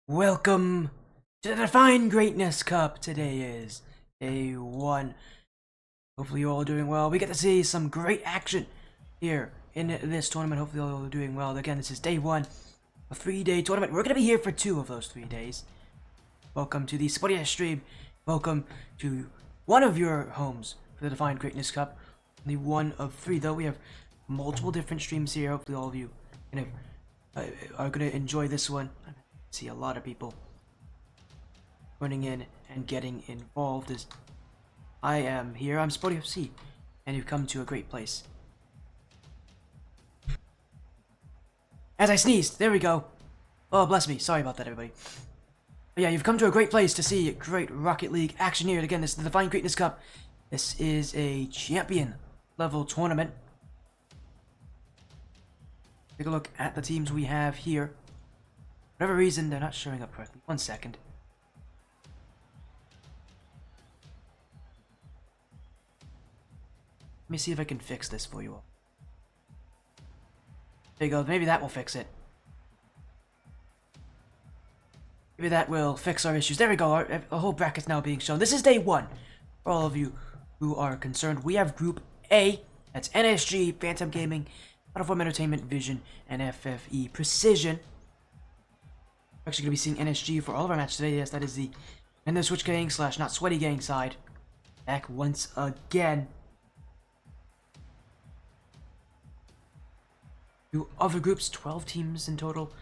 Welcome to the Define Greatness Cup. Today is day 1. Hopefully you're all doing well. We get to see some great action here in this tournament. Hopefully you're all doing well. Again, this is day 1, a 3-day tournament. We're going to be here for 2 of those 3 days. Welcome to the Spotify stream. Welcome to one of your homes for the Define Greatness Cup. Only one of 3 though. We have multiple different streams here. Hopefully all of you are going to enjoy this one. See a lot of people running in and getting involved as I am here. I'm Sporty FC, and you've come to a great place. As I sneezed, there we go. Oh, bless me. Sorry about that, everybody. But yeah, you've come to a great place to see great Rocket League action here. Again, this is the Define Greatness Cup. This is a champion level tournament. Take a look at the teams we have here. For whatever reason, they're not showing up correctly. 1 second. Let me see if I can fix this for you all. There you go. Maybe that will fix it. Maybe that will fix our issues. There we go. Our whole bracket's now being shown. This is day 1. For all of you who are concerned, we have Group A. That's NSG, Phantom Gaming, Battleform Entertainment, Vision, and FFE Precision. We're actually going to be seeing NSG for all of our matches today. Yes, that is the Switch Gang / Not Sweaty Gang side. Back once again. 2 other groups, 12 teams in total.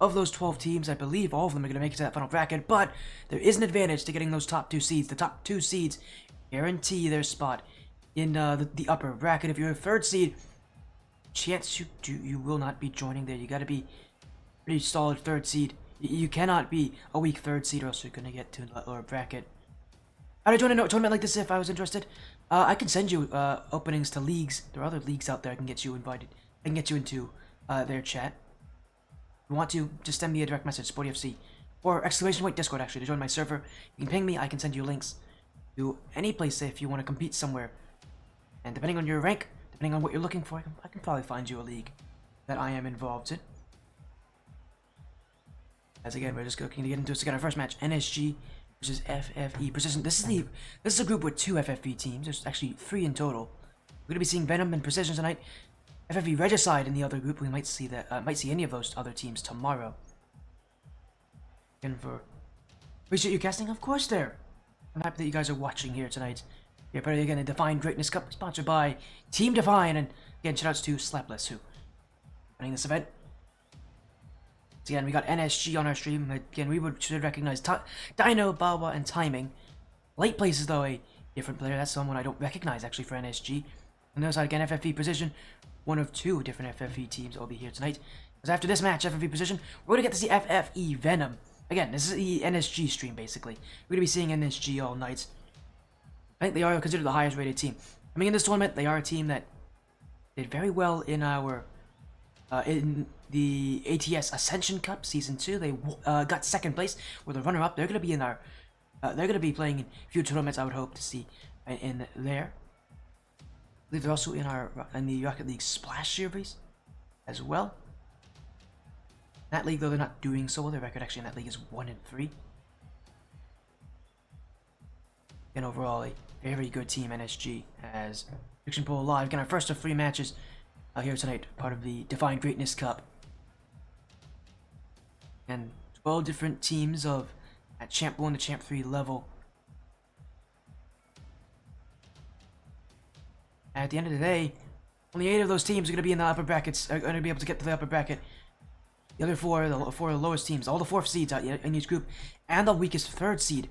Of those 12 teams, I believe all of them are going to make it to that final bracket, but there is an advantage to getting those top 2 seeds. The top 2 seeds guarantee their spot in the upper bracket. If you're a 3rd seed, chance you will not be joining there. You got to be pretty solid 3rd seed. You cannot be a weak 3rd seed or else you're going to get to the lower bracket. How to join a tournament like this if I was interested? I can send you openings to leagues. There are other leagues out there I can get you invited. I can get you into their chat. If you want to, just send me a direct message, SportyFC, or !Discord actually, to join my server. You can ping me, I can send you links to any place if you want to compete somewhere. And depending on your rank, depending on what you're looking for, I can probably find you a league that I am involved in. As again, we're just looking to get into our first match, NSG versus FFE Precision. This is a group with 2 FFE teams. There's actually 3 in total. We're gonna be seeing Venom and Precision tonight. FFE Regicide in the other group. We might see any of those other teams tomorrow. And appreciate you casting, of course. There, I'm happy that you guys are watching here tonight. Here, but again, a Define Greatness Cup sponsored by Team Define, and again, shoutouts to Slapless who running this event. So again, we got NSG on our stream. Again, we should recognize Dino, Bawa, and Timing. Late Place is though a different player. That's someone I don't recognize actually for NSG. On the other side, again, FFE Precision, one of 2 different FFE teams that will be here tonight. Because after this match, FFE Precision, we're gonna get to see FFE Venom. Again, this is the NSG stream basically. We're gonna be seeing NSG all night. I think they are considered the highest rated team. I mean, in this tournament, they are a team that did very well in our in the ATS Ascension Cup Season 2. They got 2nd place. We're the runner-up. They're gonna be in our they're gonna be playing in future tournaments. I would hope to see in there. I believe they're also in the Rocket League Splash Series as well. That league, though, they're not doing so well. Their record actually in that league is 1-3. And overall, a very good team, NSG, as Prediction Poll Live. Again, our first of 3 matches here tonight, part of the Define Greatness Cup. And 12 different teams at Champ 1 to Champ 3 level. At the end of the day, only 8 of those teams are going to be in the upper brackets, are going to be able to get to the upper bracket. The other 4, the 4 lowest teams, all the 4th seeds out in each group, and the weakest 3rd seed,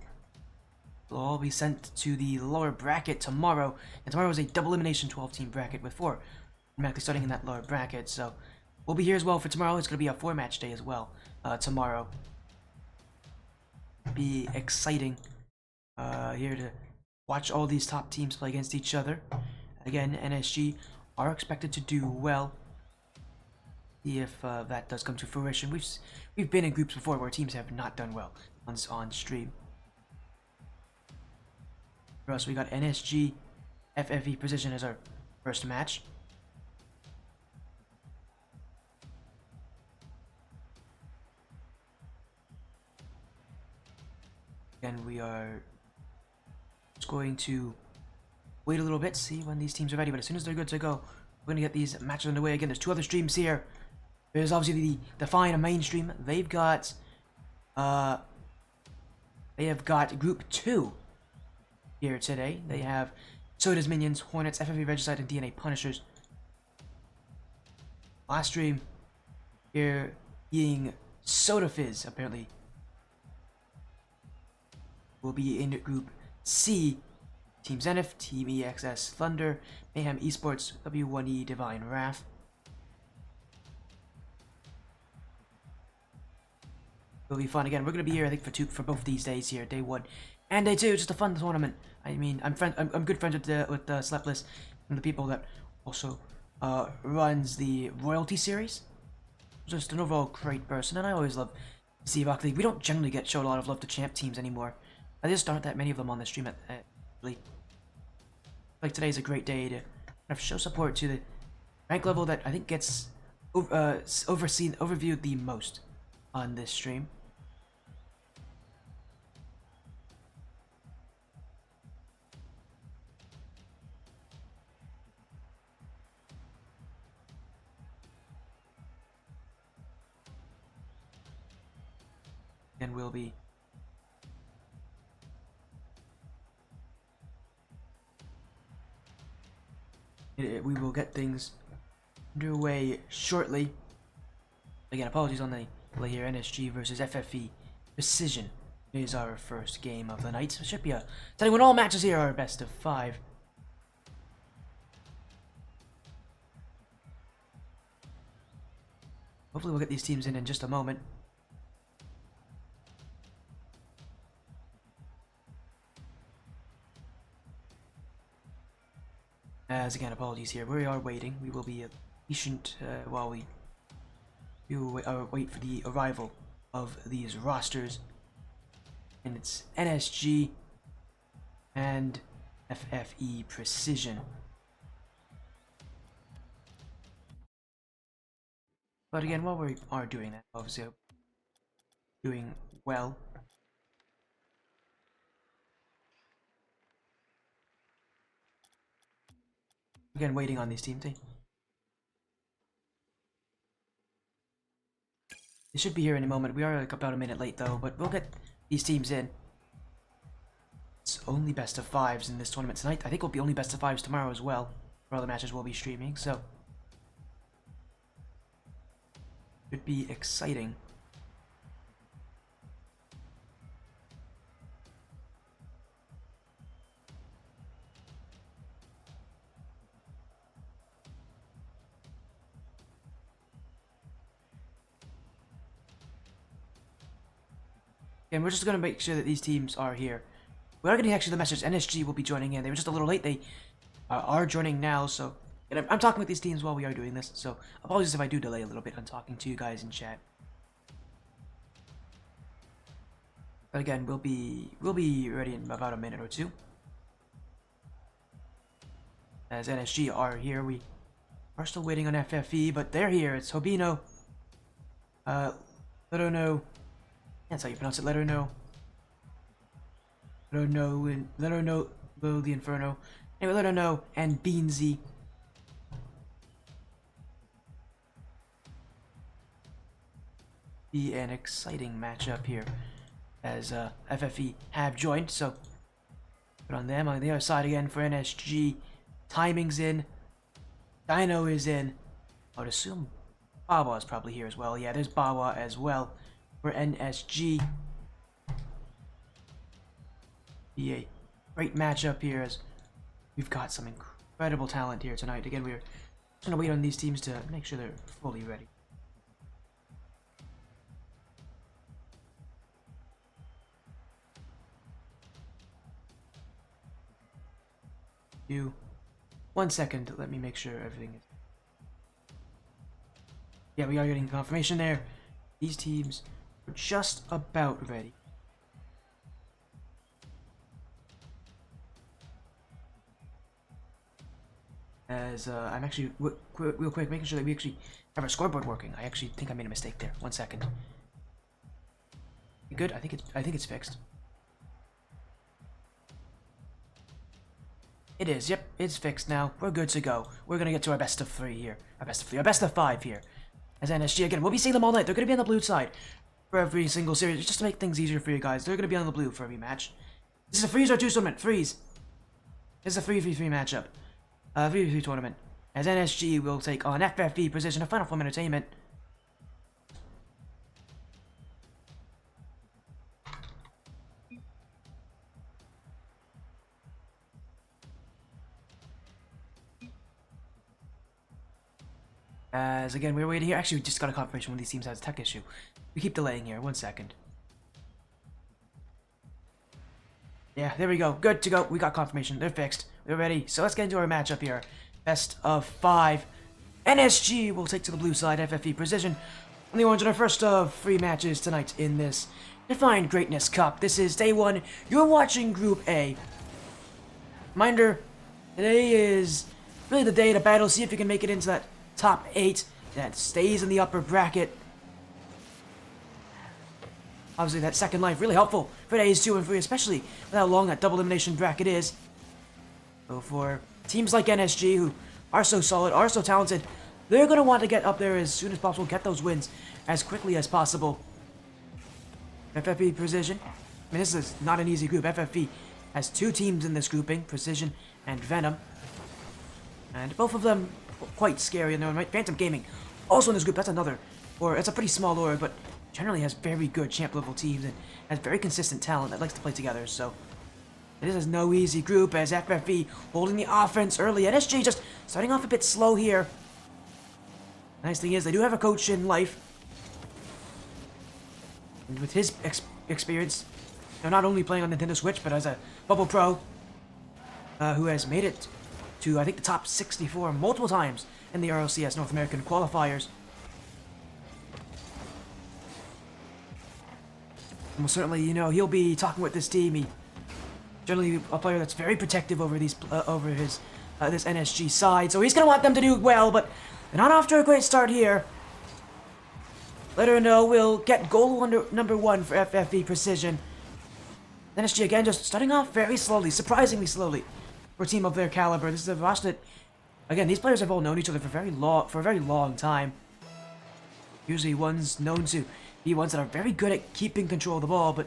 will all be sent to the lower bracket tomorrow. And tomorrow is a double elimination 12-team bracket with 4 automatically starting in that lower bracket. So we'll be here as well for tomorrow. It's going to be a 4-match day as well tomorrow. Be exciting here to watch all these top teams play against each other. Again, NSG are expected to do well. See if that does come to fruition. We've been in groups before where teams have not done well on stream. For us, we got NSG, FFE Precision as our first match. Again, we are just going to wait a little bit, see when these teams are ready, but as soon as they're good to go, we're gonna get these matches underway. Again, there's two other streams here. There's obviously the Define and main stream. They have got Group 2 here today. They have Soda's Minions, Hornets, FFE Regicide, and DNA Punishers. Last stream here being Soda Fizz, apparently, will be in Group C. Team Zenith, Team EXS Thunder, Mayhem Esports, W1E Divine Wrath. It'll be fun. Again, we're gonna be here, I think, for both these days here, day 1 and day 2. Just a fun tournament. I mean, I'm good friends with the Slepless and the people that also runs the Royalty series. Just an overall great person, and I always love to see Rocket League. We don't generally get showed a lot of love to champ teams anymore. I just aren't that many of them on the stream like today's a great day to kind of show support to the rank level that I think gets overviewed the most on this stream. And we'll be we will get things underway shortly. Again, apologies on the delay here. NSG versus FFE Precision is our first game of the night. So it should be a exciting one. All matches here are best of 5. Hopefully we'll get these teams in just a moment. As again, apologies here. We are waiting. We will be patient while we wait for the arrival of these rosters. And it's NSG and FFE Precision. But again, while we are doing that, obviously doing well. Again, waiting on these teams. They should be here in a moment. We are like about a minute late though, but we'll get these teams in. It's only best of 5s in this tournament tonight. I think it'll be only best of 5s tomorrow as well. For other matches we'll be streaming, so should be exciting. And we're just going to make sure that these teams are here. We are getting actually the message NSG will be joining in. They were just a little late. They are joining now, so... And I'm talking with these teams while we are doing this, so apologies if I do delay a little bit on talking to you guys in chat. But again, we'll be ready in about a minute or two. As NSG are here, we are still waiting on FFE, but they're here. It's Hobino. Lerono. That's how you pronounce it. Lerono, Lil the Inferno. Anyway, Lerono and Beansy. Be an exciting matchup here, as FFE have joined. So, put on them. On the other side again for NSG. Timing's in. Dino is in. I would assume Bawa is probably here as well. Yeah, there's Bawa as well for NSG. Be a great matchup here, as we've got some incredible talent here tonight. Again, we're just going to wait on these teams to make sure they're fully ready. You 1 second, let me make sure everything is... Yeah, we are getting confirmation there. These teams are just about ready. As I'm actually real quick making sure that we actually have our scoreboard working. I actually think I made a mistake there. 1 second. Good. I think it's fixed. It is, yep, it's fixed now. We're good to go. We're gonna get to our best of 3 here. Our best of 3, our best of 5 here. As NSG, again, we'll be seeing them all night. They're gonna be on the blue side for every single series, just to make things easier for you guys. They're gonna be on the blue for every match. This is a freeze or 2 tournament. Freeze. This is a 3v3 matchup. 3v3 tournament. As NSG will take on FFE Precision, a Final Form Entertainment. As again, we're waiting here. Actually, we just got a confirmation when these teams has a tech issue. We keep delaying here. 1 second. Yeah, there we go. Good to go. We got confirmation. They're fixed. We're ready. So let's get into our matchup here. Best of 5. NSG will take to the blue side. FFE Precision on the orange in our first of 3 matches tonight in this Defined Greatness Cup. This is day 1. You're watching Group A. Reminder, today is really the day to battle. See if you can make it into that top 8 that stays in the upper bracket. Obviously, that second life really helpful for days 2 and 3, especially with how long that double elimination bracket is. So for teams like NSG, who are so solid, are so talented, they're going to want to get up there as soon as possible, get those wins as quickly as possible. FFE Precision, I mean, this is not an easy group. FFE has 2 teams in this grouping, Precision and Venom. And both of them quite scary in their own right. Phantom Gaming, also in this group, that's another, or it's a pretty small org, but generally has very good champ level teams and has very consistent talent that likes to play together, so this is no easy group as FFE holding the offense early. NSG just starting off a bit slow here. Nice thing is they do have a coach in life, and with his experience, they're not only playing on Nintendo Switch, but as a Bubble Pro, who has made it to, I think, the top 64 multiple times in the RLCS North American qualifiers. And well, certainly, you know, he'll be talking with this team. He generally a player that's very protective over these this NSG side, so he's gonna want them to do well. But they're not off to a great start here. Let her know we'll get goal number 1 for FFE Precision. NSG again just starting off very slowly, surprisingly slowly. For a team of their caliber, this is a roster that, again, these players have all known each other for a very long time. Usually ones known to be ones that are very good at keeping control of the ball, but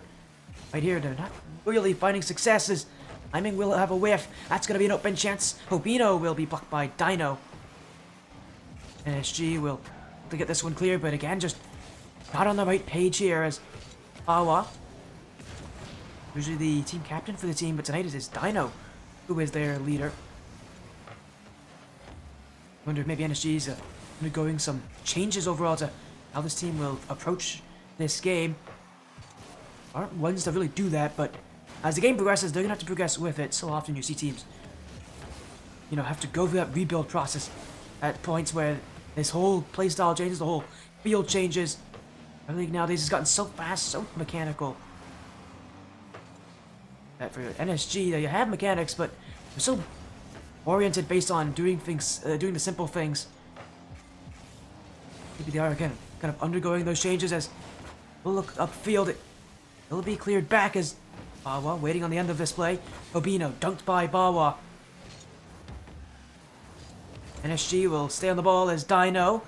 right here they're not really finding successes. Timing will have a whiff. That's going to be an open chance. Hobino will be blocked by Dino. NSG will to get this one clear, but again, just not on the right page here as Awa, usually the team captain for the team, but tonight it is Dino who is their leader. I wonder if maybe NSG is undergoing some changes overall to how this team will approach this game. Aren't ones to really do that, but as the game progresses, they're gonna have to progress with it. So often you see teams, you know, have to go through that rebuild process at points where this whole playstyle changes, the whole field changes. Our league nowadays has gotten so fast, so mechanical. For NSG, you have mechanics, but they're so oriented based on doing things, doing the simple things. Maybe they are again kind of undergoing those changes as we'll look upfield. It'll be cleared back as Bawa waiting on the end of this play. Obino dunked by Bawa. NSG will stay on the ball as Dino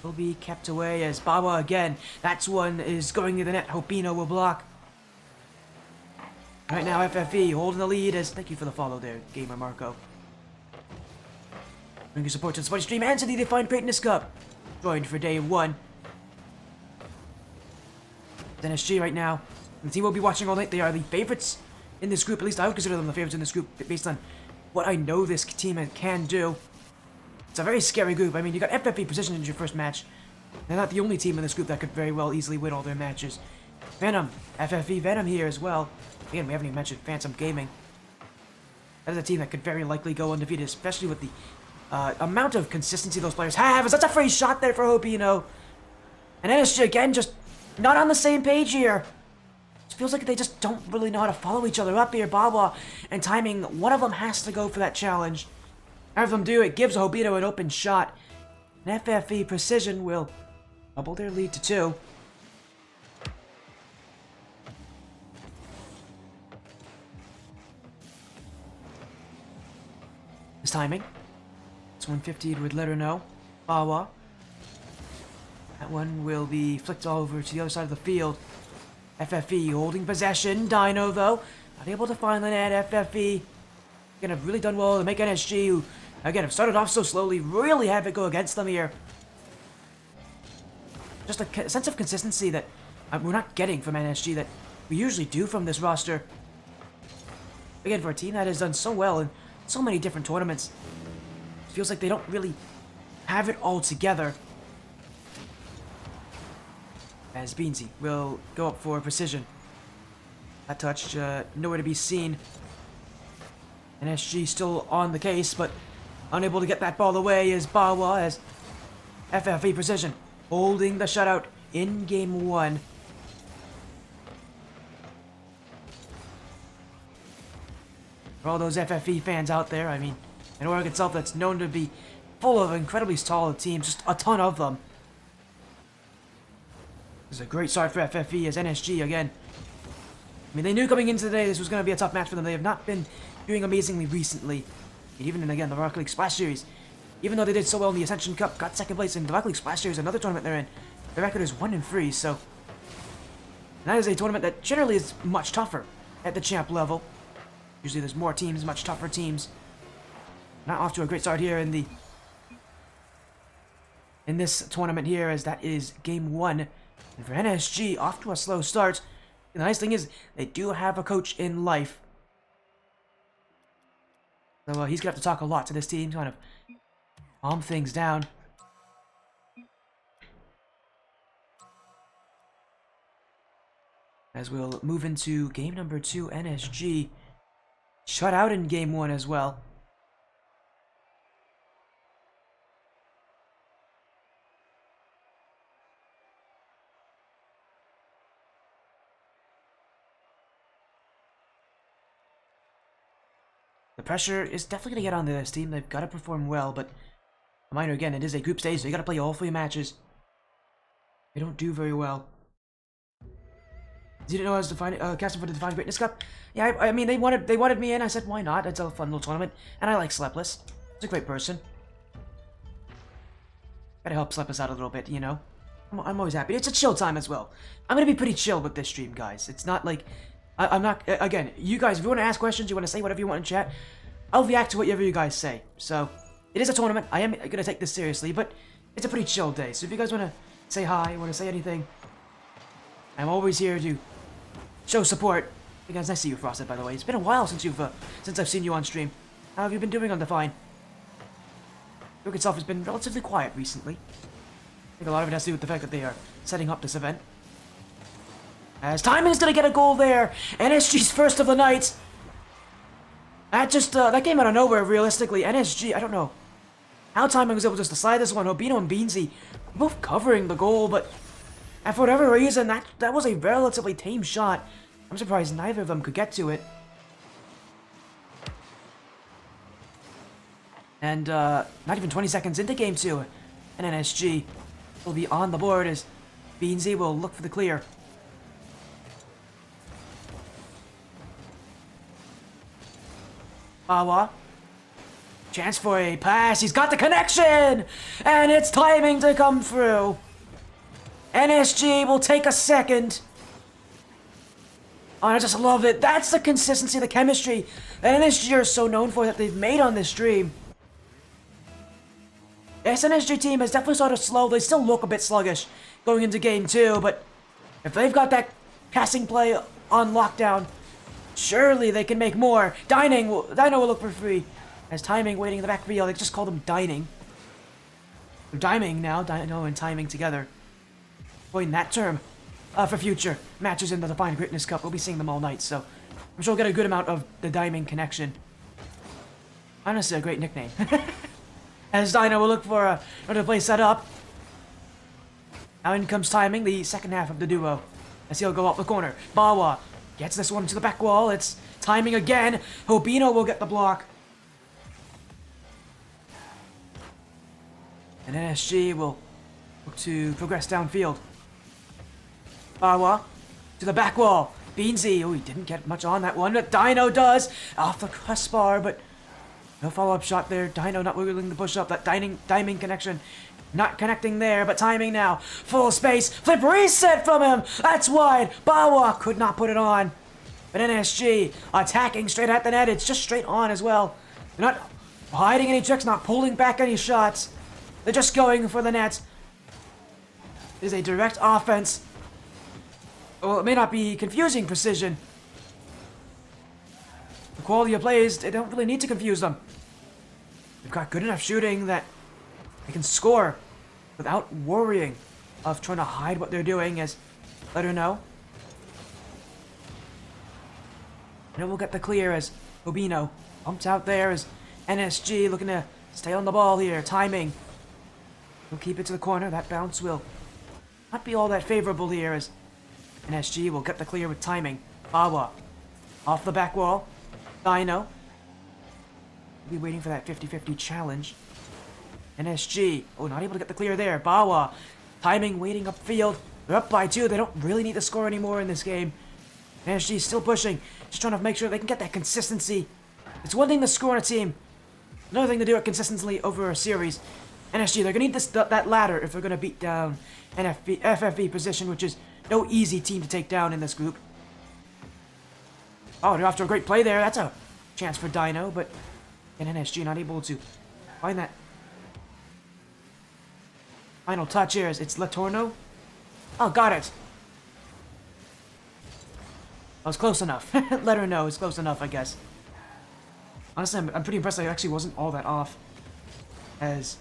will be kept away as Bawa again. That's one is going to the net. Hobino will block. Right now, FFE holding the lead as... Thank you for the follow there, Gamer Marco. Bring your support to the Spotty Stream and to the Defined Greatness Cup. Joined for day 1. NSG right now. The team will be watching all night. They are the favorites in this group. At least I would consider them the favorites in this group based on what I know this team can do. It's a very scary group. I mean, you got FFE Precision in your first match. They're not the only team in this group that could very well easily win all their matches. Venom, FFE Venom here as well. Again, we haven't even mentioned Phantom Gaming. That is a team that could very likely go undefeated, especially with the amount of consistency those players have. As that's a free shot there for Hobino. And NSG again, just not on the same page here. It feels like they just don't really know how to follow each other up here. Bawa and Timing, one of them has to go for that challenge. Have them do it, gives Hobino an open shot. And FFE Precision will double their lead to 2. His timing. It's 150 would let her know. Bawa. That one will be flicked over to the other side of the field. FFE holding possession. Dino, though, not able to find the net. FFE, again, have really done well to make NSG, who, again, have started off so slowly, really have it go against them here. Just a sense of consistency that we're not getting from NSG that we usually do from this roster. Again, for a team that has done so well in so many different tournaments, it feels like they don't really have it all together. As Beansy will go up for Precision. That touch, nowhere to be seen. NSG still on the case, but unable to get that ball away is Bawa, as FFE Precision holding the shutout in Game 1. For all those FFE fans out there, I mean, an org itself that's known to be full of incredibly solid teams, just a ton of them. This is a great start for FFE as NSG again. I mean, they knew coming into today this was going to be a tough match for them. They have not been doing amazingly recently. And even in, again, the Rocket League Splash Series, even though they did so well in the Ascension Cup, got second place in the Rocket League Splash Series, another tournament they're in, their record is 1-3, so... And that is a tournament that generally is much tougher at the champ level. Usually there's more teams, much tougher teams. Not off to a great start here in this tournament here, as that is Game 1. And for NSG, off to a slow start. And the nice thing is, they do have a coach in life. So he's going to have to talk a lot to this team, kind of calm things down. As we'll move into game number 2, NSG shut out in Game 1 as well. The pressure is definitely going to get on this team. They've got to perform well, but reminder again, it is a group stage, so you got to play all 3 matches. They don't do very well. You didn't know I was casting for the Defined Greatness Cup? Yeah, I mean, they wanted me in. I said, why not? It's a fun little tournament, and I like Slepless. He's a great person. Gotta help Slepless out a little bit, you know? I'm always happy. It's a chill time as well. I'm gonna be pretty chill with this stream, guys. It's not like... I'm not... Again, you guys, if you want to ask questions, you want to say whatever you want in chat, I'll react to whatever you guys say. So, it is a tournament. I am gonna take this seriously, but it's a pretty chill day. So if you guys want to say hi, want to say anything, I'm always here to show support. Hey guys, nice to see you, Frosted, by the way. It's been a while since I've seen you on stream. How have you been doing on Define? The work itself has been relatively quiet recently. I think a lot of it has to do with the fact that they are setting up this event. As Timing's gonna get a goal there! NSG's first of the night! That came out of nowhere, realistically. NSG, I don't know how Timing was able just to slide this one. Hobino and Beansy both covering the goal, but and for whatever reason, that was a relatively tame shot. I'm surprised neither of them could get to it. And not even 20 seconds into Game 2, and NSG will be on the board as Beansy will look for the clear. Bawa. Chance for a pass. He's got the connection! And it's Timing to come through. NSG will take a second. Oh, I just love it. That's the consistency, the chemistry that NSG are so known for, that they've made on this stream. This NSG team has definitely started slow. They still look a bit sluggish going into Game 2, but if they've got that passing play on lockdown, surely they can make more. Dino will look for free. As Timing waiting in the back field. They just call them Dining. They're Diming now. Dino and Timing together. Coin that term for future matches in the Defined Greatness Cup. We'll be seeing them all night, so I'm sure we'll get a good amount of the Diming connection. Honestly, a great nickname. As Dino will look for another play set up. Now in comes Timing, the second half of the duo. As he'll go up the corner. Bawa gets this one to the back wall. It's Timing again. Hobino will get the block. And NSG will look to progress downfield. Bawa to the back wall. Beansy, oh, he didn't get much on that one, but Dino does. Off the crossbar, but No follow-up shot there. Dino not willing to push up. That timing connection not connecting there, but timing now. Full space. Flip reset from him. That's wide. Bawa could not put it on. But NSG attacking straight at the net. It's just straight on as well. They're not hiding any tricks, not pulling back any shots. They're just going for the net. It is a direct offense. Well, it may not be confusing Precision. The quality of plays, they don't really need to confuse them. They've got good enough shooting that they can score without worrying of trying to hide what they're doing, as let her know. And we'll get the clear as Obino pumps out there as NSG looking to stay on the ball here. Timing. He'll keep it to the corner. That bounce will not be all that favorable here as NSG will get the clear with timing. Bawa off the back wall. Dino. We'll be waiting for that 50-50 challenge. NSG. Oh, not able to get the clear there. Bawa. Timing waiting upfield. They're up by 2. They don't really need to score anymore in this game. NSG still pushing. Just trying to make sure they can get that consistency. It's one thing to score on a team. Another thing to do it consistently over a series. NSG, they're going to need that ladder if they're going to beat down FFE Precision, which is no easy team to take down in this group. Oh, they're off to a great play there. That's a chance for Dino, but NSG not able to find that final touch here. It's Latorno. Oh, got it. I was close enough. Let her know it's close enough, I guess. Honestly, I'm pretty impressed that it actually wasn't all that off. As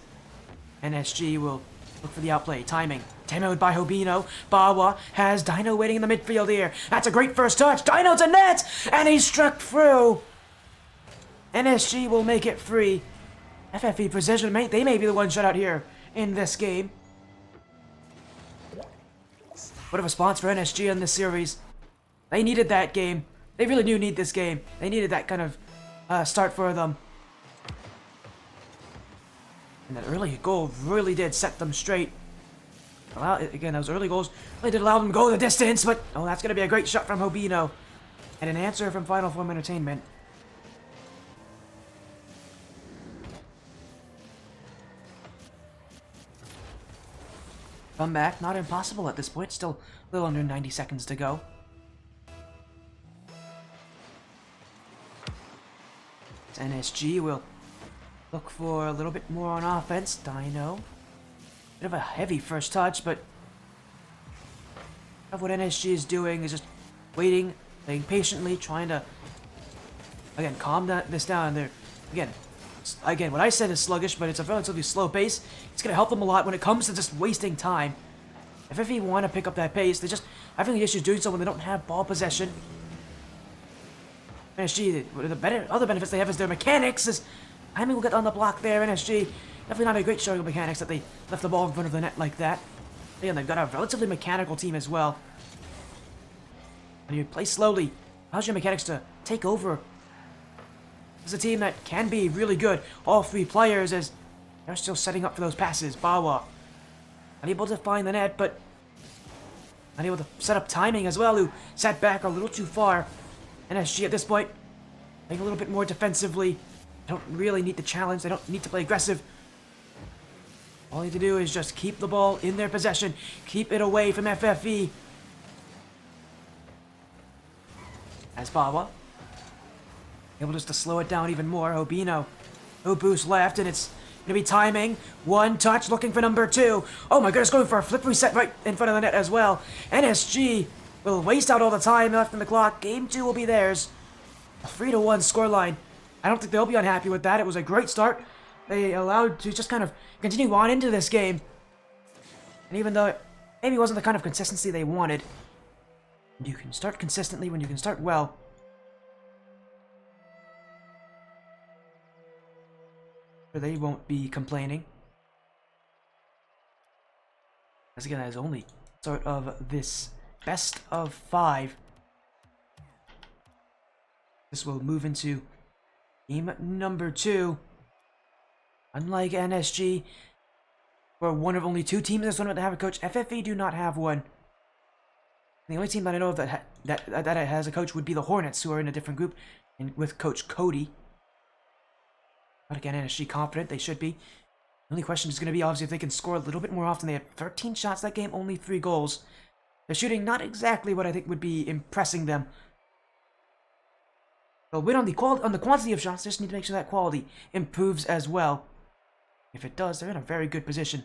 NSG will look for the outplay. Timing. Demoed by Hobino. Bawa has Dino waiting in the midfield here. That's a great first touch. Dino to net! And he struck through. NSG will make it free. FFE Precision, they may be the one shut out here in this game. What a response for NSG in this series. They needed that game. They really do need this game. They needed that kind of start for them. And that early goal really did set them straight. Again, those early goals really did allow them to go the distance, but oh, that's going to be a great shot from Hobino. And an answer from Final Form Entertainment. Comeback, not impossible at this point. Still a little under 90 seconds to go. NSG will look for a little bit more on offense. Dino. Bit of a heavy first touch, but what NSG is doing is just waiting, playing patiently, trying to, again, calm this down. They're, again, what I said is sluggish, but it's a relatively slow pace. It's going to help them a lot when it comes to just wasting time. If FFE want to pick up that pace, they just having issues doing so when they don't have ball possession. NSG, the other benefits they have is their mechanics. Is timing will get on the block there. NSG, definitely not a great showing of mechanics that they left the ball in front of the net like that. Again, they've got a relatively mechanical team as well. When you play slowly, allows your mechanics to take over. It's a team that can be really good. All 3 players as they're still setting up for those passes. Bawa, unable to find the net, but unable to set up timing as well, who sat back a little too far. NSG at this point, playing a little bit more defensively. They don't really need to challenge. They don't need to play aggressive. All they need to do is just keep the ball in their possession. Keep it away from FFE. As Bawa able just to slow it down even more. Hobino, no boost left, and it's going to be timing. One touch, looking for number 2. Oh my goodness, going for a flip reset right in front of the net as well. NSG will waste out all the time left in the clock. Game 2 will be theirs. A 3-1 scoreline. I don't think they'll be unhappy with that. It was a great start. They allowed to just kind of continue on into this game. And even though it maybe wasn't the kind of consistency they wanted, you can start consistently when you can start well. They won't be complaining. As again, that is only sort of this best of 5. This will move into game number 2. Unlike NSG, we're one of only 2 teams in this tournament to have a coach. FFE do not have one. The only team that I know of that has a coach would be the Hornets, who are in a different group, and with Coach Cody. But again, NSG confident, they should be. The only question is going to be obviously if they can score a little bit more often. They had 13 shots that game, only 3 goals. They're shooting not exactly what I think would be impressing them. They'll win on the quantity of shots, they just need to make sure that quality improves as well. If it does, they're in a very good position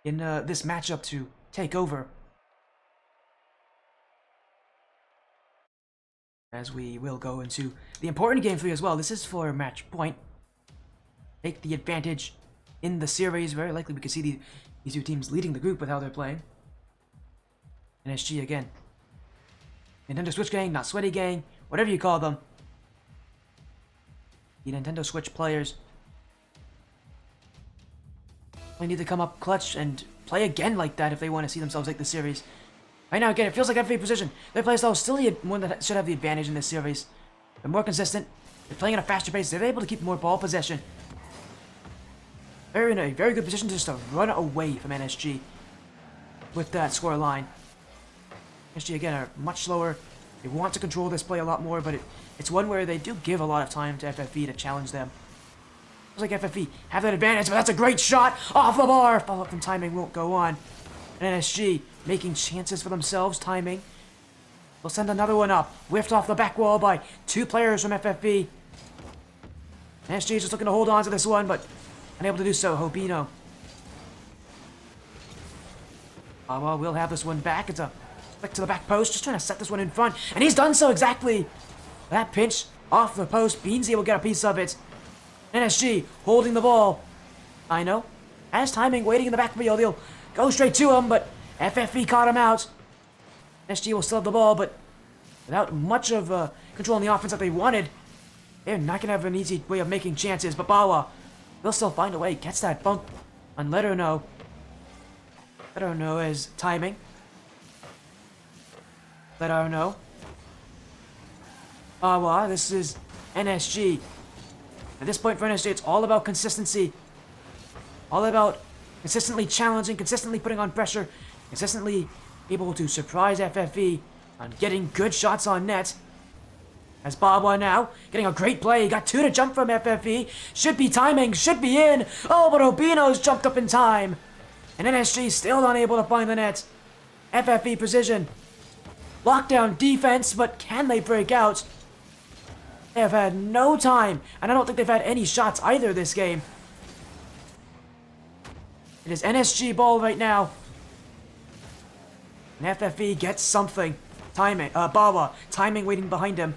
in this matchup to take over. As we will go into the important game 3 as well. This is for match point. Take the advantage in the series. Very likely we could see these two teams leading the group with how they're playing. NSG again. Nintendo Switch gang, not Sweaty gang, whatever you call them. The Nintendo Switch players. They need to come up clutch and play again like that if they want to see themselves take the series. Right now, again, it feels like FFE Precision. Their playstyle is still the one that should have the advantage in this series. They're more consistent. They're playing at a faster pace. They're able to keep more ball possession. They're in a very good position just to run away from NSG with that score line. NSG, again, are much slower. They want to control this play a lot more, but it's one where they do give a lot of time to FFE to challenge them. Looks like FFE have that advantage, but that's a great shot off the bar. Follow-up from timing won't go on. And NSG making chances for themselves. Timing. They'll send another one up. Whiffed off the back wall by 2 players from FFE. NSG is just looking to hold on to this one, but unable to do so. Hobino. Awa will have this one back. It's a flick to the back post. Just trying to set this one in front. And he's done so exactly. That pinch off the post. Beansy will get a piece of it. NSG holding the ball. I know. Has timing waiting in the back field. He'll go straight to him, but FFE caught him out. NSG will still have the ball, but without much of control on the offense that they wanted, they're not going to have an easy way of making chances. But Bawa will still find a way. Gets that bump on Let Her Know. Let Her Know is timing. Let Her Know. Bawa, this is NSG. At this point for NSG, it's all about consistency. All about consistently challenging, consistently putting on pressure, consistently able to surprise FFE on getting good shots on net. As Bawa now, getting a great play. He got 2 to jump from FFE. Should be timing, should be in. Oh, but Obino's jumped up in time. And NSG still unable to find the net. FFE Precision. Lockdown defense, but can they break out? They have had no time, and I don't think they've had any shots either this game. It is NSG ball right now. And FFE gets something. Timing, Bawa, timing waiting behind him.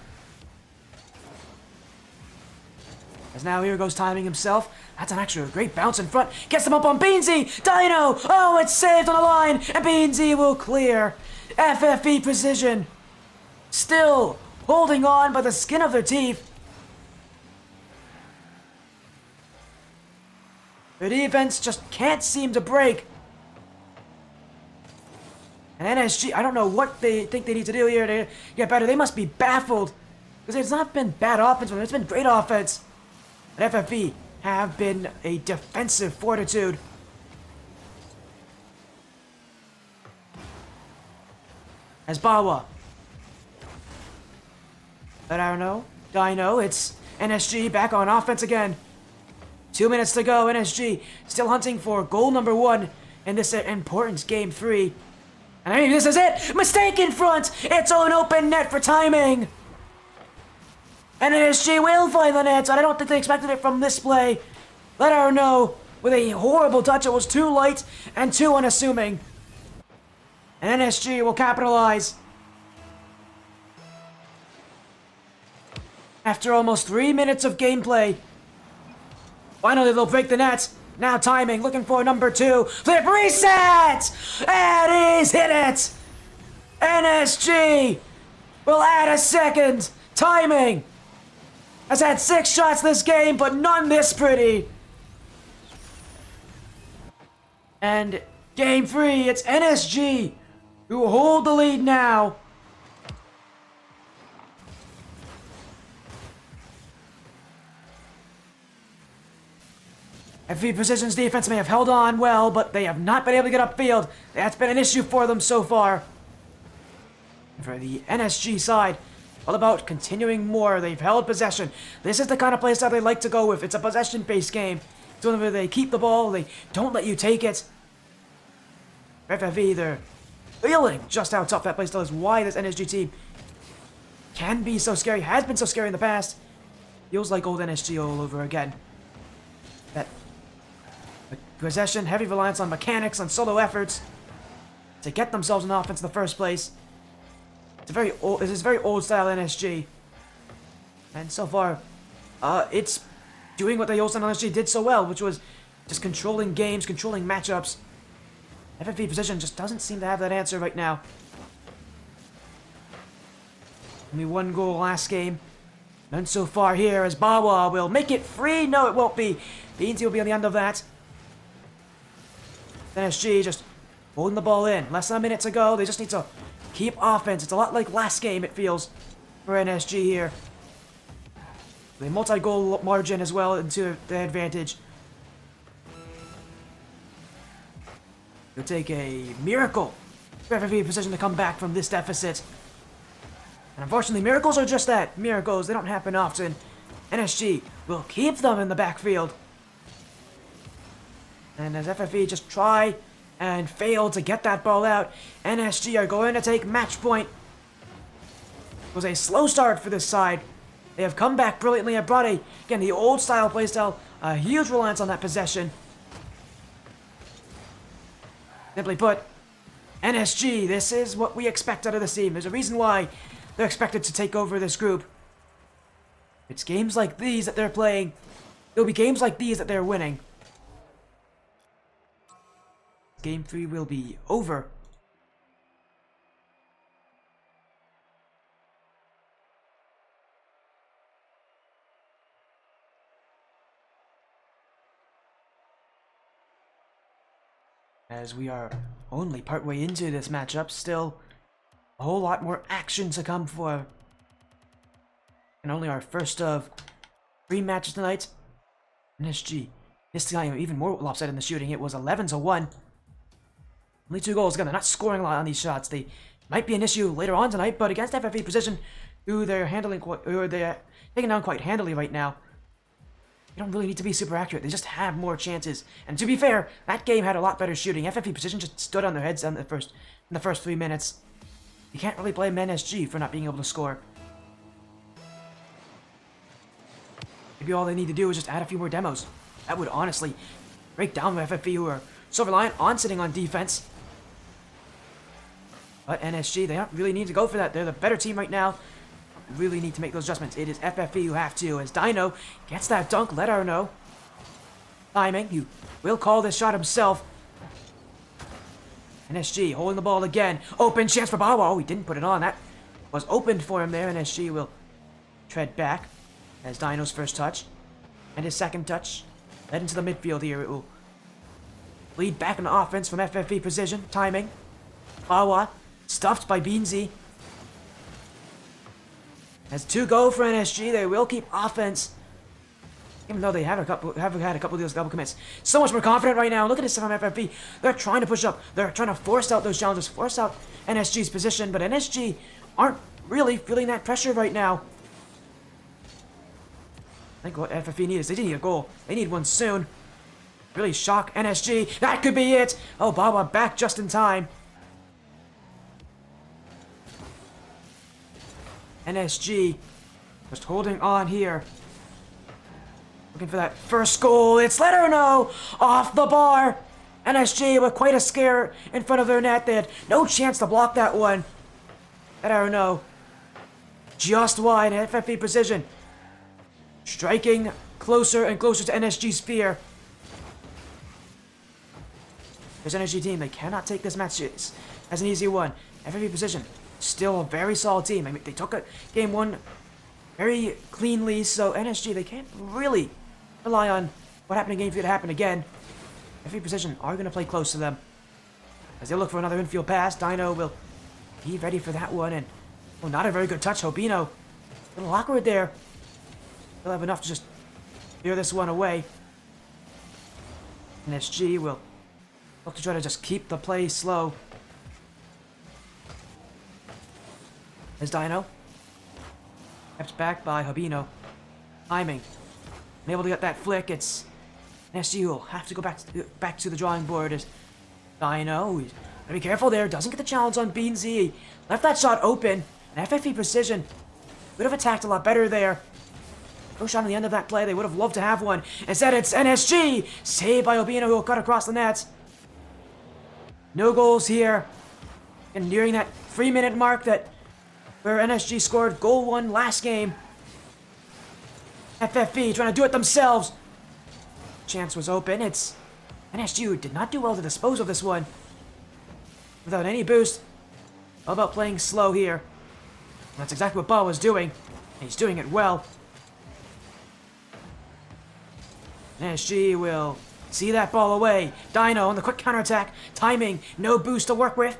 As now here goes timing himself. That's an actually great bounce in front. Gets him up on Beansy. Dino. Oh, it's saved on the line. And Beansy will clear. FFE Precision. Still holding on by the skin of their teeth. Their defense just can't seem to break. And NSG, I don't know what they think they need to do here to get better. They must be baffled. Because it's not been bad offense, but it's been great offense. But FFE have been a defensive fortitude. As Bawa. But I don't know. Dino, it's NSG back on offense again. 2 minutes to go. NSG still hunting for goal number 1 in this important game 3. And I mean, this is it! Mistake in front! It's an open net for timing! And NSG will find the net, and I don't think they expected it from this play. Let Her Know with a horrible touch. It was too light and too unassuming. And NSG will capitalize. After almost 3 minutes of gameplay. Finally, they'll break the net. Now timing, looking for number 2. Flip reset! And he's hit it! NSG will add a second. Timing has had 6 shots this game, but none this pretty. And game 3, it's NSG who hold the lead now. FFE Precision's defense may have held on well, but they have not been able to get upfield. That's been an issue for them so far. For the NSG side, all about continuing more. They've held possession. This is the kind of playstyle they like to go with. It's a possession-based game. It's one where they keep the ball, they don't let you take it. FFE, they're feeling just how tough that playstyle is. Why this NSG team can be so scary, has been so scary in the past. Feels like old NSG all over again. That possession, heavy reliance on mechanics, on solo efforts to get themselves an offense in the first place. This is very old style NSG. And so far, it's doing what the old style NSG did so well, which was just controlling games, controlling matchups. FFE Precision just doesn't seem to have that answer right now. Only one goal last game. None so far here as Bawa will make it free. No, it won't be. Beansy will be on the end of that. NSG just holding the ball in. Less than a minute to go. They just need to keep offense. It's a lot like last game, it feels, for NSG here. The multi-goal margin as well into their advantage. It'll take a miracle for FFE Precision to come back from this deficit. And unfortunately, miracles are just that. Miracles, they don't happen often. NSG will keep them in the backfield. And as FFE just try and fail to get that ball out, NSG are going to take match point. It was a slow start for this side. They have come back brilliantly and brought again, the old style playstyle, a huge reliance on that possession. Simply put, NSG, this is what we expect out of this team. There's a reason why they're expected to take over this group. It's games like these that they're playing. It'll be games like these that they're winning. Game 3 will be over. As we are only partway into this matchup, still a whole lot more action to come for. And only our first of 3 matches tonight. NSG, this time even more lopsided in the shooting. It was 11-1. Only 2 goals. Again, they're not scoring a lot on these shots. They might be an issue later on tonight, but against FFE Precision, who they're taking down quite handily right now, they don't really need to be super accurate. They just have more chances. And to be fair, that game had a lot better shooting. FFE Precision just stood on their heads in the first 3 minutes. You can't really blame NSG for not being able to score. Maybe all they need to do is just add a few more demos. That would honestly break down the FFE, who are so reliant on sitting on defense. But NSG, they don't really need to go for that. They're the better team right now. Really need to make those adjustments. It is FFE who have to, as Dino gets that dunk. Let her know. Timing, he will call this shot himself. NSG holding the ball again. Open chance for Bawa. Oh, he didn't put it on. That was opened for him there. NSG will tread back as Dino's first touch. And his second touch led into the midfield here. It will lead back in the offense from FFE Precision. Timing. Bawa stuffed by Beansy. As 2 go for NSG, they will keep offense. Even though they have had a couple of those double commits. So much more confident right now. Look at this from FFE. They're trying to push up. They're trying to force out those challenges, force out NSG's position, but NSG aren't really feeling that pressure right now. I think what FFE needs, they need a goal. They need one soon. Really shock NSG. That could be it. Oh, Bawa back just in time. NSG just holding on here. Looking for that first goal. It's let her know. Off the bar. NSG with quite a scare in front of their net. They had no chance to block that one. Let her know. Just wide. FFE Precision striking closer and closer to NSG's sphere. There's NSG team. They cannot take this match as an easy one. FFE Precision still a very solid team. I mean, they took game 1 very cleanly, so NSG, they can't really rely on what happened in game 3 to happen again. FFE Precision are going to play close to them. As they look for another infield pass, Dino will be ready for that one, and oh, not a very good touch. Hobino, a little awkward there. They'll have enough to just clear this one away. NSG will look to try to just keep the play slow. As Dino Kept back by Habino. Timing. Unable to get that flick. It's NSG will have to go back to the drawing board as Dino. He's gotta be careful there. Doesn't get the challenge on Beansy. Left that shot open. And FFE Precision would have attacked a lot better there. No shot on the end of that play. They would have loved to have one. Instead, it's NSG. Saved by Obino, who will cut across the net. No goals here. And nearing that 3-minute mark where NSG scored goal 1 last game. FFE trying to do it themselves. Chance was open. It's NSG who did not do well to dispose of this one. Without any boost. All about playing slow here. And that's exactly what Ba was doing. And he's doing it well. NSG will see that ball away. Dino on the quick counterattack. Timing. No boost to work with.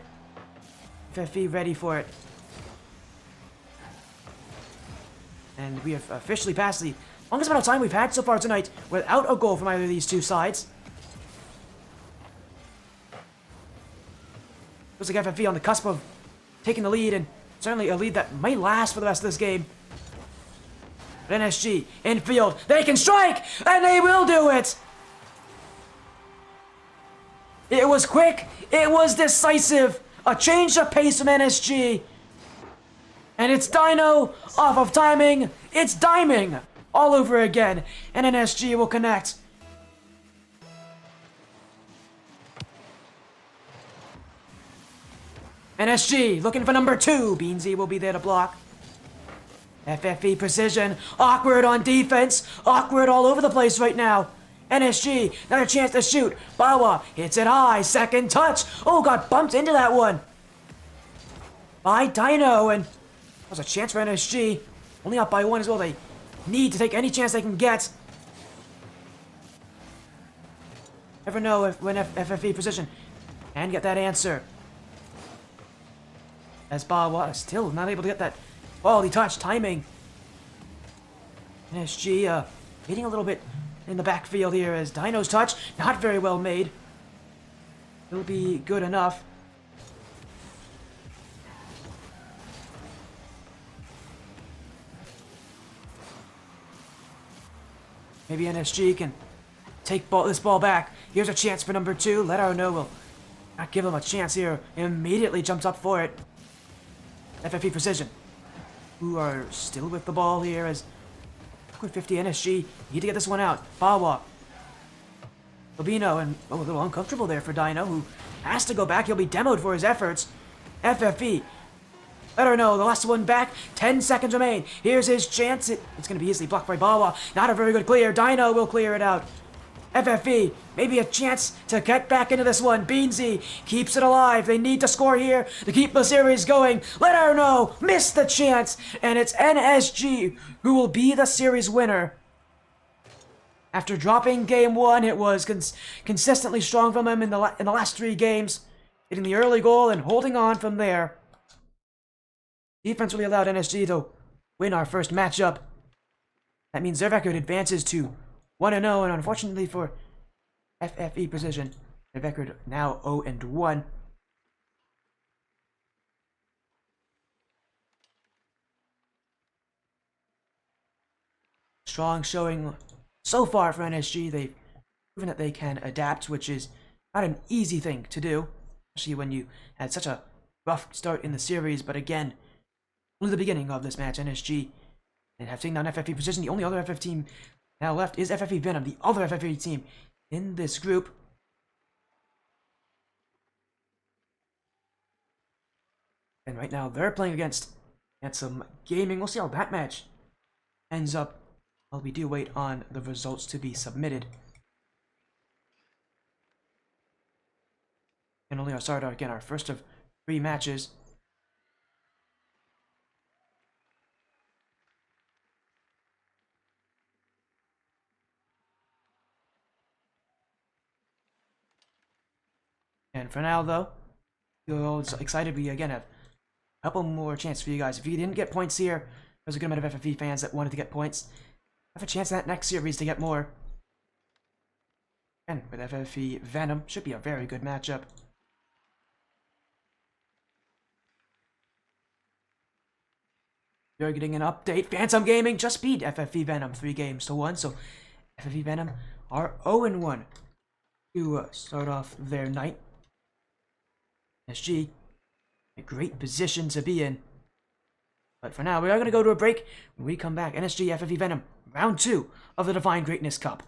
FFE ready for it. And we have officially passed the longest amount of time we've had so far tonight without a goal from either of these two sides. Looks like FFE on the cusp of taking the lead, and certainly a lead that might last for the rest of this game. But NSG, infield, they can strike! And they will do it! It was quick, it was decisive. A change of pace from NSG. And it's Dino off of timing. It's diming all over again. And NSG will connect. NSG looking for number 2. Beansy will be there to block. FFE Precision. Awkward on defense. Awkward all over the place right now. NSG, another chance to shoot. Bawa hits it high. Second touch. Oh, got bumped into that one. By Dino, and that was a chance for NSG. Only up by 1 as well. They need to take any chance they can get. Never know when FFE Precision can get that answer. As Bawa still not able to get that quality touch. Timing. NSG hitting a little bit in the backfield here as Dino's touch, not very well made. It'll be good enough. Maybe NSG can take this ball back. Here's a chance for number 2. Let our know will not give him a chance here. Immediately jumps up for it. FFE Precision, who are still with the ball here as with 50 NSG, need to get this one out. Bawa. Obino, and a little uncomfortable there for Dino, who has to go back. He'll be demoed for his efforts. FFE. Let her know. The last one back. 10 seconds remain. Here's his chance. It's going to be easily blocked by Bawa. Not a very good clear. Dino will clear it out. FFE, maybe a chance to get back into this one. Beansy keeps it alive. They need to score here to keep the series going. Let her know. Missed the chance. And it's NSG who will be the series winner. After dropping game 1, it was consistently strong from him in the last 3 games. Getting the early goal and holding on from there. Defense really allowed NSG to win our first matchup. That means their record advances to 1-0, and unfortunately for FFE Precision, their record now 0-1. Strong showing so far for NSG. They've proven that they can adapt, which is not an easy thing to do, especially when you had such a rough start in the series. But again, only the beginning of this match. NSG and have taken down FFE Precision. The only other FF team now left is FFE Venom, the other FFE team in this group. And right now they're playing against some gaming. We'll see how that match ends up. While we do wait on the results to be submitted. And only our start again, our first of 3 matches. And for now, though, you're all excited. We again have a couple more chances for you guys. If you didn't get points here, there's a good amount of FFE fans that wanted to get points. Have a chance in that next series to get more. And with FFE Venom, should be a very good matchup. You're getting an update. Phantom Gaming just beat FFE Venom 3 games to 1. So FFE Venom are 0-1 to start off their night. SG, a great position to be in. But for now, we are going to go to a break. When we come back, NSG FFE Venom, round 2 of the Divine Greatness Cup.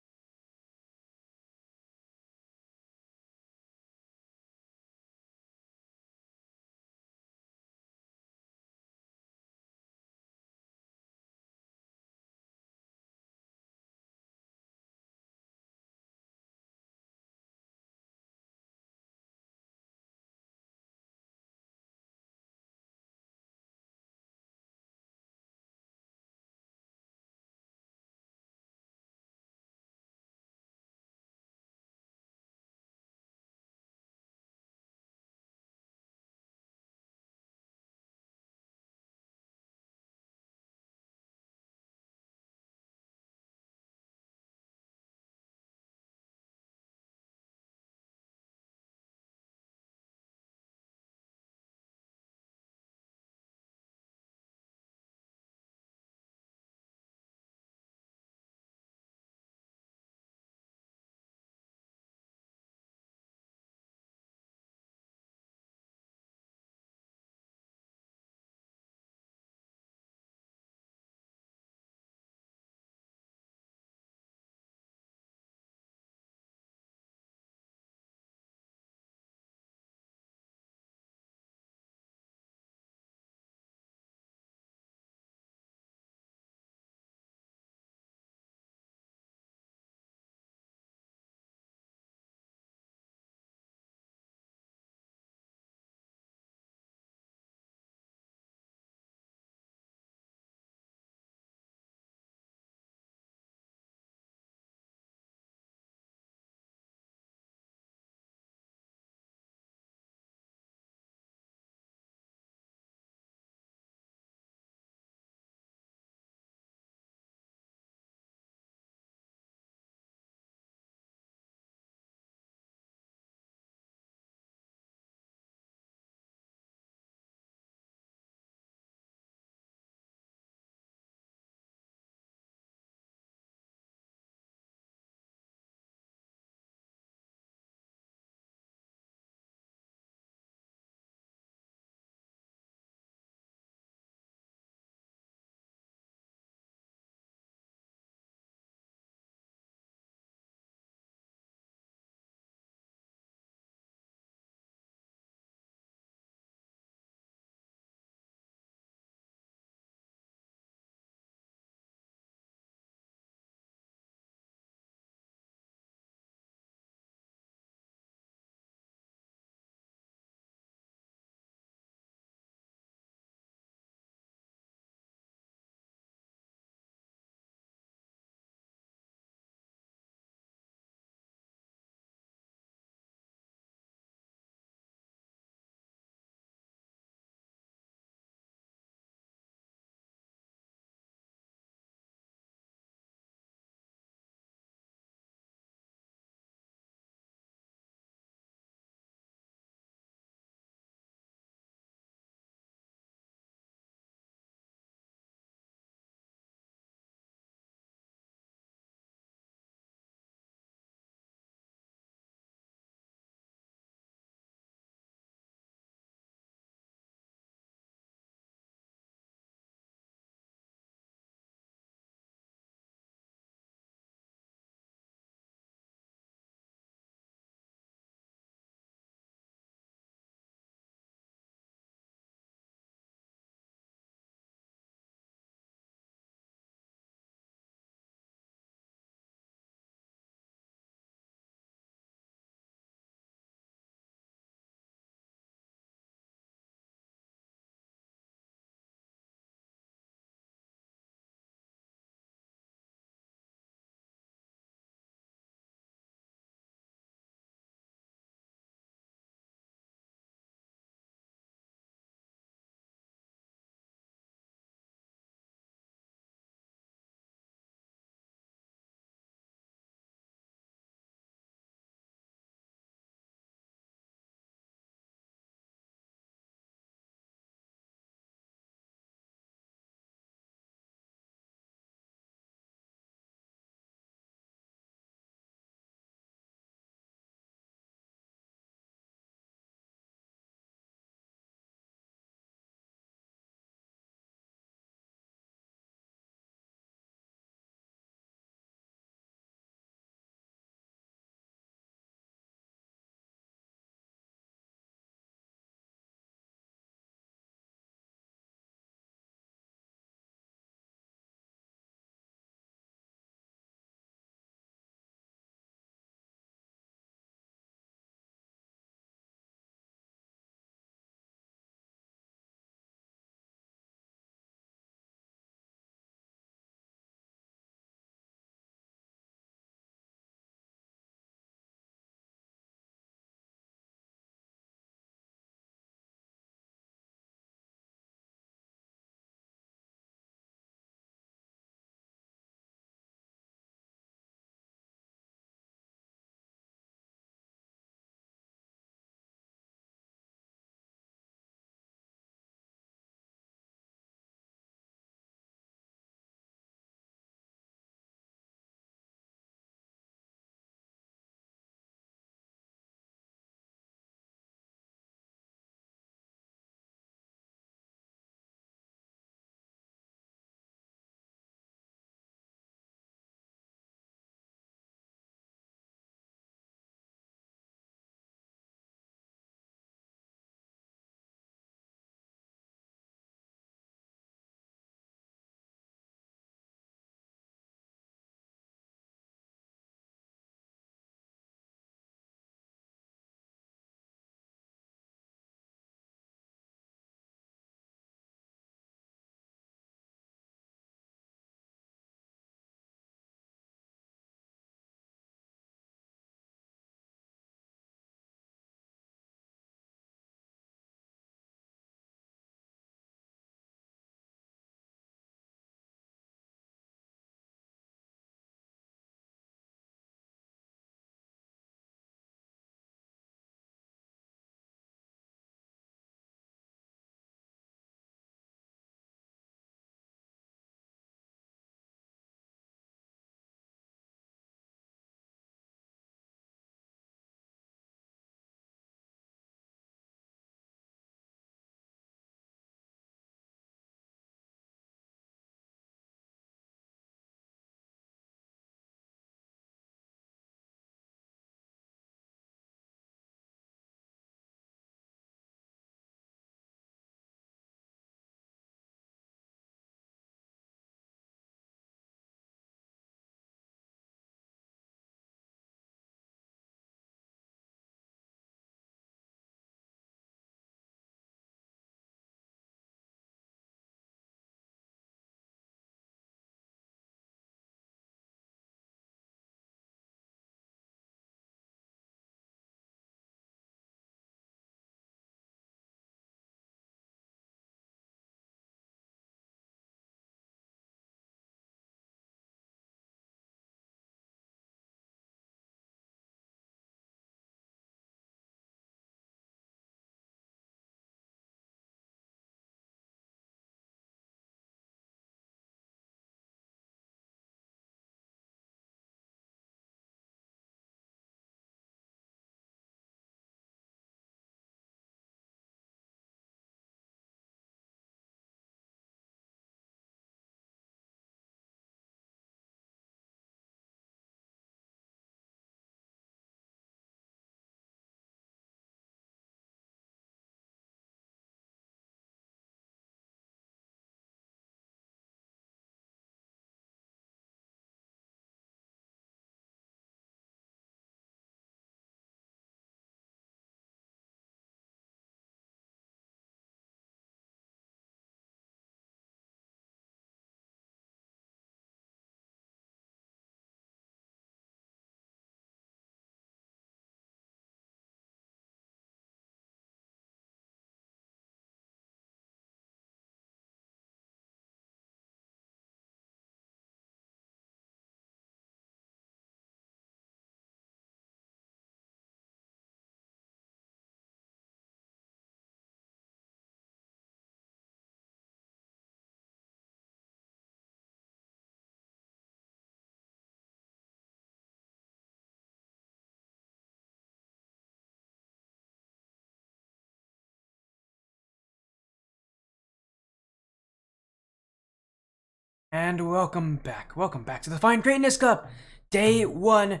And welcome back. Welcome back to the Define Greatness Cup, Day 1.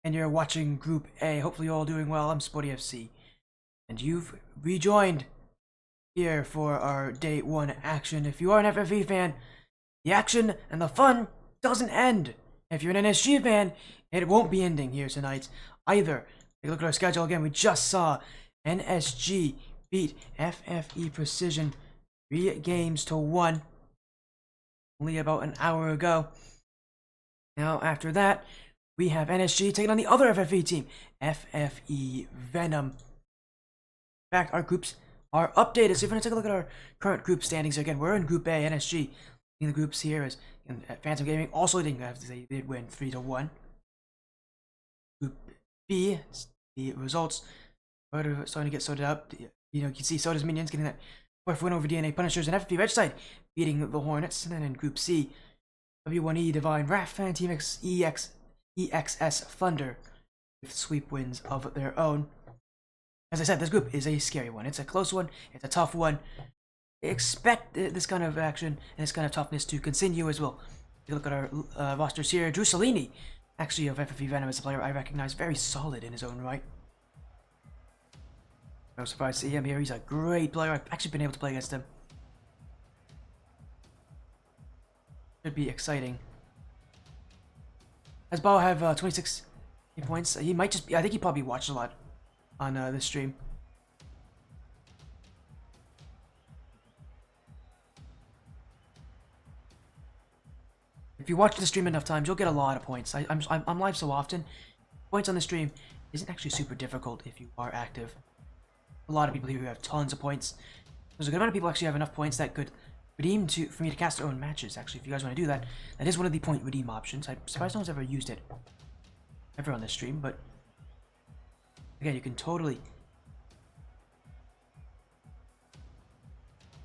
And you're watching Group A. Hopefully you're all doing well. I'm Sporty FC. And you've rejoined here for our Day 1 action. If you are an FFE fan, the action and the fun doesn't end. If you're an NSG fan, it won't be ending here tonight either. Take a look at our schedule again. We just saw NSG beat FFE Precision 3-1. Only about an hour ago. Now, after that, we have NSG taking on the other FFE team, FFE Venom. In fact, our groups are updated. So if you want to take a look at our current group standings again, we're in Group A, NSG. In the groups here is Phantom Gaming. Also, didn't have to say they did win 3-1. Group B, the results are starting to get sorted out. You can see Soda's Minions getting that fourth win over DNA Punishers and FFE Regicide beating the Hornets. And then in Group C, W1E Divine Wrath and Team EXS Thunder with sweep wins of their own. As I said, this group is a scary one. It's a close one. It's a tough one. Expect this kind of action and this kind of toughness to continue as well. If you look at our rosters here, Drew Salini, actually of FFE Venom, is a player I recognize, very solid in his own right. No surprise to see him here. He's a great player. I've actually been able to play against him. Should be exciting. As Bao have 26 points. He might just be, I think he probably watched a lot on this stream. If you watch the stream enough times, you'll get a lot of points. I'm live so often. Points on the stream isn't actually super difficult if you are active. A lot of people here who have tons of points. There's a good amount of people actually have enough points that could redeem for me to cast their own matches. Actually, if you guys want to do that, that is one of the point redeem options. I'm surprised no one's ever used it ever on this stream, but again, you can totally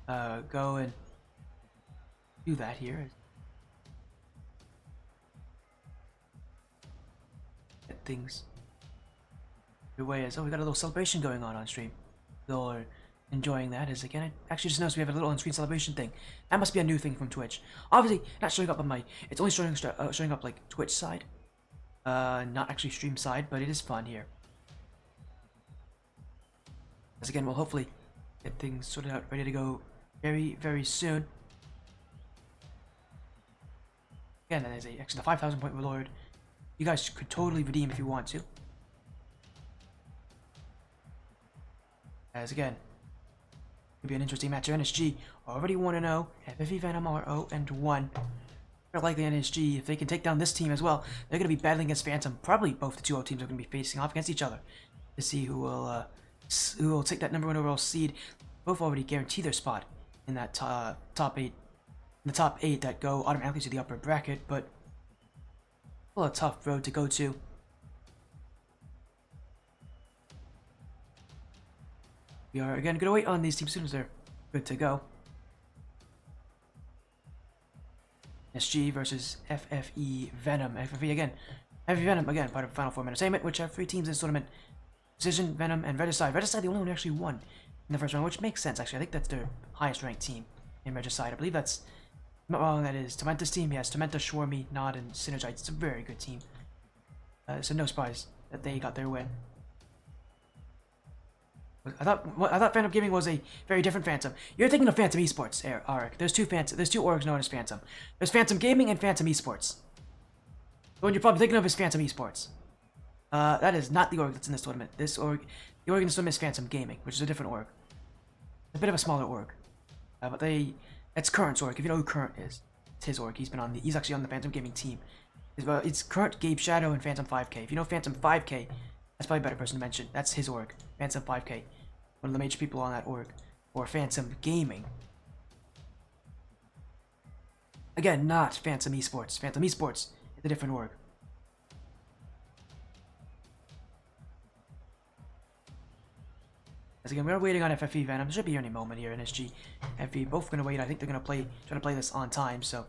go and do that here. Get things your way is. Oh, we got a little celebration going on stream. Are enjoying that. As again, I actually just noticed we have a little on-screen celebration thing. That must be a new thing from Twitch. Obviously, not showing up on my. It's only showing up like Twitch side, not actually stream side. But it is fun here. As again, we'll hopefully get things sorted out, ready to go very, very soon. Again, there's actually the 5,000 point reward. You guys could totally redeem if you want to. As again, could be an interesting match. NSG already 1-0. FFE Venom are 0-1. Very likely NSG, if they can take down this team as well, they're going to be battling against Phantom. Probably both the 2-0 teams are going to be facing off against each other to see who will take that #1 overall seed. Both already guarantee their spot in that top 8. In the top 8 that go automatically to the upper bracket, but still a tough road to go to. We are again going to wait on these teams as soon as they're good to go. SG versus FFE Venom. FFE again. FFE Venom again, part of Final Form Entertainment, which have 3 teams in this tournament: Precision, Venom, and Regicide. Regicide, the only one who actually won in the first round, which makes sense actually. I think that's their highest ranked team in Regicide. I believe that's not wrong. That is Tormenta's team. Yes, Tormenta, Schwarmy, Nod, and Synergite. It's a very good team. So no surprise that they got their win. I thought Phantom Gaming was a very different Phantom. You're thinking of Phantom Esports, Arik. There's two orgs known as Phantom. There's Phantom Gaming and Phantom Esports. The one you're probably thinking of is Phantom Esports. That is not the org that's in this tournament. The org in this tournament is Phantom Gaming, which is a different org. A bit of a smaller org. But that's Current's org. If you know who Current is, it's his org. He's actually on the Phantom Gaming team. It's Current, Gabe Shadow, and Phantom 5K. If you know Phantom 5K, that's probably a better person to mention. That's his org. Phantom 5K. One of the major people on that org. Or Phantom Gaming. Again, not Phantom Esports. Phantom Esports is a different org. As again, we're waiting on FFE Venom. Should be here any moment here. NSG, FFE, both gonna wait. I think they're gonna try to play this on time. So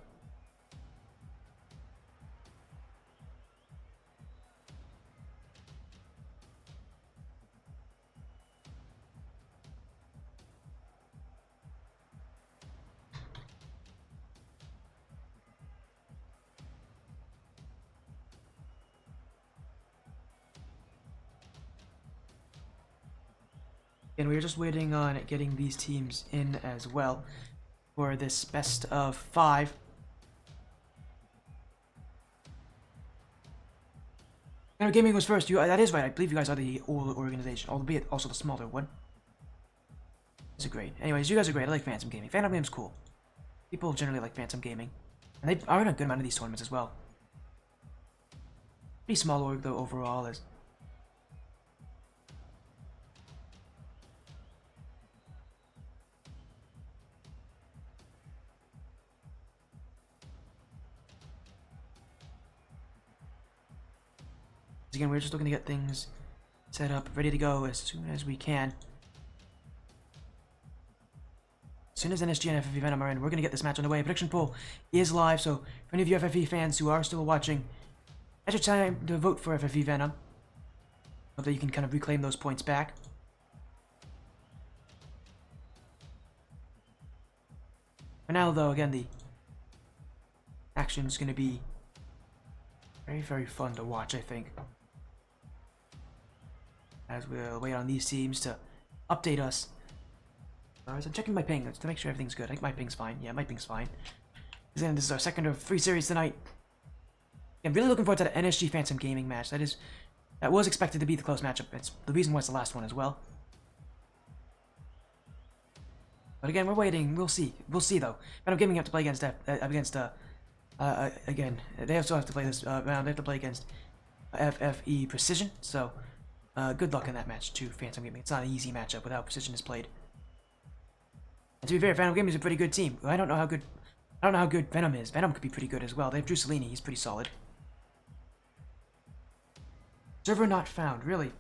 And we're just waiting on getting these teams in as well for this best of 5. Gaming was first. That is right. I believe you guys are the old organization, albeit also the smaller one. This is great. Anyways, you guys are great. I like Phantom Gaming. Phantom Gaming's cool. People generally like Phantom Gaming. And they are in a good amount of these tournaments as well. Pretty small org though overall is. Again, we're just looking to get things set up, ready to go as soon as we can. As soon as NSG and FFE Venom are in, we're going to get this match on the way. Prediction poll is live, so for any of you FFE fans who are still watching, at your time to vote for FFE Venom. Hope that you can kind of reclaim those points back. For now, though, again, the action is going to be very, very fun to watch, I think. As we'll wait on these teams to update us. As I'm checking my ping to make sure everything's good. I think my ping's fine. Yeah, my ping's fine. Then this is our second of 3 series tonight. I'm really looking forward to the NSG Phantom Gaming match. That was expected to be the close matchup. It's the reason why it's the last one as well. But again, we're waiting. We'll see. We'll see though. Phantom Gaming have to play against again. They also have to play this round. They have to play against FFE Precision. So good luck in that match to Phantom Gaming. It's not an easy matchup with how Precision is played. And to be fair, Phantom Gaming is a pretty good team. I don't know how good Venom is. Venom could be pretty good as well. They have Drusalini. He's pretty solid. Server not found. Really?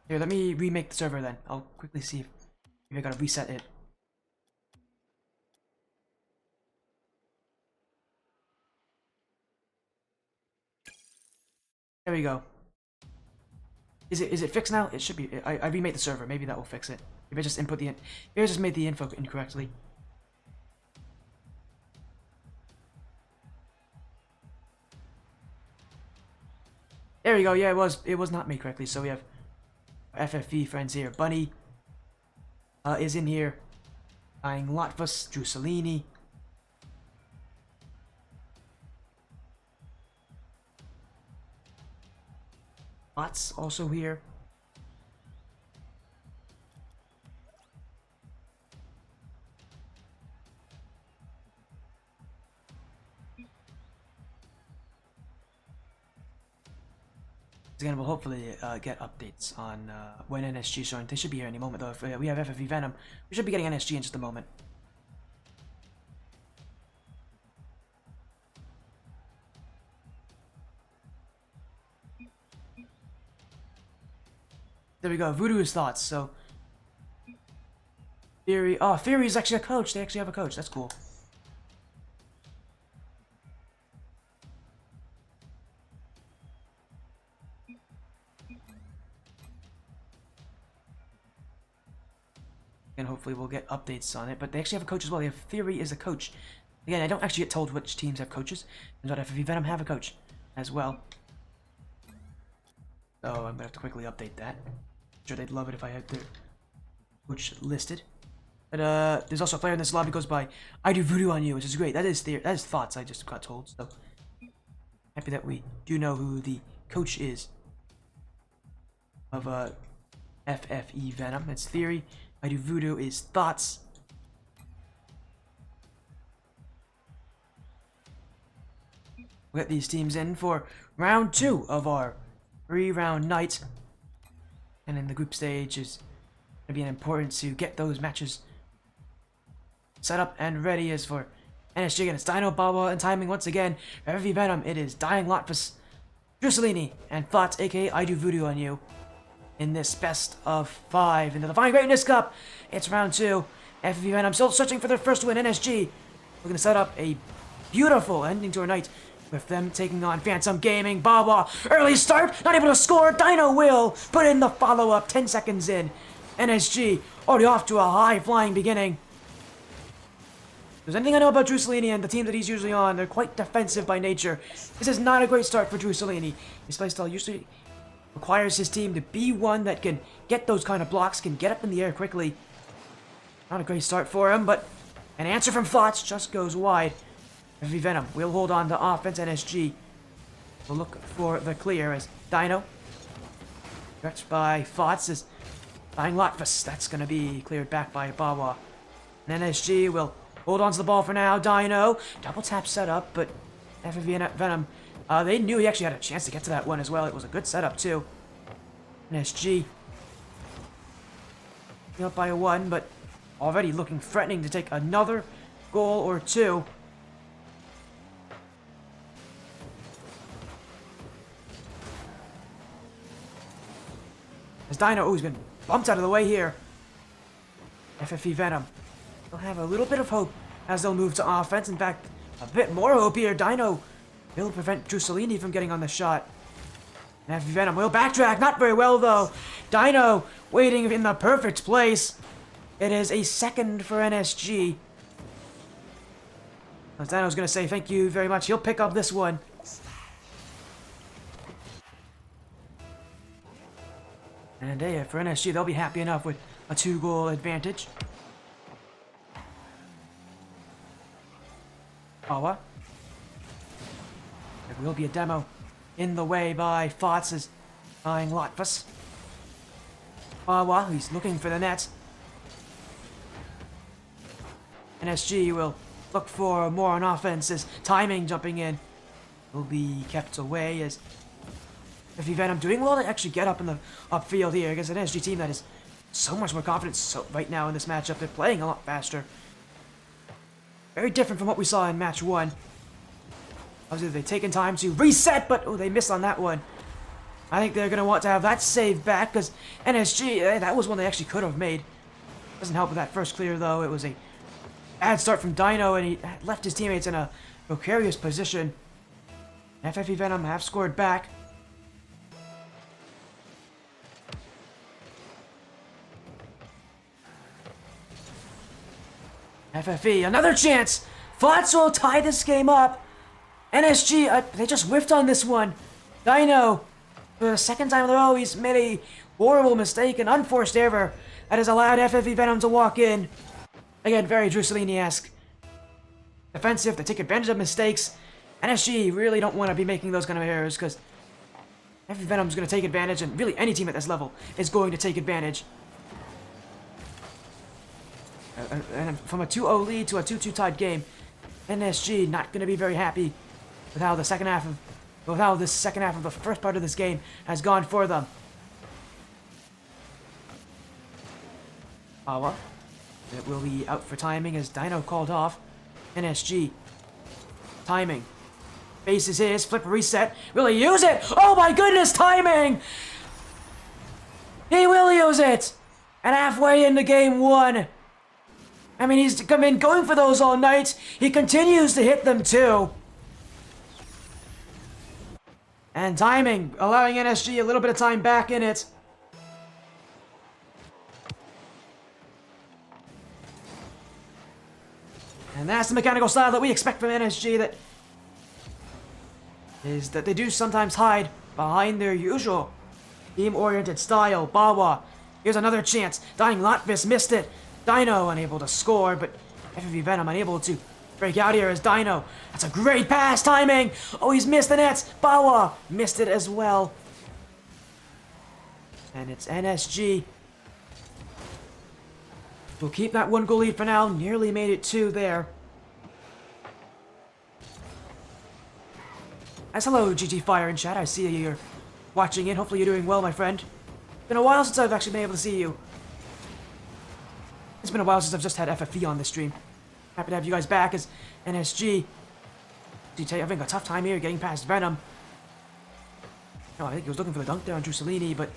Here, let me remake the server then. I'll quickly see if maybe I gotta reset it. There we go. Is it fixed now? It should be. I remade the server. Maybe that will fix it. If I just input maybe I just made the info incorrectly. There we go. Yeah, it was not made correctly. So we have FFE friends here. Bunny is in here. Dying Latvas, Drusalini. Bots also here. Again, we'll hopefully get updates on when NSG is showing. They should be here any moment though. If we have FFE Venom, we should be getting NSG in just a moment. There we go. Voodoo's thoughts. So, Theory. Oh, Theory is actually a coach. They actually have a coach. That's cool. And hopefully we'll get updates on it. But they actually have a coach as well. They have Theory is a coach. Again, I don't actually get told which teams have coaches. And FFE Venom have a coach as well. So I'm gonna have to quickly update that. I'm sure they'd love it if I had their coach listed. But there's also a player in this lobby goes by I do voodoo on you, which is great. That is thoughts I just got told. So happy that we do know who the coach is of FFE Venom. It's Theory. I do voodoo is thoughts. We'll get these teams in for round 2 of our 3-round night. And in the group stage is going to be important to get those matches set up and ready as for NSG against Dino, Baba, and timing once again. For FFE Venom, it is Dying Latvas, Drusalini, and Thoughts, aka I do voodoo on you. In this best of 5 in the Divine Greatness Cup. It's round 2. FFE Venom still searching for their first win. NSG we're going to set up a beautiful ending to our night with them taking on Phantom Gaming. Baba, early start, not able to score. Dino will put in the follow-up 10 seconds in. NSG already off to a high-flying beginning. If there's anything I know about Drusalini and the team that he's usually on, they're quite defensive by nature. This is not a great start for Drusalini. His playstyle usually Requires his team to be one that can get those kind of blocks, can get up in the air quickly. Not a great start for him, but an answer from Thoughts just goes wide. FFE Venom will hold on to offense. NSG will look for the clear as Dino, stretched by Thoughts, is dying Lotfus. That's going to be cleared back by Bawa. And NSG will hold on to the ball for now. Dino, double tap set up, but FFE Venom, they knew he actually had a chance to get to that one as well. It was a good setup too. NSG up by 1, but already looking threatening to take another goal or two. As Dino, he's been bumped out of the way here. FFE Venom, they'll have a little bit of hope as they'll move to offense. In fact, a bit more hope here. Dino will prevent Drusellini from getting on the shot. And FFE Venom will backtrack, not very well though. Dino waiting in the perfect place. It is a second for NSG. As Dino's gonna say thank you very much. He'll pick up this one. And for NSG, they'll be happy enough with a 2-goal advantage. Awa. There will be a demo in the way by Thoughts as eyeing Lotfus. Awa, he's looking for the net. NSG will look for more on offense as Timing jumping in will be kept away as FFE Venom doing well to actually get up in the upfield here against an NSG team that is so much more confident right now in this matchup. They're playing a lot faster. Very different from what we saw in match 1. Obviously, they've taken time to reset, but they missed on that one. I think they're going to want to have that save back because NSG, that was one they actually could have made. Doesn't help with that first clear, though. It was a bad start from Dino, and he left his teammates in a precarious position. FFE Venom have scored back. FFE, another chance! Thoughts will tie this game up. NSG, they just whiffed on this one. Dino, for the second time in a row, he's made a horrible mistake, an unforced error that has allowed FFE Venom to walk in. Again, very Drusellini-esque. Defensive, they take advantage of mistakes. NSG really don't want to be making those kind of errors because FFE Venom's going to take advantage, and really any team at this level is going to take advantage. And from a 2-0 lead to a 2-2 tied game, NSG not going to be very happy with how the second half of the first part of this game has gone for them. Awa, it will be out for Timing as Dino called off. NSG, Timing, base is his, flip reset, will he use it? Oh my goodness, Timing! He will use it! And halfway into game 1. I mean, he's been going for those all night. He continues to hit them too. And Timing, allowing NSG a little bit of time back in it. And that's the mechanical style that we expect from NSG, that they do sometimes hide behind their usual team-oriented style. Bawa, here's another chance. Dying Lotfus missed it. Dino unable to score, but FFE Venom unable to break out here as Dino. That's a great pass, Timing! Oh, he's missed the nets! Bawa missed it as well. And it's NSG. We'll keep that 1-goal lead for now. Nearly made it 2 there. As hello, GG Fire in chat. I see you're watching in. Hopefully you're doing well, my friend. Been a while since I've actually been able to see you. It's been a while since I've just had FFE on this stream. Happy to have you guys back as NSG. Having a tough time here getting past Venom. No, I think he was looking for the dunk there on Drusellini, but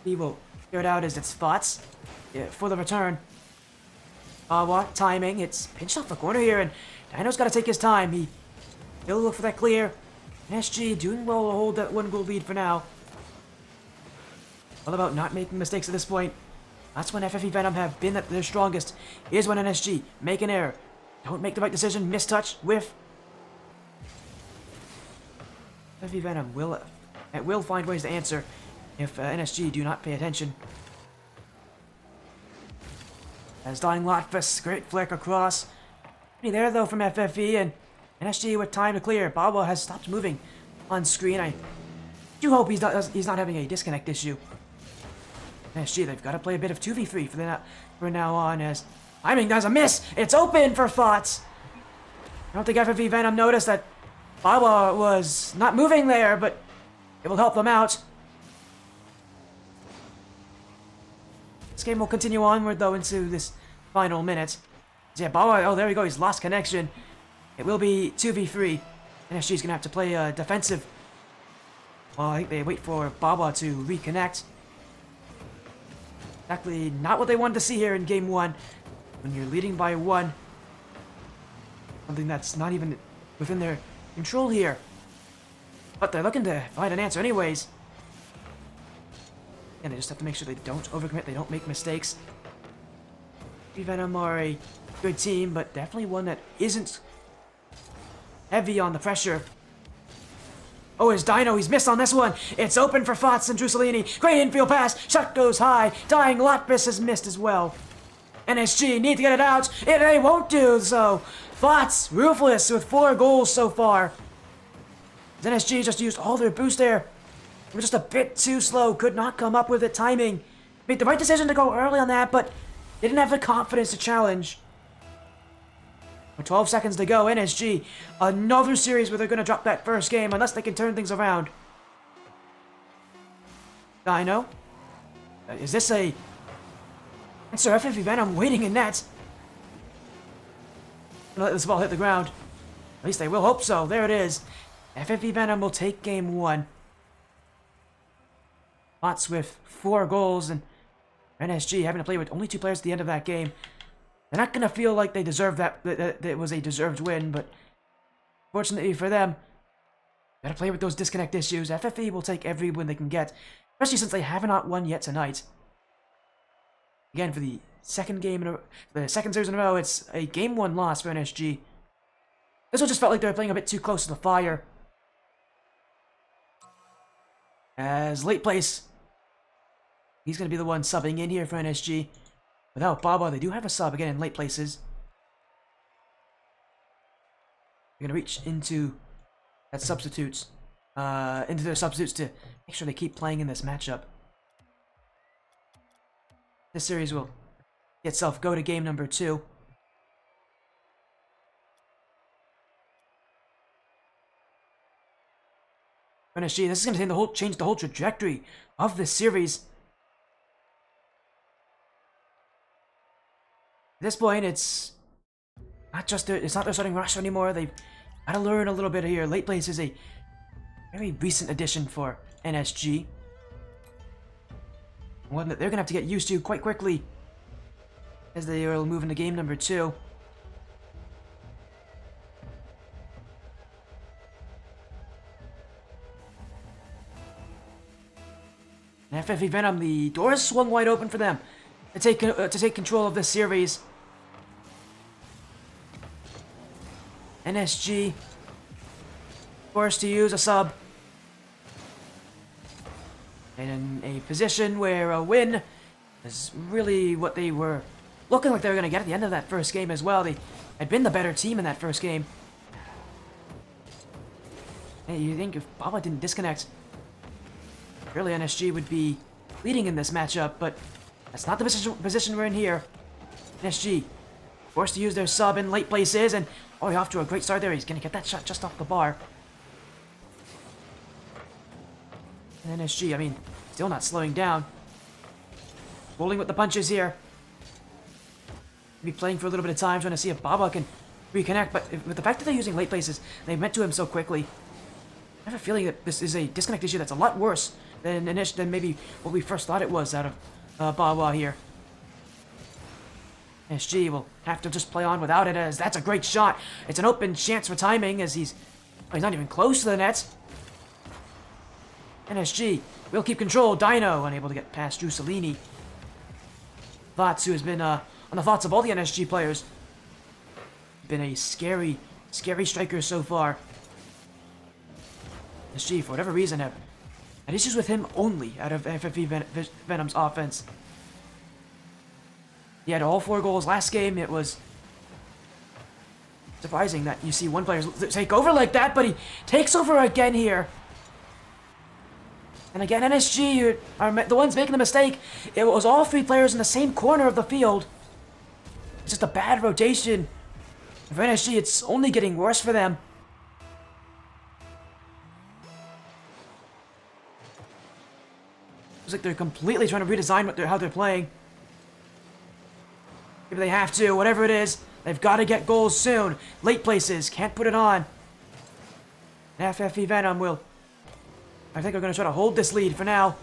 he will figure it out as it's Thoughts for the return. What Timing? It's pinched off the corner here, and Dino's got to take his time. He'll look for that clear. NSG doing well to hold that 1-goal lead for now. All about not making mistakes at this point. That's when FFE Venom have been at their strongest. Here's when NSG make an error. Don't make the right decision. Mistouch. Whiff. FFE Venom will It will find ways to answer if NSG do not pay attention. As Dying Lotfus, great flick across. Pretty there though from FFE, and NSG with time to clear. Baba has stopped moving on screen. I do hope he's not having a disconnect issue. NSG, they've got to play a bit of 2v3 for now on, as timing does a miss. It's open for Thoughts. I don't think FFE Venom noticed that Baba was not moving there, but it will help them out. This game will continue onward though into this final minute. So yeah, Baba, oh there we go, he's lost connection. It will be 2v3. NSG's gonna have to play defensive. Well, I think they wait for Baba to reconnect. Exactly not what they wanted to see here in game 1. When you're leading by 1. Something that's not even within their control here. But they're looking to find an answer anyways. And they just have to make sure they don't overcommit, they don't make mistakes. Venom are a good team, but definitely one that isn't heavy on the pressure. Oh, his Dino, he's missed on this one. It's open for Fots and Drusellini. Great infield pass. Shot goes high. Dying Lotbis has missed as well. NSG need to get it out. They won't do so. Fots, ruthless with 4 goals so far. NSG just used all their boost there. They were just a bit too slow. Could not come up with it. Timing. Made the right decision to go early on that, but they didn't have the confidence to challenge. With 12 seconds to go, NSG, another series where they're going to drop that first game unless they can turn things around. Dino? Is this a... Answer FFE Venom waiting in net. Let this ball hit the ground. At least they will hope so. There it is. FFE Venom will take game 1. Bots with 4 goals, and NSG having to play with only 2 players at the end of that game. They're not going to feel like they deserve that it was a deserved win, but fortunately for them, got to play with those disconnect issues. FFE will take every win they can get, especially since they have not won yet tonight. Again, for the second series in a row, it's a game 1 loss for NSG. This one just felt like they were playing a bit too close to the fire. As late place, he's going to be the one subbing in here for NSG. Without Baba, they do have a sub again in late places. They're going to reach into that substitutes, into their substitutes to make sure they keep playing in this matchup. This series will itself go to game number 2. NSG, this is going to change the whole trajectory of this series. At this point, it's not their starting roster anymore. They've got to learn a little bit here. Late place is a very recent addition for NSG. One that they're going to have to get used to quite quickly as they will move into game number 2. And FFE Venom, the doors swung wide open for them to take control of this series. NSG forced to use a sub in a position where a win is really what they were looking like they were going to get at the end of that first game as well. They had been the better team in that first game. Hey, you think if Baba didn't disconnect, surely NSG would be leading in this matchup, but that's not the position we're in here. NSG forced to use their sub in late places, and oh, he's off to a great start there. He's going to get that shot just off the bar. And NSG, I mean, still not slowing down. Rolling with the punches here. Be playing for a little bit of time, trying to see if Baba can reconnect, but with the fact that they're using late places, they went to him so quickly. I have a feeling that this is a disconnect issue that's a lot worse than maybe what we first thought it was out of Baba here. NSG will have to just play on without it, as that's a great shot. It's an open chance for timing, as he's not even close to the net. NSG will keep control. Dino unable to get past Drusellini. Vats, who has been on the thoughts of all the NSG players, been a scary striker so far. NSG, for whatever reason, have had issues with him only out of FFE Venom's offense. He had all 4 goals last game. It was surprising that you see one player take over like that, but he takes over again here. And again, NSG are the ones making the mistake. It was all 3 players in the same corner of the field. It's just a bad rotation. For NSG, it's only getting worse for them. Looks like they're completely trying to redesign how they're playing. Maybe they have to, whatever it is. They've got to get goals soon. Late places, can't put it on. FFE Venom will... I think we're going to try to hold this lead for now.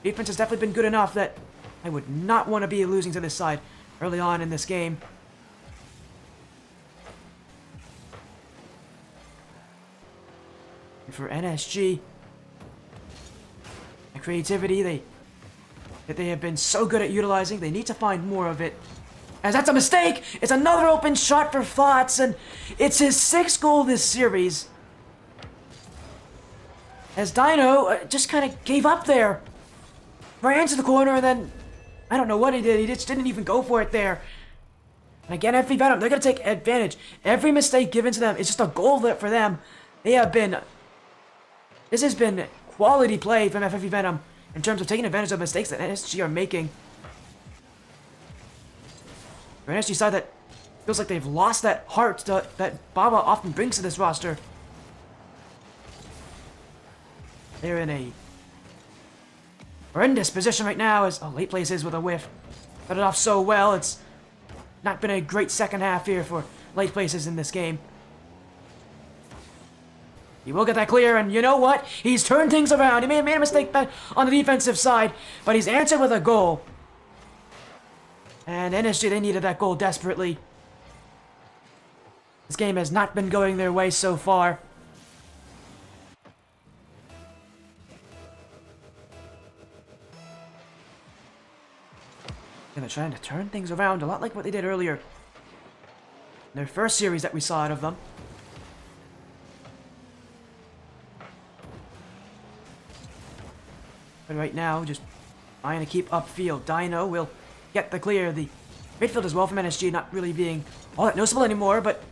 Defense has definitely been good enough that I would not want to be losing to this side early on in this game. And for NSG, the creativity that they have been so good at utilizing, they need to find more of it. As that's a mistake! It's another open shot for Thoughts, and it's his 6th goal this series. As Dino just kind of gave up there. Ran to the corner and then... I don't know what he did. He just didn't even go for it there. And again, FFE Venom, they're going to take advantage. Every mistake given to them is just a goal for them. They have been... This has been quality play from FFE Venom in terms of taking advantage of mistakes that NSG are making. For NSG side, that feels like they've lost that heart that Baba often brings to this roster. They're in a horrendous position right now as late places with a whiff. Got it off so well. It's not been a great second half here for late places in this game. He will get that clear, and you know what? He's turned things around. He may have made a mistake on the defensive side, but he's answered with a goal. And NSG, they needed that goal desperately. This game has not been going their way so far. And they're trying to turn things around a lot like what they did earlier in their first series that we saw out of them. But right now, just trying to keep upfield. Dino will get the clear. The midfield as well from NSG not really being all that noticeable anymore, but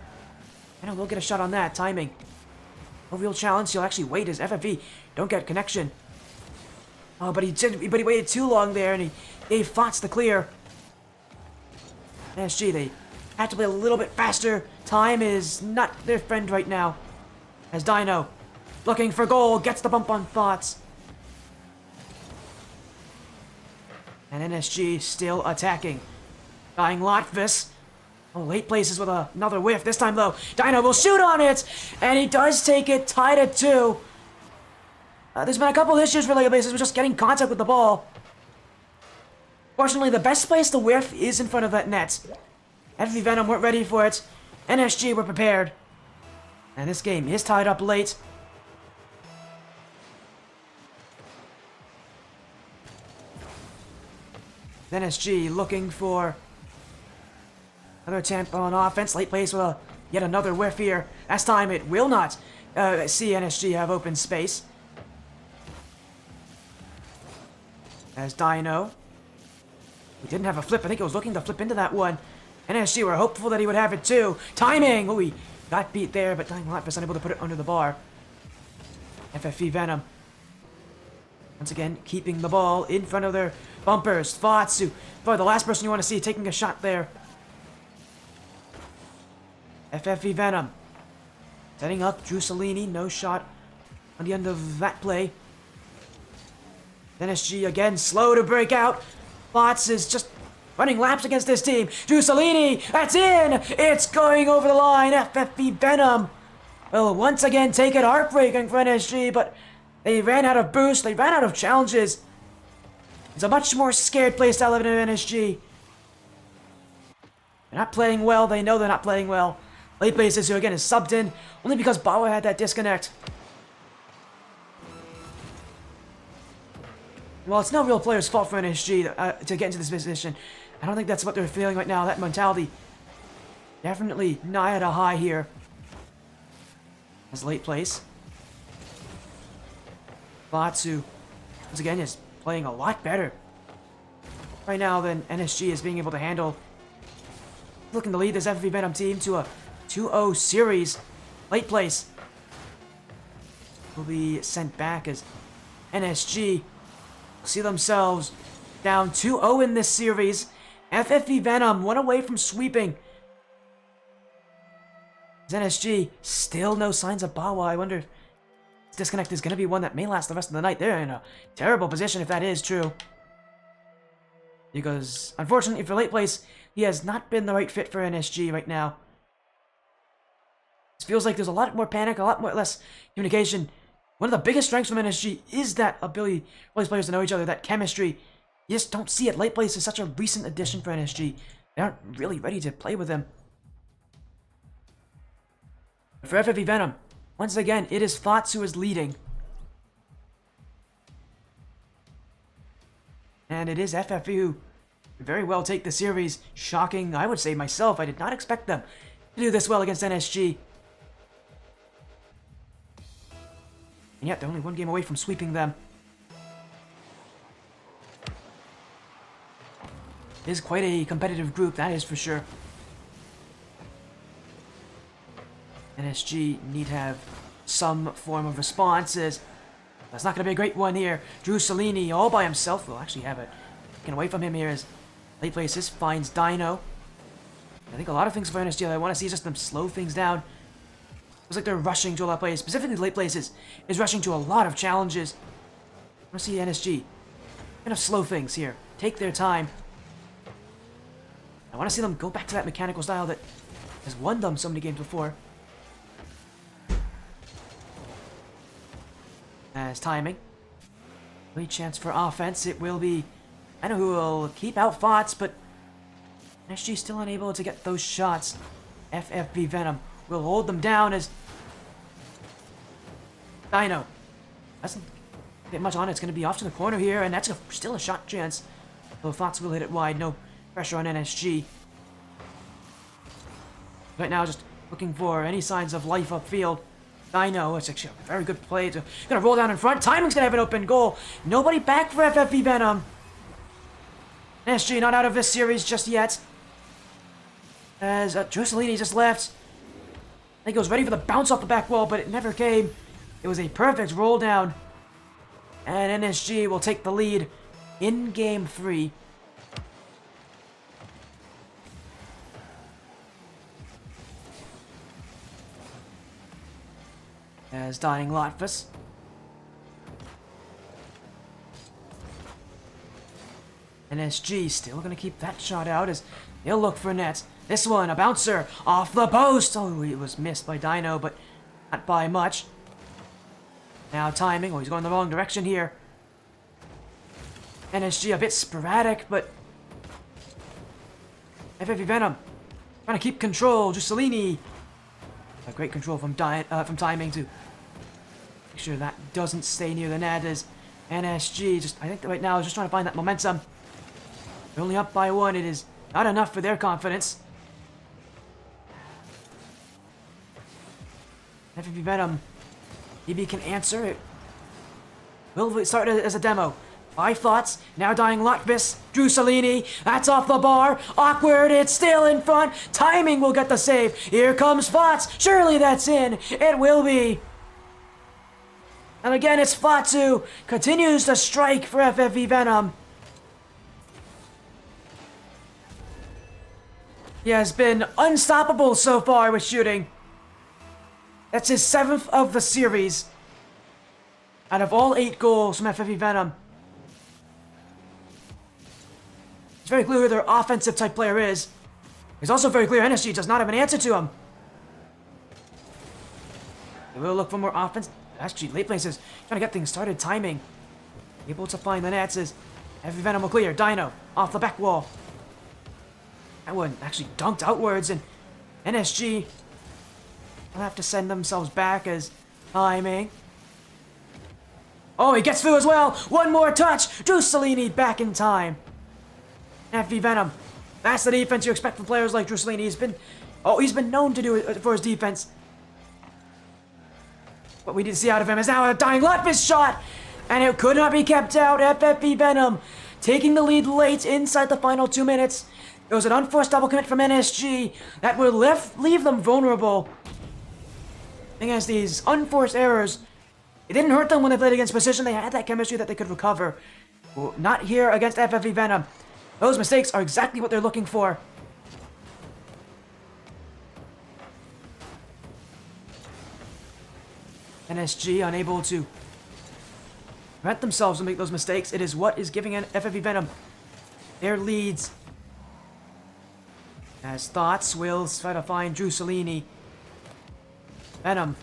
Dino will get a shot on that. Timing. No real challenge. He'll actually wait as FFE don't get connection. Oh, but he waited too long there, and he gave Fox the clear. NSG, they have to play a little bit faster. Time is not their friend right now. As Dino, looking for goal, gets the bump on Thoughts. And NSG still attacking. Dying Lotvis. Oh, late places with another whiff. This time, though, Dino will shoot on it! And he does take it, tied at 2. There's been a couple issues for late places with just getting contact with the ball. Fortunately, the best place to whiff is in front of that net. FFE Venom weren't ready for it. NSG were prepared. And this game is tied up late. NSG looking for another attempt on offense. Late plays with yet another whiff here. Last time it will not see NSG have open space. As Dino. He didn't have a flip. I think he was looking to flip into that one. NSG were hopeful that he would have it too. Timing! Oh, he got beat there, but Dying Light was unable to put it under the bar. FFE Venom. Once again, keeping the ball in front of their bumpers. Fatsu, probably the last person you want to see taking a shot there. FFE Venom. Setting up Drew Salini. No shot on the end of that play. NSG again, slow to break out. Bots is just running laps against this team. Drew Salini, that's in! It's going over the line. FFE Venom will once again take it. Heartbreaking for NSG, but they ran out of boost. They ran out of challenges. It's a much more scared playstyle of NSG. They're not playing well. They know they're not playing well. Late places who again is subbed in only because Bauer had that disconnect. Well, it's no real player's fault for NSG to get into this position. I don't think that's what they're feeling right now. That mentality definitely not at a high here. As late place. Batsu, once again, is playing a lot better right now than NSG is being able to handle. Looking to lead this FFE Venom team to a 2-0 series. Late place will be sent back as NSG see themselves down 2-0 in this series. FFE Venom one away from sweeping. As NSG, still no signs of Bawa. I wonder if this disconnect is going to be one that may last the rest of the night. They're in a terrible position if that is true. Because, unfortunately for late place, he has not been the right fit for NSG right now. It feels like there's a lot more panic, a lot more less communication. One of the biggest strengths from NSG is that ability for these players to know each other, that chemistry. You just don't see it. Late place is such a recent addition for NSG. They aren't really ready to play with him. For FFE Venom, once again, it is Thoughts who is leading. And it is FFE who very well take the series. Shocking, I would say myself. I did not expect them to do this well against NSG. And yet, they're only one game away from sweeping them. It is quite a competitive group, that is for sure. NSG need have some form of responses. That's not going to be a great one here. Drew Salini all by himself will actually have it taken away from him here as late places finds Dino. I think a lot of things for NSG that I want to see is just them slow things down. Looks like they're rushing to a lot of plays, specifically late places is rushing to a lot of challenges. I want to see NSG kind of slow things here, take their time. I want to see them go back to that mechanical style that has won them so many games before. As timing, great chance for offense. It will be, I know who will keep out Fots, but NSG still unable to get those shots. FFE Venom will hold them down as Dino doesn't get much on it. It's going to be off to the corner here, and that's still a shot chance. Though Fots will hit it wide. No pressure on NSG. Right now, just looking for any signs of life upfield. Dino, it's actually a very good play. Gonna roll down in front. Timing's gonna have an open goal. Nobody back for FFE Venom. NSG not out of this series just yet. As Drew Salini just left. I think he was ready for the bounce off the back wall, but it never came. It was a perfect roll down. And NSG will take the lead in Game 3. As Dying Lotfus. NSG still going to keep that shot out as he'll look for nets. This one, a bouncer off the post. Oh, it was missed by Dino, but not by much. Now timing. Oh, he's going the wrong direction here. NSG a bit sporadic, but FFE Venom trying to keep control. Juscelini. A great control from timing to make sure that doesn't stay near the net as NSG just, I think that right now is just trying to find that momentum. They're only up by one. It is not enough for their confidence. FFE Venom, maybe can answer it. Will start as a demo. 5 thoughts, now Dying Lotvis, Drew Salini, that's off the bar, awkward, it's still in front, timing will get the save, here comes Fots, surely that's in, it will be. And again it's Fatsu, continues to strike for FFE Venom. He has been unstoppable so far with shooting. That's his 7th of the series. Out of all 8 goals from FFE Venom. It's very clear who their offensive type player is. It's also very clear NSG does not have an answer to him. They will look for more offense. Actually, late places trying to get things started. Timing. Able to find the nets as FFE Venom will clear. Dino off the back wall. That one actually dunked outwards, and NSG will have to send themselves back as timing. Oh, he gets through as well. One more touch. Drew Salini back in time. FFE Venom. That's the defense you expect from players like Drew Salini. He's been known to do it for his defense. What we need to see out of him is now a Dying Lotvis shot. And it could not be kept out. FFE Venom taking the lead late inside the final 2 minutes. It was an unforced double commit from NSG that would leave them vulnerable against these unforced errors. It didn't hurt them when they played against Precision. They had that chemistry that they could recover. Well, not here against FFE Venom. Those mistakes are exactly what they're looking for. NSG unable to prevent themselves from making those mistakes. It is what is giving FFE Venom their leads. As Thoughts will try to find Drew Salini. Venom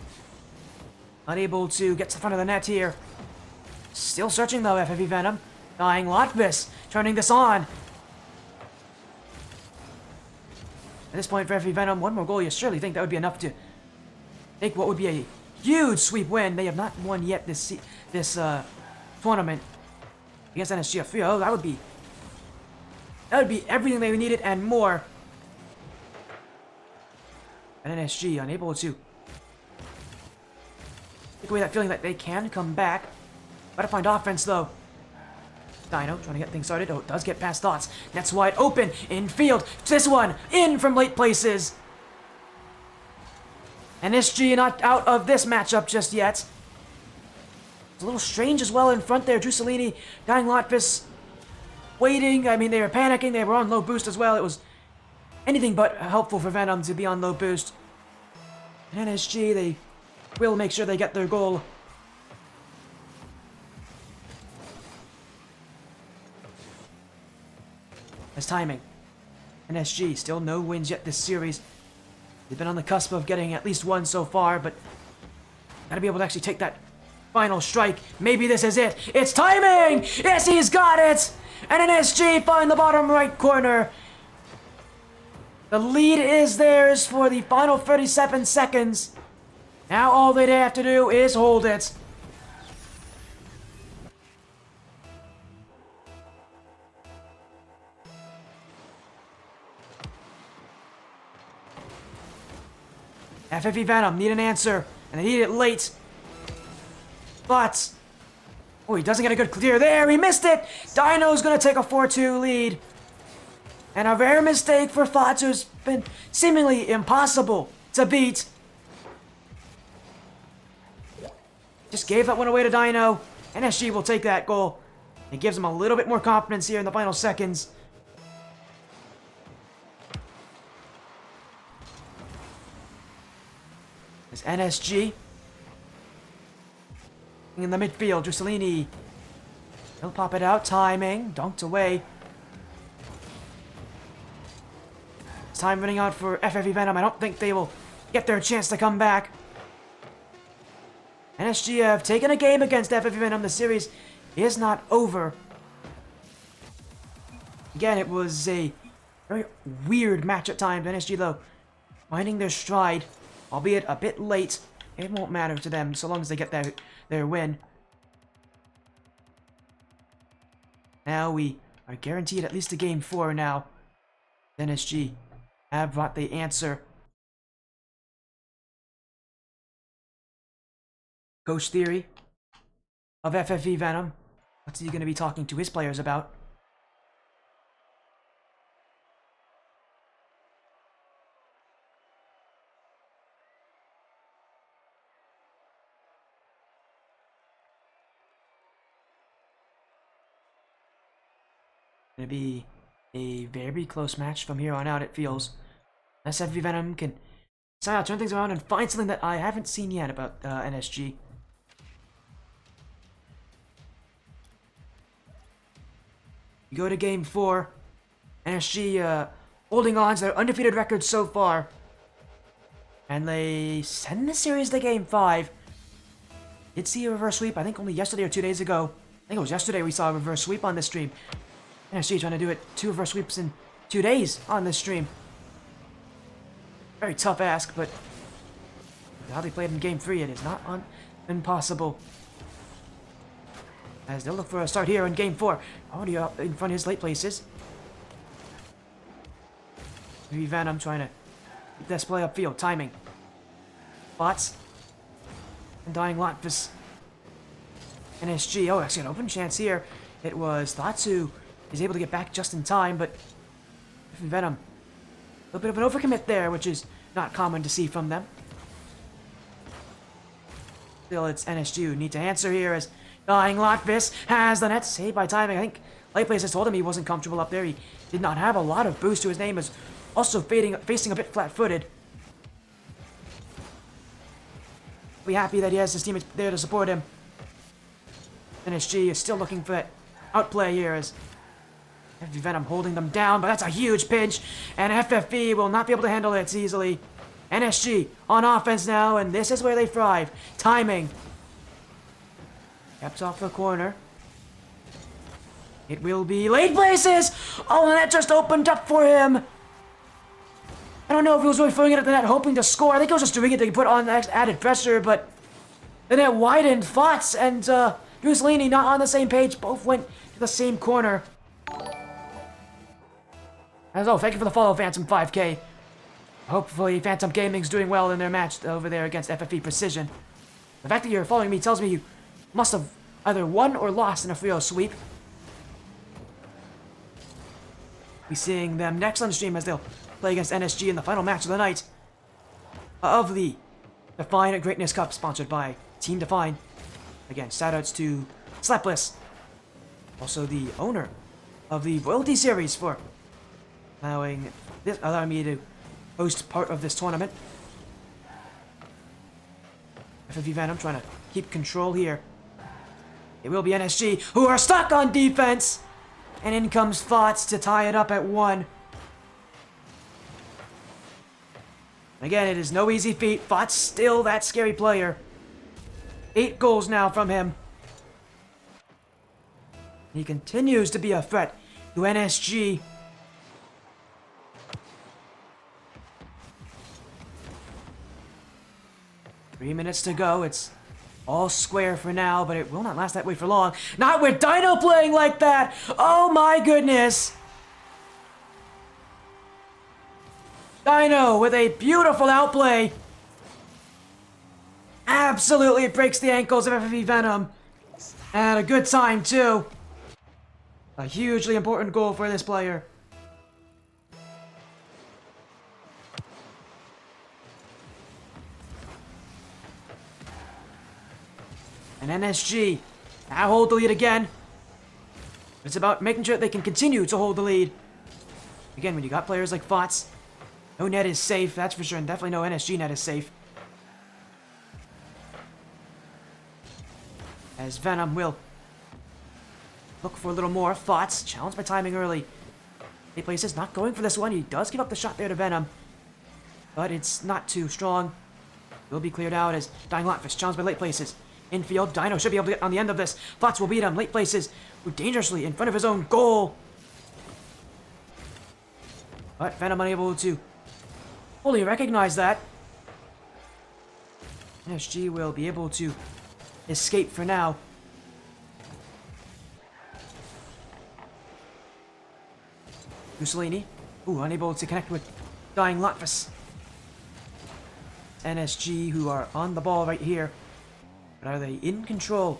unable to get to the front of the net here. Still searching though, FFE Venom. Dying Lotvis turning this on. At this point for FFE Venom, one more goal, you surely think that would be enough to take what would be a huge sweep win. They have not won yet this tournament against NSG. Oh, that would be everything they needed and more. And NSG unable to take away that feeling that they can come back. Gotta find offense though. Dino trying to get things started. Oh, it does get past Thoughts. Net's wide open in field. This one in from late places. NSG not out of this matchup just yet. It's a little strange as well in front there. Drew Salini, Dying Lotvis waiting. I mean, they were panicking. They were on low boost as well. It was anything but helpful for Venom to be on low boost. And NSG, they will make sure they get their goal. As timing. NSG, still no wins yet this series. They've been on the cusp of getting at least one so far, but gotta be able to actually take that final strike. Maybe this is it. It's timing! Yes, he's got it! And NSG find the bottom right corner. The lead is theirs for the final 37 seconds. Now all they have to do is hold it. FFE Venom need an answer, and they need it late. But, oh, he doesn't get a good clear there. He missed it. Dino's gonna take a 4-2 lead. And a rare mistake for Thoughts, who's been seemingly impossible to beat. Just gave that one away to Dino. NSG will take that goal. It gives them a little bit more confidence here in the final seconds. As NSG in the midfield, Drusellini. He'll pop it out, timing, dunked away. It's time running out for FFE Venom. I don't think they will get their chance to come back. NSG have taken a game against FFE Venom. The series is not over. Again, it was a very weird match at times. NSG, though, finding their stride, albeit a bit late. It won't matter to them so long as they get their win. Now we are guaranteed at least a game 4 now. NSG have brought the answer. Coach Theory of FFE Venom. What's he going to be talking to his players about? Going to be a very close match from here on out, it feels. Unless FFE Venom can somehow turn things around and find something that I haven't seen yet about NSG. You go to game 4. NSG holding on to their undefeated record so far. And they send the series to game 5. Did see a reverse sweep, I think only yesterday or 2 days ago. I think it was yesterday we saw a reverse sweep on this stream. NSG trying to do it 2 reverse sweeps in 2 days on this stream. Very tough ask, but how they played in game 3, it is not impossible. As they'll look for a start here in game 4. Already up in front of his late places. FFE Venom trying to keep this play upfield. Timing. Bots. And Dying Lotvis. NSG, oh, actually an open chance here. It was Thatsu. He's able to get back just in time, but Venom, a little bit of an overcommit there, which is not common to see from them. Still, it's NSG who need to answer here as Dying Lotvis has the net saved by timing. I think Lightblaze has told him he wasn't comfortable up there. He did not have a lot of boost to his name, is also facing a bit flat-footed. Be happy that he has his teammates there to support him. NSG is still looking for that outplay here as FFE Venom holding them down, but that's a huge pinch, and FFE will not be able to handle it easily. NSG on offense now, and this is where they thrive. Timing. Kept off the corner. It will be late places! Oh, and that just opened up for him! I don't know if he was really throwing it at the net hoping to score. I think he was just doing it to put on added pressure, but the net widened. Fots and Mussolini not on the same page. Both went to the same corner. As oh, thank you for the follow, Phantom 5K. Hopefully Phantom Gaming's doing well in their match over there against FFE Precision. The fact that you're following me tells me you must have either won or lost in a 3-0 sweep. Be seeing them next on the stream as they'll play against NSG in the final match of the night of the Define Greatness Cup, sponsored by Team Define. Again, shoutouts to Slepless, also the owner of the Royalty Series, for allowing me to host part of this tournament. FFE Venom trying to keep control here. It will be NSG who are stuck on defense, and in comes Thoughts to tie it up at 1. Again, it is no easy feat. Thoughts still that scary player. 8 goals now from him. He continues to be a threat to NSG. Three minutes to go. It's all square for now, but it will not last that way for long. Not with Dino playing like that! Oh my goodness! Dino with a beautiful outplay. Absolutely breaks the ankles of FFE Venom. And a good time, too. A hugely important goal for this player. And NSG now hold the lead again. It's about making sure they can continue to hold the lead. Again, when you got players like Fots, no net is safe, that's for sure, and definitely no NSG net is safe. As Venom will look for a little more. Thoughts, challenged by timing early. He places not going for this one. He does give up the shot there to Venom, but it's not too strong. Will be cleared out as Dying Lotfish challenged by late places. Infield, Dino should be able to get on the end of this. Thoughts will beat him. Late places, dangerously in front of his own goal. But Venom unable to fully recognize that. SG will be able to escape for now. Mussolini, unable to connect with Dying Lotvis. NSG, who are on the ball right here. But are they in control?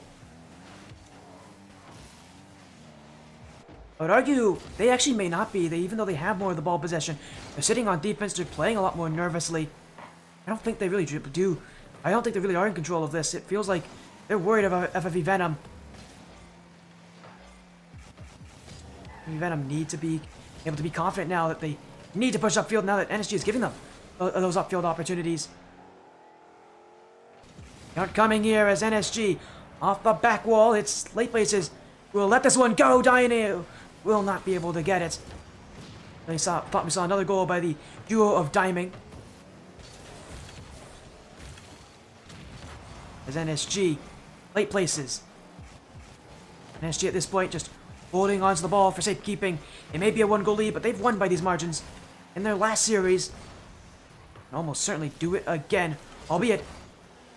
I would argue they actually may not be. Even though they have more of the ball possession, they're sitting on defense. They're playing a lot more nervously. I don't think they really do. I don't think they really are in control of this. It feels like they're worried about FFE Venom. FFE Venom need to be able to be confident now that they need to push upfield now that NSG is giving them those upfield opportunities. Not coming here as NSG off the back wall. It's late places. We'll let this one go. Dino will not be able to get it. Thought we saw another goal by the duo of Diming. As NSG late places. NSG at this point just holding onto the ball for safekeeping. It may be a 1-goal lead, but they've won by these margins in their last series. And almost certainly do it again, albeit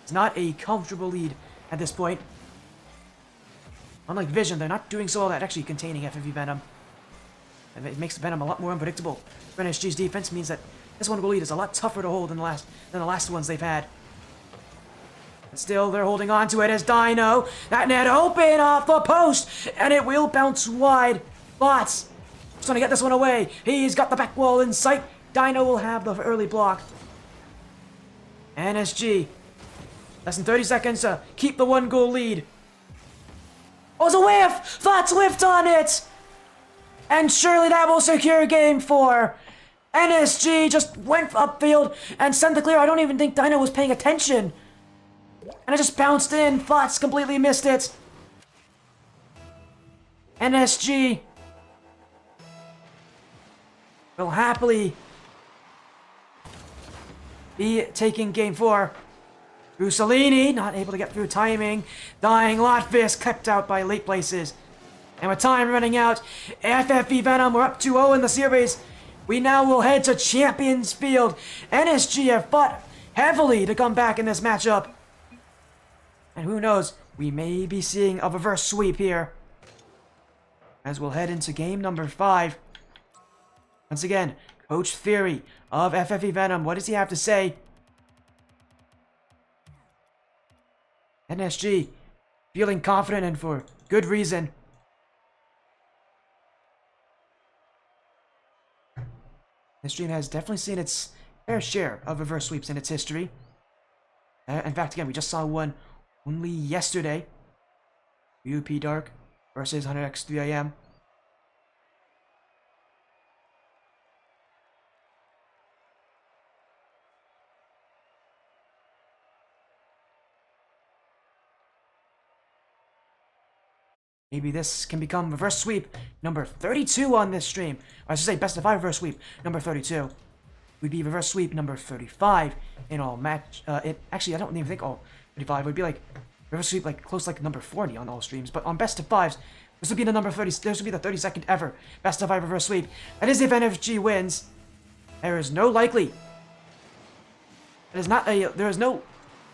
it's not a comfortable lead at this point. Unlike Vision, they're not doing so well at actually containing FFE Venom. And it makes Venom a lot more unpredictable. For NSG's defense means that this 1-goal lead is a lot tougher to hold than the last ones they've had. Still, they're holding on to it as Dino. That net open off the post, and it will bounce wide. Bots trying to get this one away. He's got the back wall in sight. Dino will have the early block. NSG, less than 30 seconds to keep the 1-goal lead. Oh, it's a whiff! Thoughts whiffed on it! And surely that will secure game 4. NSG just went upfield and sent the clear. I don't even think Dino was paying attention. And it just bounced in. Thoughts completely missed it. NSG will happily be taking game 4. Russolini not able to get through timing. Dying Lotvis kept out by late places. And with time running out, FFE Venom, we're up 2-0 in the series. We now will head to Champions Field. NSG have fought heavily to come back in this matchup. And who knows, we may be seeing a reverse sweep here. As we'll head into game number 5. Once again, Coach Theory of FFE Venom, what does he have to say? NSG feeling confident and for good reason. This team has definitely seen its fair share of reverse sweeps in its history. In fact, again, we just saw one only yesterday. UP Dark versus 100x 3am. Maybe this can become reverse sweep number 32 on this stream. Or I should say best of 5 reverse sweep number 32. Would be reverse sweep number 35 in all match. Actually, I don't even think all 35 would be like reverse sweep like close like number 40 on all streams. But on best of 5s, this would be the number 30. This would be the 32nd ever best of 5 reverse sweep. That is if NFG wins. There is no likely. There is no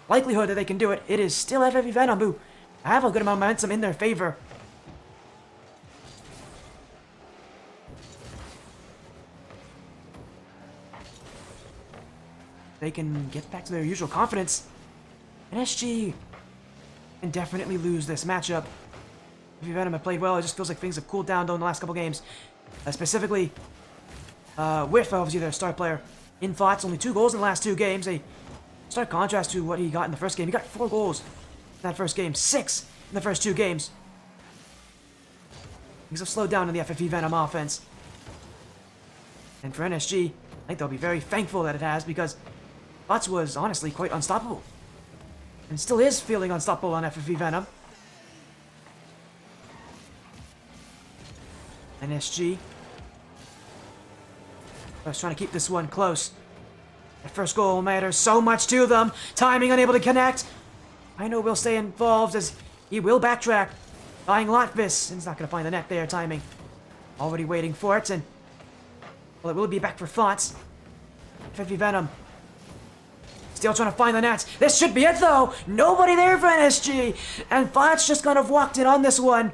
likelihood that they can do it. It is still FFE Venom who have a good amount of momentum in their favor. They can get back to their usual confidence. NSG can definitely lose this matchup. If Venom have played well, it just feels like things have cooled down though in the last couple games. Specifically, with obviously their star player in Thoughts, only 2 goals in the last 2 games. A stark contrast to what he got in the first game. He got 4 goals in that first game, 6 in the first 2 games. Things have slowed down in the FFE Venom offense. And for NSG, I think they'll be very thankful that it has because Thoughts was honestly quite unstoppable. And still is feeling unstoppable on FFE Venom. NSG. I was trying to keep this one close. That first goal matters so much to them. Timing unable to connect. I know we'll stay involved as he will backtrack. Dying Lotvis. He's not going to find the net there. Timing. Already waiting for it. And well, it will be back for Thoughts. FFE Venom. Still trying to find the net. This should be it though. Nobody there for NSG. And Thoughts just kind of walked in on this one. It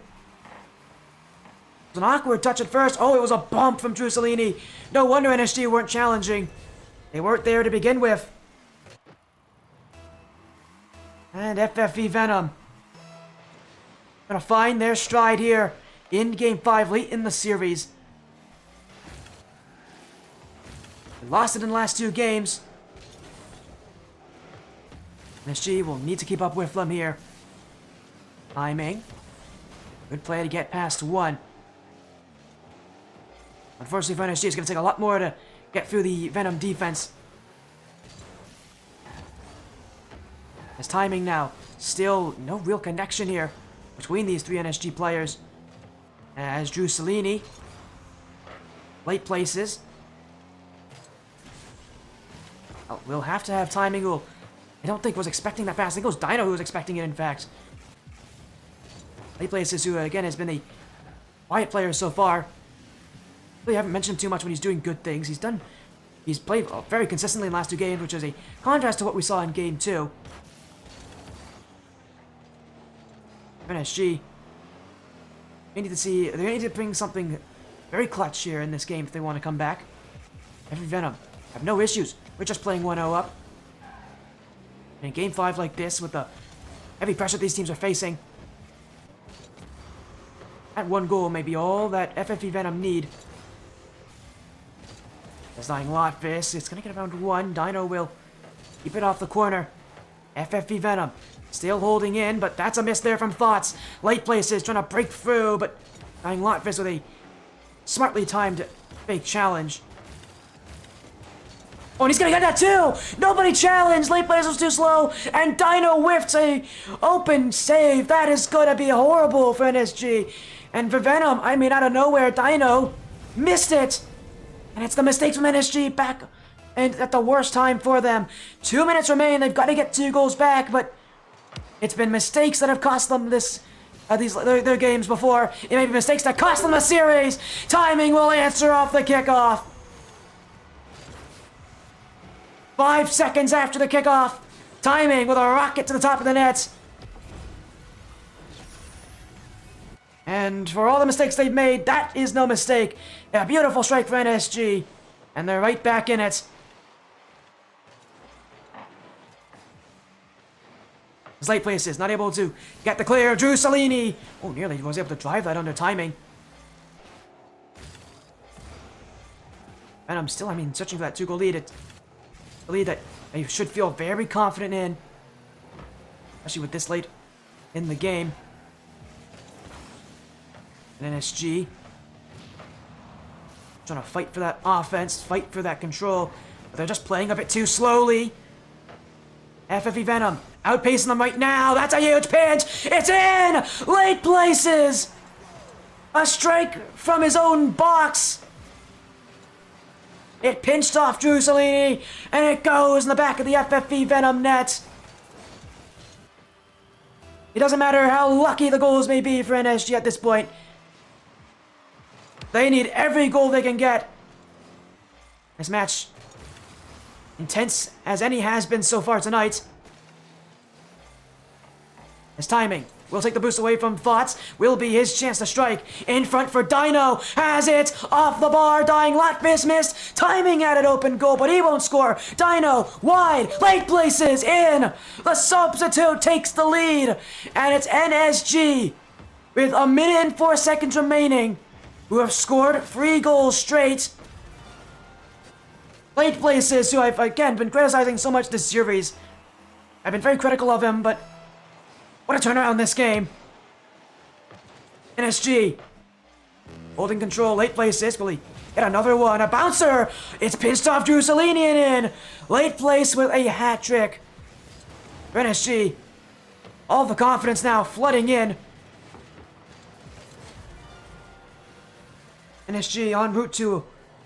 was an awkward touch at first. Oh, it was a bump from Russolini. No wonder NSG weren't challenging. They weren't there to begin with. And FFE Venom gonna find their stride here in Game 5 late in the series. They lost it in the last 2 games. NSG will need to keep up with them here. Timing. Good play to get past 1. Unfortunately for NSG, it's going to take a lot more to get through the Venom defense. His timing now. Still no real connection here between these 3 NSG players. As Russolini. Late places. Oh, we'll have to have timing. Who I don't think was expecting that pass. I think it was Dino who was expecting it, in fact. Late places, who again has been a quiet player so far. Really haven't mentioned him too much when he's doing good things. He's played very consistently in the last 2 games, which is a contrast to what we saw in Game 2. NSG. They need to bring something very clutch here in this game if they want to come back. FFE Venom have no issues. We're just playing 1-0 up. In game 5 like this, with the heavy pressure these teams are facing, that one goal may be all that FFE Venom need. As Dying Lotvis, it's going to get around 1. Dino will keep it off the corner. FFE Venom still holding in, but that's a miss there from Thoughts. Late places trying to break through, but Dying Lotvis with a smartly timed fake challenge. Oh, and he's gonna get that too! Nobody challenged! Late plays was too slow, and Dino whiffs a open save. That is gonna be horrible for NSG. And for Venom, I mean, out of nowhere, Dino missed it! And it's the mistakes from NSG back and at the worst time for them. 2 minutes remain, they've got to get 2 goals back, but it's been mistakes that have cost them their games before. It may be mistakes that cost them the series. Timing will answer off the kickoff. 5 seconds after the kickoff. Timing with a rocket to the top of the net. And for all the mistakes they've made, that is no mistake. A beautiful strike for NSG. And they're right back in it. His late places, not able to get the clear. Drew Salini. Oh, nearly was able to drive that under timing. And I'm still, searching for that 2-goal lead. It's a lead that they should feel very confident in. Especially with this late in the game. And NSG trying to fight for that offense, fight for that control. But they're just playing a bit too slowly. FFE Venom outpacing them right now. That's a huge pinch. It's in! Late places! A strike from his own box. It pinched off Drew Salini, and it goes in the back of the FFE Venom net. It doesn't matter how lucky the goals may be for NSG at this point. They need every goal they can get. This match, intense as any has been so far tonight. His timing will take the boost away from Thoughts. Will be his chance to strike. In front for Dino. Has it. Off the bar. Dying Lotvis missed. Timing at an open goal, but he won't score. Dino wide. Late places in. The substitute takes the lead. And it's NSG with 1 minute and 4 seconds remaining, who have scored 3 goals straight. Late places, who I've again been criticizing so much this series. I've been very critical of him, but what a turnaround this game. NSG holding control. Late places. Will he get another one? A bouncer. It's pinched off Drew Salini and in. Late place with a hat trick. For NSG. All the confidence now flooding in. NSG en route to,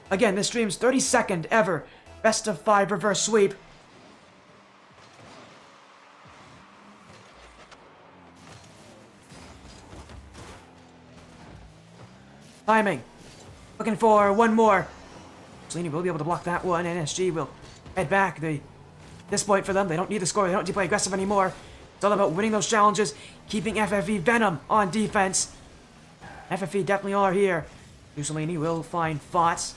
again, this stream's 32nd ever best of 5 reverse sweep. Timing. Looking for one more. Salini will be able to block that one. NSG will head back. This point for them, they don't need to score. They don't need to play aggressive anymore. It's all about winning those challenges, keeping FFE Venom on defense. FFE definitely are here. Mussolini will find Thoughts.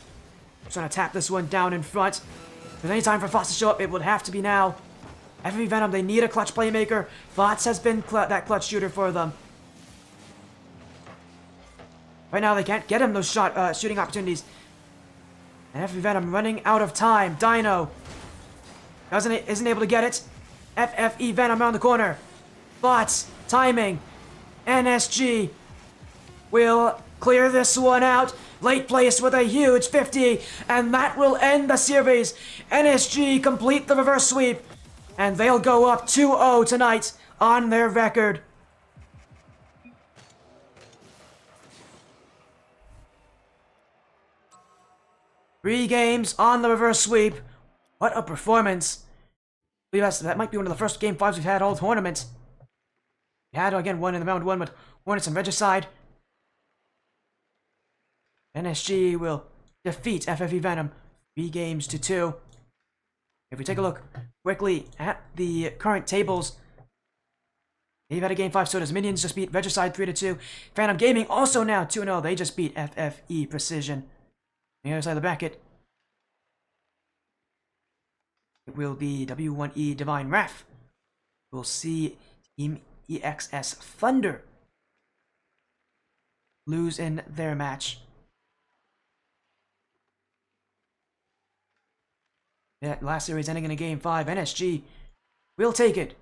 Trying to tap this one down in front. If there's any time for Thoughts to show up, it would have to be now. FFE Venom, they need a clutch playmaker. Thoughts has been that clutch shooter for them. Right now, they can't get him those shooting opportunities. And FFE Venom running out of time. Dino isn't able to get it. FFE Venom around the corner. Thoughts, timing. NSG will clear this one out. Late place with a huge 50, and that will end the series. NSG complete the reverse sweep, and they'll go up 2-0 tonight on their record. Three games on the reverse sweep. What a performance. That might be one of the first game 5s we've had all tournament. We had, again, one in the round 1 with Hornets and Regicide. NSG will defeat FFE Venom 3-2. If we take a look quickly at the current tables, they've had a game 5, so does Minions just beat Regicide 3-2. Phantom Gaming also now 2-0. They just beat FFE Precision. On the other side of the bracket, it will be W1E Divine Wrath We'll see Team EXS Thunder lose in their match. Yeah, last series ending in a Game 5. NSG will take it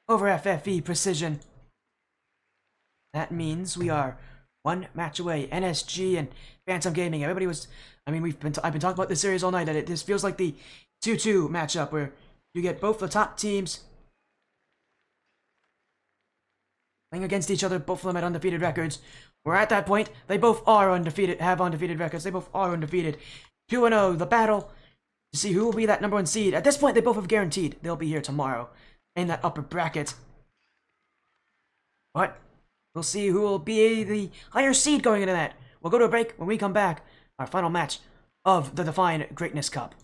over FFE Precision. That means we are one match away. NSG and Phantom Gaming. Everybody was. I mean, I've been talking about this series all night. That this feels like the 2-2 matchup where you get both the top teams playing against each other. Both of them at undefeated records. We're at that point. They both are undefeated. Have undefeated records. They both are undefeated. 2-0. The battle to see who will be that number 1 seed. At this point, they both have guaranteed they'll be here tomorrow in that upper bracket. But we'll see who will be the higher seed going into that. We'll go to a break. When we come back, our final match of the Define Greatness Cup.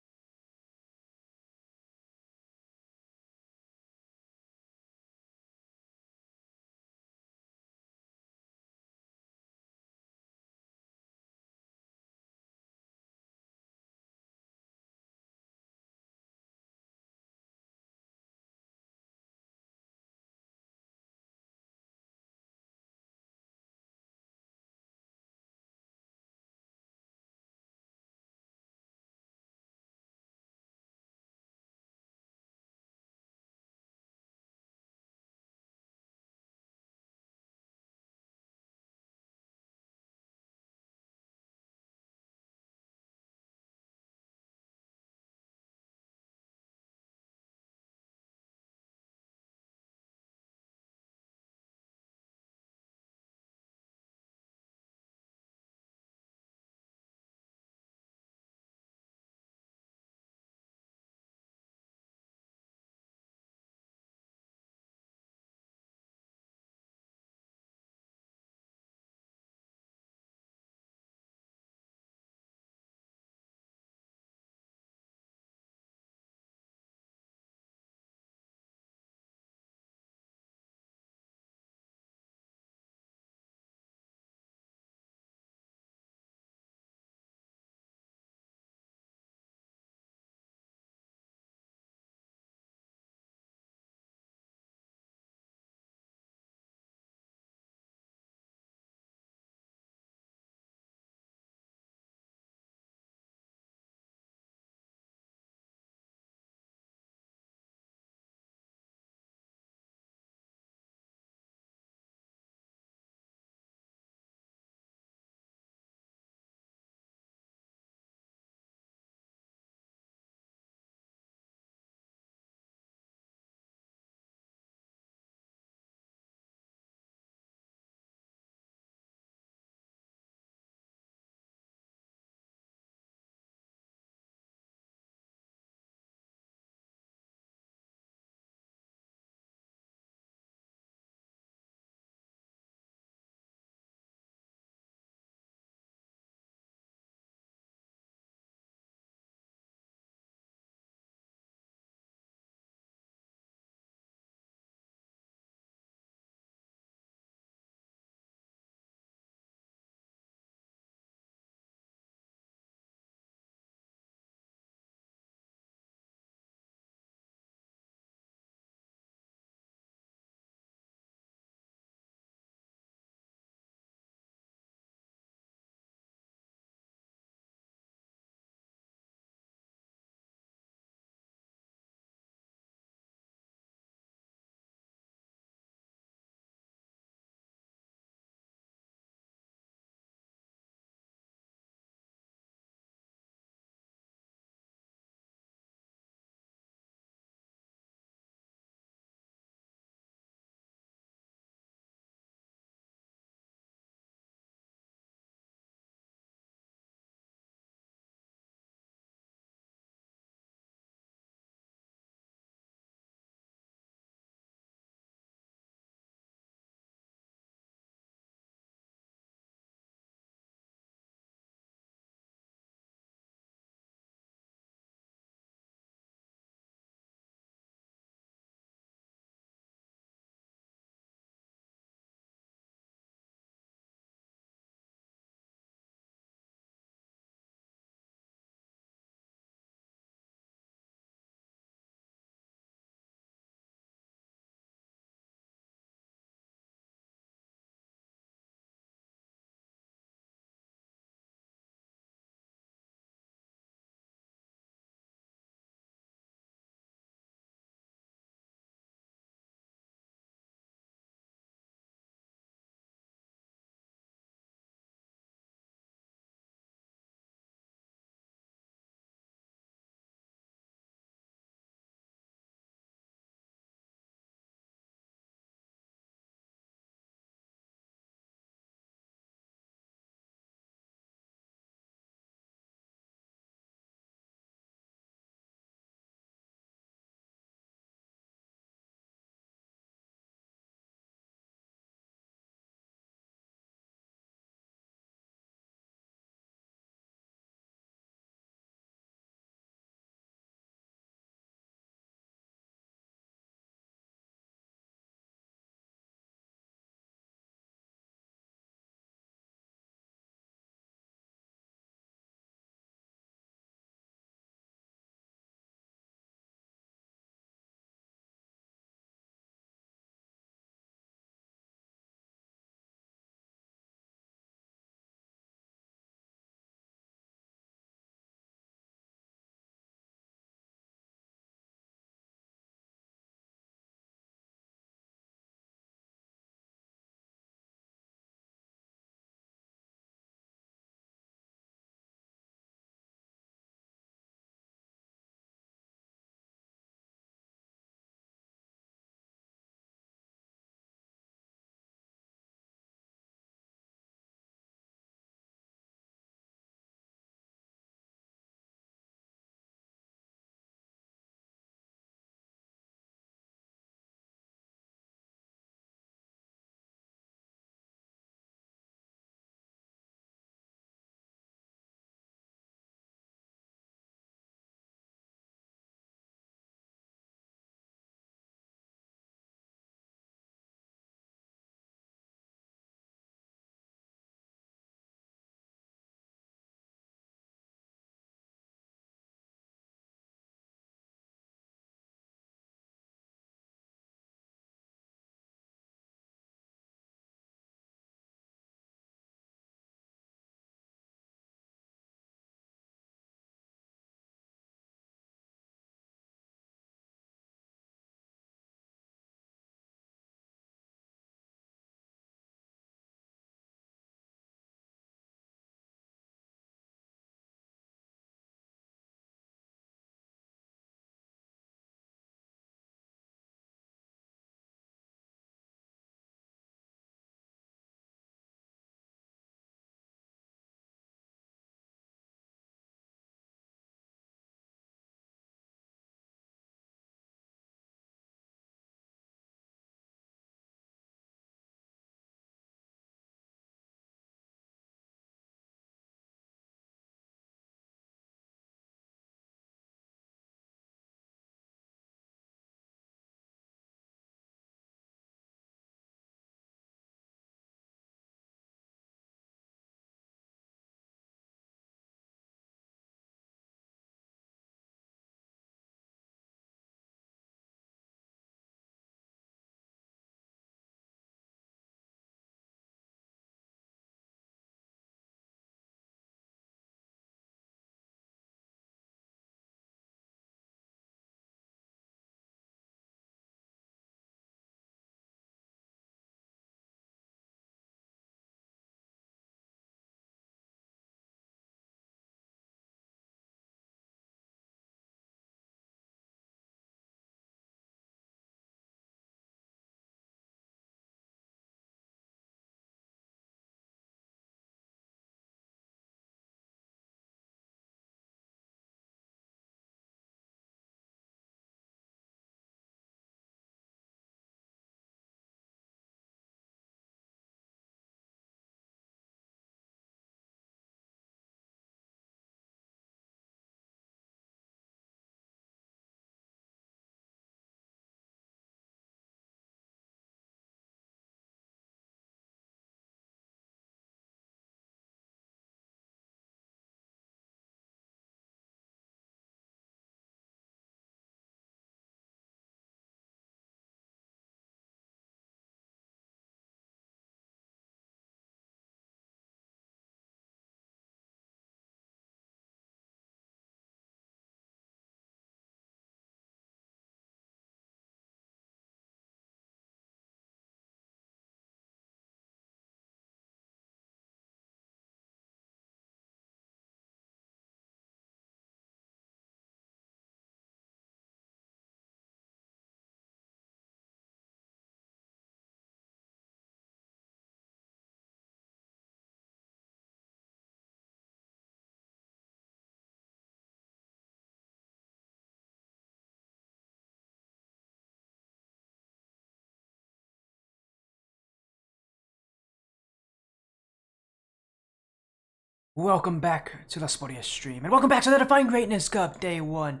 Welcome back to the Sportius stream, and welcome back to the Define Greatness Cup Day 1.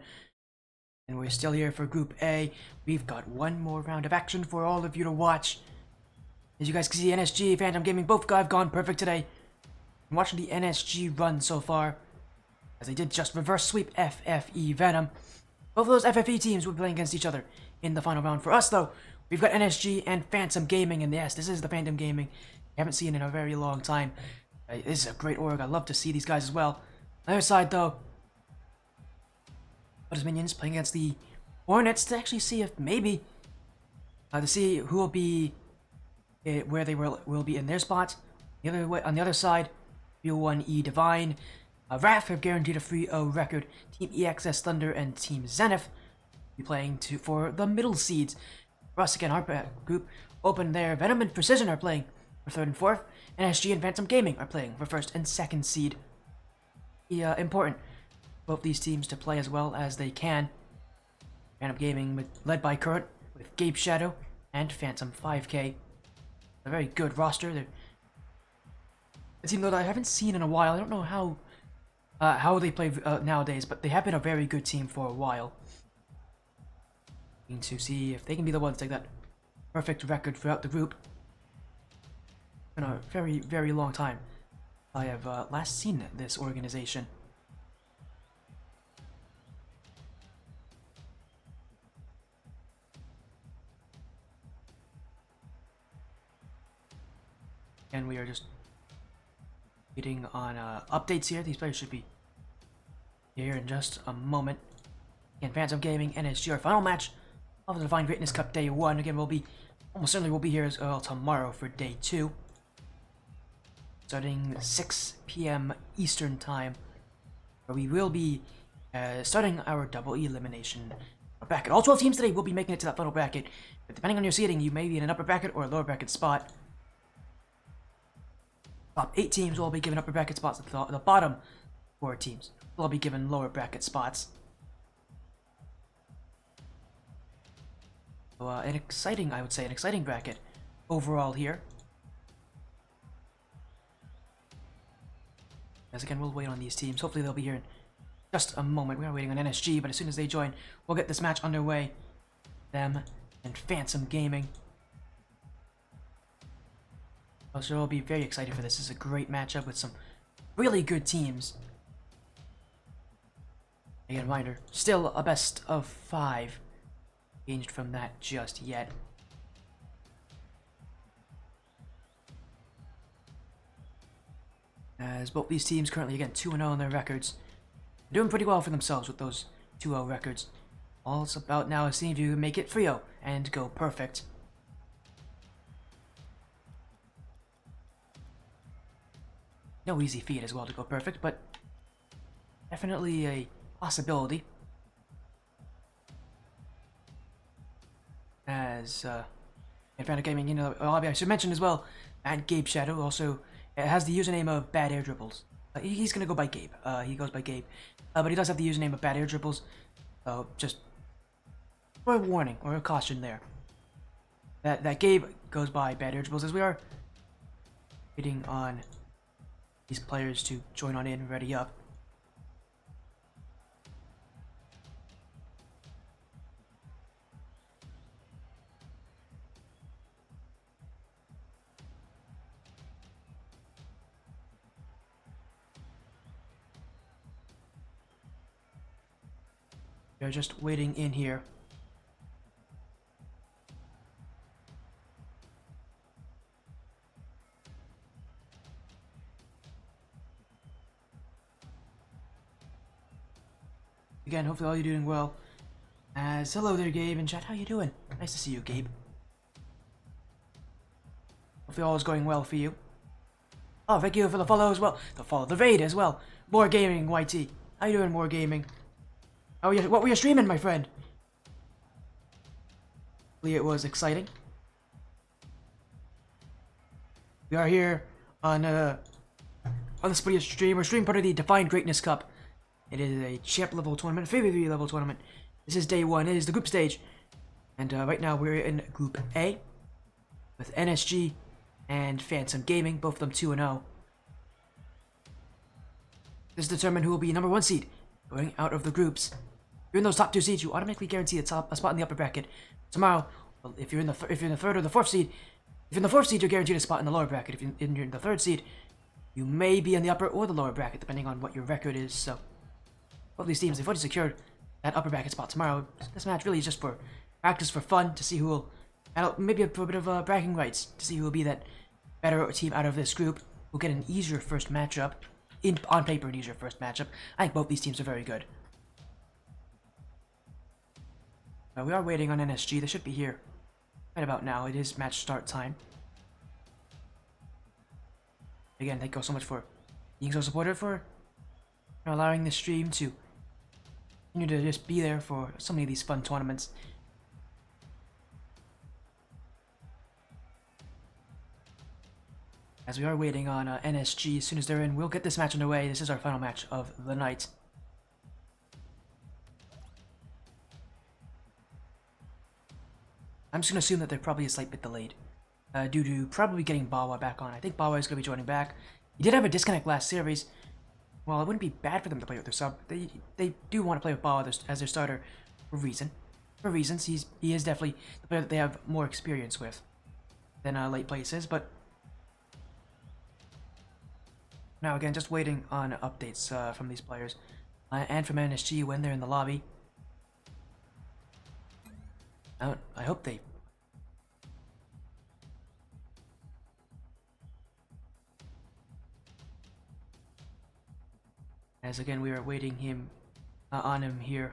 And we're still here for Group A. We've got one more round of action for all of you to watch. As you guys can see, NSG, Phantom Gaming, both have gone perfect today. I'm watching the NSG run so far, as they did just reverse sweep FFE Venom. Both of those FFE teams will be playing against each other in the final round. For us, though, we've got NSG and Phantom Gaming, and yes, this is the Phantom Gaming. We haven't seen it in a very long time. This is a great org. I love to see these guys as well. On the other side, though, his minions playing against the Hornets to actually see if maybe to see who will be where they will be in their spot. The other way, on the other side, BO1E Divine, RAF have guaranteed a 3-0 record. Team EXS Thunder and Team Zenith be playing for the middle seeds. For us again, our group open there. Venom and Precision are playing for 3rd and 4th. NSG and Phantom Gaming are playing for 1st and 2nd seed. Important both these teams to play as well as they can. Phantom Gaming led by Current with Gabe Shadow and Phantom 5K. A very good roster. They're a team that I haven't seen in a while. I don't know how they play nowadays, but they have been a very good team for a while. To see if they can be the ones to take that perfect record throughout the group. In a very, very long time I have last seen this organization. And we are just waiting on updates here. These players should be here in just a moment. Again, Phantom Gaming, NSG, our final match of the Divine Greatness Cup Day 1. Again, almost certainly we'll be here as well tomorrow for Day 2. Starting 6 p.m. Eastern Time, where we will be starting our double elimination bracket. All 12 teams today will be making it to that final bracket, but depending on your seeding, you may be in an upper bracket or a lower bracket spot. Top 8 teams will be given upper bracket spots. The bottom 4 teams will be given lower bracket spots. So, I would say, an exciting bracket overall here. As again, we'll wait on these teams. Hopefully they'll be here in just a moment. We are waiting on NSG, but as soon as they join, we'll get this match underway. Them and Phantom Gaming. So I'll be very excited for this. This is a great matchup with some really good teams. Again, reminder, still a best of 5. Changed from that just yet. As both these teams currently, again, 2-0 on their records. They're doing pretty well for themselves with those 2-0 records. All it's about now is seeing if you can make it 3-0 and go perfect. No easy feat as well to go perfect, but definitely a possibility. As in Phantom Gaming, you know, I should mention as well, and Gabe Shadow also has the username of Bad Air Dribbles. He's gonna go by Gabe. He goes by Gabe, but he does have the username of Bad Air Dribbles. Just for a warning or a caution there. That Gabe goes by Bad Air Dribbles, as we are waiting on these players to join on in, ready up. They're just waiting in here. Again, hopefully all you're doing well. As hello there, Gabe, and chat. How you doing? Nice to see you, Gabe. Hopefully all is going well for you. Oh, thank you for the follow as well. The raid as well. More Gaming, YT. How you doing, More Gaming? What were you streaming, my friend? Hopefully it was exciting. We are here on the Sportius stream. We're streaming part of the Define Greatness Cup. It is a champ level tournament, a FFE level tournament. This is day 1. It is the group stage. And right now we're in Group A with NSG and Phantom Gaming, both of them 2-0. This determines who will be number 1 seed going out of the groups. If you're in those top 2 seeds, you automatically guarantee a spot in the upper bracket. Tomorrow, well, if you're in the 3rd or the 4th seed, if you're in the 4th seed, you're guaranteed a spot in the lower bracket. If you're in the 3rd seed, you may be in the upper or the lower bracket, depending on what your record is. So, both these teams, they've already secured that upper bracket spot tomorrow. This match really is just for practice, for fun, to see who will, maybe for a bit of bragging rights, to see who will be that better team out of this group, who'll get an easier first matchup. On paper, an easier first matchup. I think both these teams are very good. We are waiting on NSG. They should be here right about now. It is match start time. Again, thank you all so much for being so supportive, for allowing the stream to continue to just be there for so many of these fun tournaments. As we are waiting on NSG, as soon as they're in, we'll get this match underway. This is our final match of the night. I'm just going to assume that they're probably a slight bit delayed, due to probably getting Bawa back on. I think Bawa is going to be joining back. He did have a disconnect last series. Well, it wouldn't be bad for them to play with their sub. They do want to play with Bawa as their starter for reasons. He is definitely the player that they have more experience with than late places, but now again, just waiting on updates from these players and from NSG when they're in the lobby. I hope they... As again, we are waiting on him here.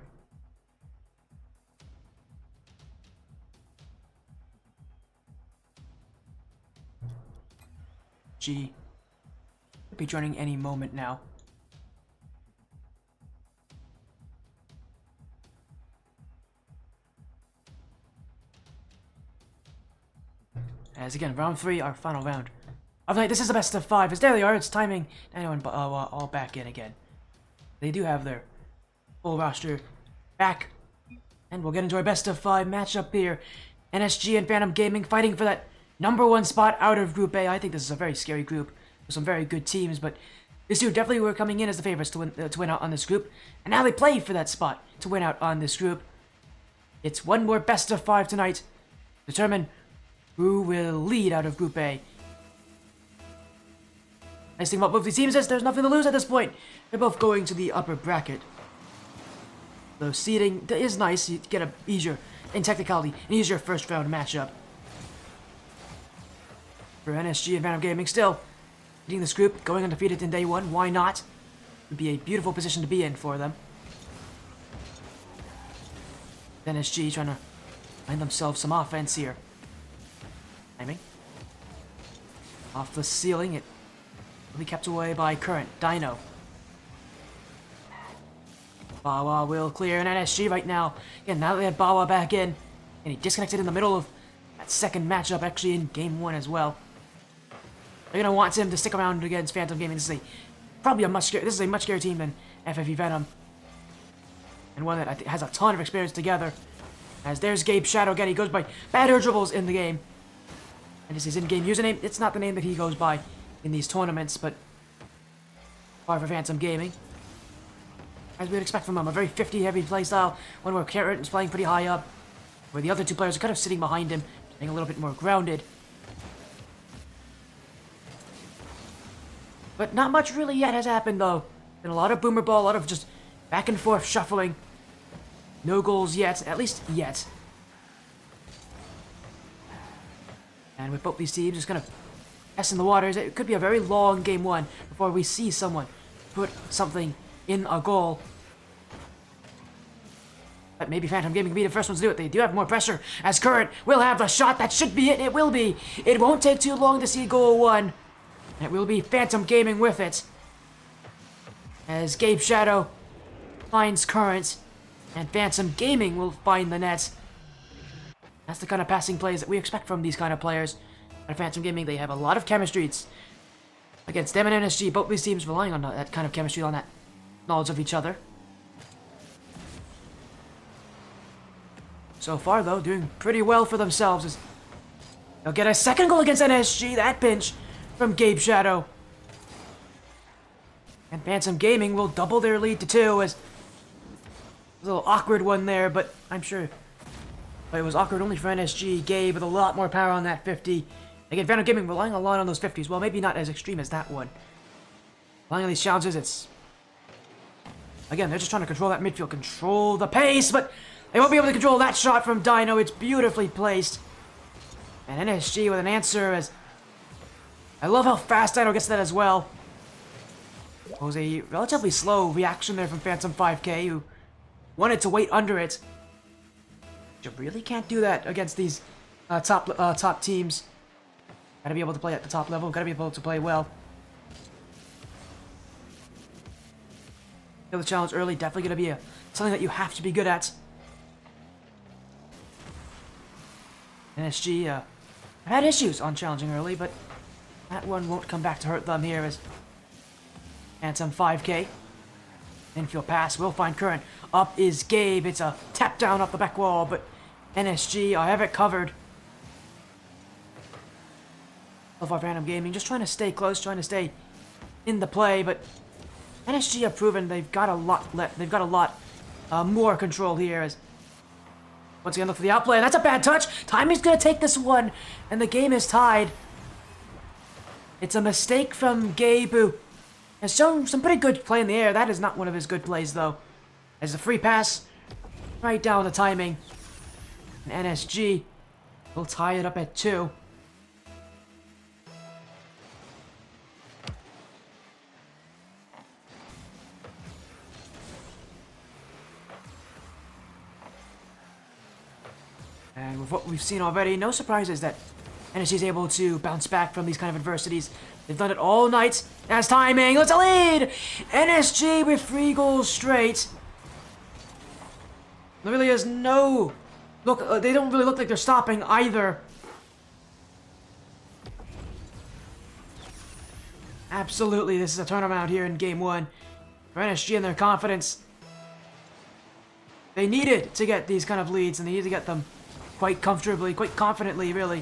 G could be joining any moment now. As again, round 3, our final round of the night. This is the best of 5. As there they are, it's timing. Anyone all back in again. They do have their full roster back. And we'll get into our best of 5 matchup here. NSG and Phantom Gaming fighting for that number 1 spot out of Group A. I think this is a very scary group with some very good teams, but these two definitely were coming in as the favorites to win out on this group. And now they play for that spot to win out on this group. It's one more best of 5 tonight. Determine who will lead out of Group A. Nice thing about both these teams is there's nothing to lose at this point. They're both going to the upper bracket. The seeding is nice. You get a easier, in technicality, an easier first round matchup. For NSG and Venom Gaming still leading this group, going undefeated in day 1. Why not? It would be a beautiful position to be in for them. NSG trying to find themselves some offense here. Timing. Off the ceiling, it will be kept away by Current. Dino. Bawa will clear an NSG right now. Again, now that they had Bawa back in, and he disconnected in the middle of that second matchup, actually in game 1 as well. They're gonna want him to stick around against Phantom Gaming. This is a much scarier team than FFE Venom, and one that I think has a ton of experience together. As there's Gabe Shadow again, he goes by Bad Air Dribbles in the game. And this is his in-game username. It's not the name that he goes by in these tournaments, but far for Phantom Gaming. As we would expect from him, a very 50-heavy playstyle, one where Carrot is playing pretty high up, where the other two players are kind of sitting behind him, playing a little bit more grounded. But not much really yet has happened, though. Been a lot of boomer ball, a lot of just back and forth shuffling. No goals yet, at least yet. And with both these teams just kind of testing the waters, it could be a very long game 1 before we see someone put something in a goal. But maybe Phantom Gaming can be the first ones to do it. They do have more pressure, as Current will have the shot. That should be it. It will be. It won't take too long to see goal 1. It will be Phantom Gaming with it. As Gabe Shadow finds Current, and Phantom Gaming will find the net. That's the kind of passing plays that we expect from these kind of players. At Phantom Gaming, they have a lot of chemistry. It's against them and NSG, both these teams relying on that kind of chemistry, on that knowledge of each other. So far, though, doing pretty well for themselves. As they'll get a second goal against NSG. That pinch from Gabe Shadow. And Phantom Gaming will double their lead to 2 as a little awkward one there, but I'm sure. But it was awkward only for NSG. Gabe with a lot more power on that 50. Again, Phantom Gaming relying a lot on those 50s. Well, maybe not as extreme as that one. Relying on these challenges, it's... Again, they're just trying to control that midfield, control the pace, but they won't be able to control that shot from Dino. It's beautifully placed. And NSG with an answer as... I love how fast Dino gets that as well. It was a relatively slow reaction there from Phantom 5K, who wanted to wait under it. You really can't do that against these top teams. Gotta be able to play at the top level, gotta be able to play well. Kill the challenge early, definitely gonna be something that you have to be good at. NSG had issues on challenging early, but that one won't come back to hurt them here as Phantom 5K. Infield pass will find Current. Up is Gabe. It's a tap down off the back wall, but NSG, I have it covered. So far, Phantom Gaming just trying to stay close, trying to stay in the play, but NSG have proven they've got a lot more control here. As once again, look for the outplay. That's a bad touch. Timing's gonna take this one, and the game is tied. It's a mistake from Gabe, who has shown some pretty good play in the air. That is not one of his good plays, though. As a free pass, right down the timing. And NSG will tie it up at 2. And with what we've seen already, no surprises that NSG is able to bounce back from these kind of adversities. They've done it all night. As timing, let's a lead! NSG with 3 goals straight. There really is no... Look, they don't really look like they're stopping either. Absolutely, this is a turnaround here in Game 1. For NSG and their confidence. They needed to get these kind of leads, and they needed to get them quite comfortably, quite confidently, really.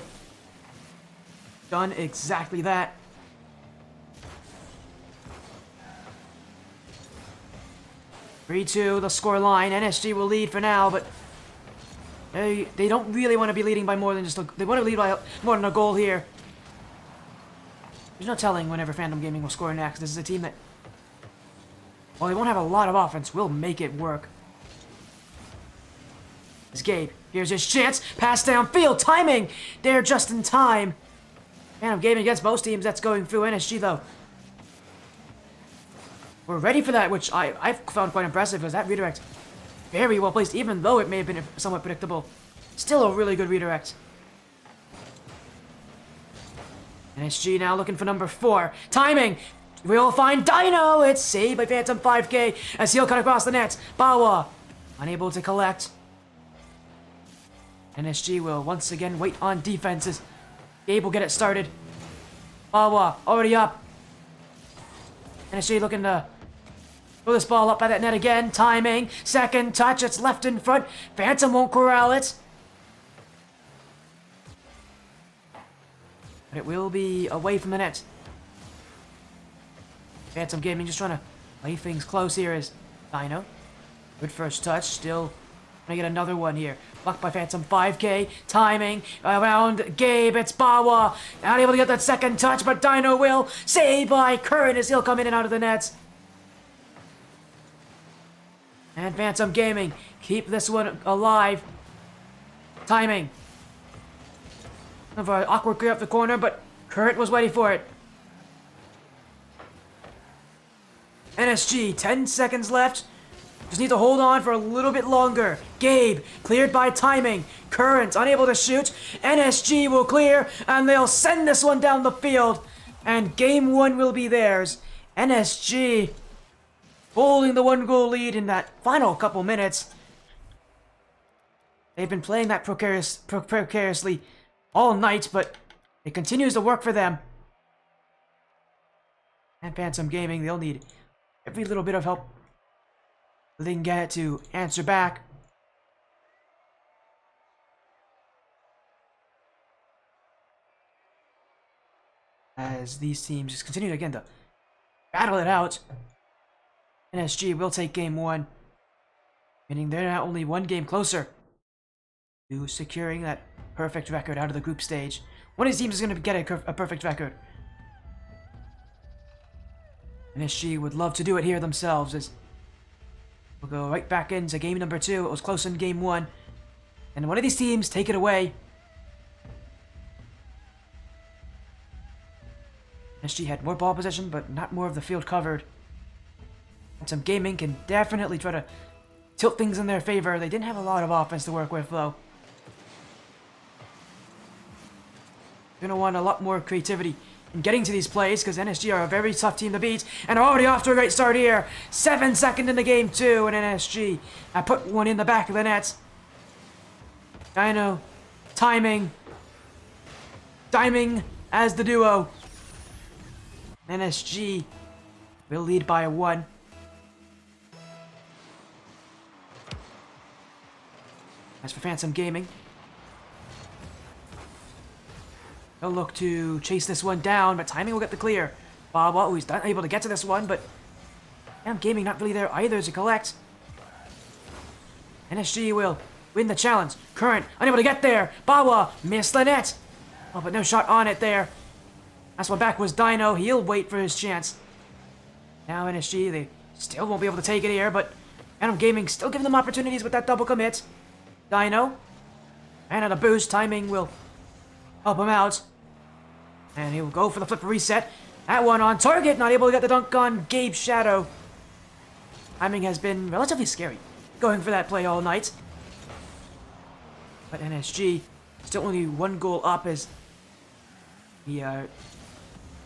Done exactly that. (3-2) the score line. NSG will lead for now, but they don't really want to be leading by more than just they want to lead by more than a goal here. There's no telling whenever Phantom Gaming will score next. This is a team that, while they won't have a lot of offense, will make it work. It's Gabe. Here's his chance. Pass downfield. Timing. There just in time. Phantom Gaming against most teams. That's going through. NSG, though, we're ready for that, which I've found quite impressive, because that redirect, very well placed, even though it may have been somewhat predictable. Still a really good redirect. NSG now looking for number 4. Timing! We'll find Dino! It's saved by Phantom 5K as he'll cut across the net. Bawa unable to collect. NSG will once again wait on defenses. Gabe will get it started. Bawa already up. NSG looking to throw this ball up by that net again. Timing. Second touch. It's left in front. Phantom won't corral it. But it will be away from the net. Phantom Gaming just trying to lay things close here as Dino. Good first touch. Still gonna get another one here. Blocked by Phantom 5K. Timing around Gabe. It's Bawa. Not able to get that second touch, but Dino will. Saved by Current as he'll come in and out of the nets. And Phantom Gaming keep this one alive. Timing. Kind of an awkward clear up the corner, but Current was waiting for it. NSG, 10 seconds left. Just need to hold on for a little bit longer. Gabe, cleared by Timing. Current, unable to shoot. NSG will clear, and they'll send this one down the field. And Game 1 will be theirs. NSG holding the 1-goal lead in that final couple minutes. They've been playing that precariously all night, but it continues to work for them. And Phantom Gaming, they'll need every little bit of help they can get to answer back. As these teams just continue again to battle it out. NSG will take game 1. Meaning they're now only 1 game closer to securing that perfect record out of the group stage. One of these teams is going to get a perfect record. NSG would love to do it here themselves, as we'll go right back into game number 2. It was close in game 1. And one of these teams take it away. NSG had more ball possession, but not more of the field covered. And some gaming can definitely try to tilt things in their favor. They didn't have a lot of offense to work with, though. You're going to want a lot more creativity in getting to these plays, because NSG are a very tough team to beat, and are already off to a great start here. 7 seconds into game 2, and NSG put one in the back of the net. Dino, timing as the duo. NSG will lead by 1. As for Phantom Gaming, they'll look to chase this one down, but timing will get the clear. Baba, who's not able to get to this one, but Phantom Gaming not really there either to collect. NSG will win the challenge. Current, unable to get there. Baba missed the net. Oh, but no shot on it there. That's one back was Dino. He'll wait for his chance. Now NSG, they still won't be able to take it here, but Phantom Gaming still giving them opportunities with that double commit. Dino, and at a boost, timing will help him out. And he'll go for the flip reset. That one on target, not able to get the dunk on Gabe Shadow. Timing has been relatively scary, going for that play all night. But NSG still only 1 goal up as he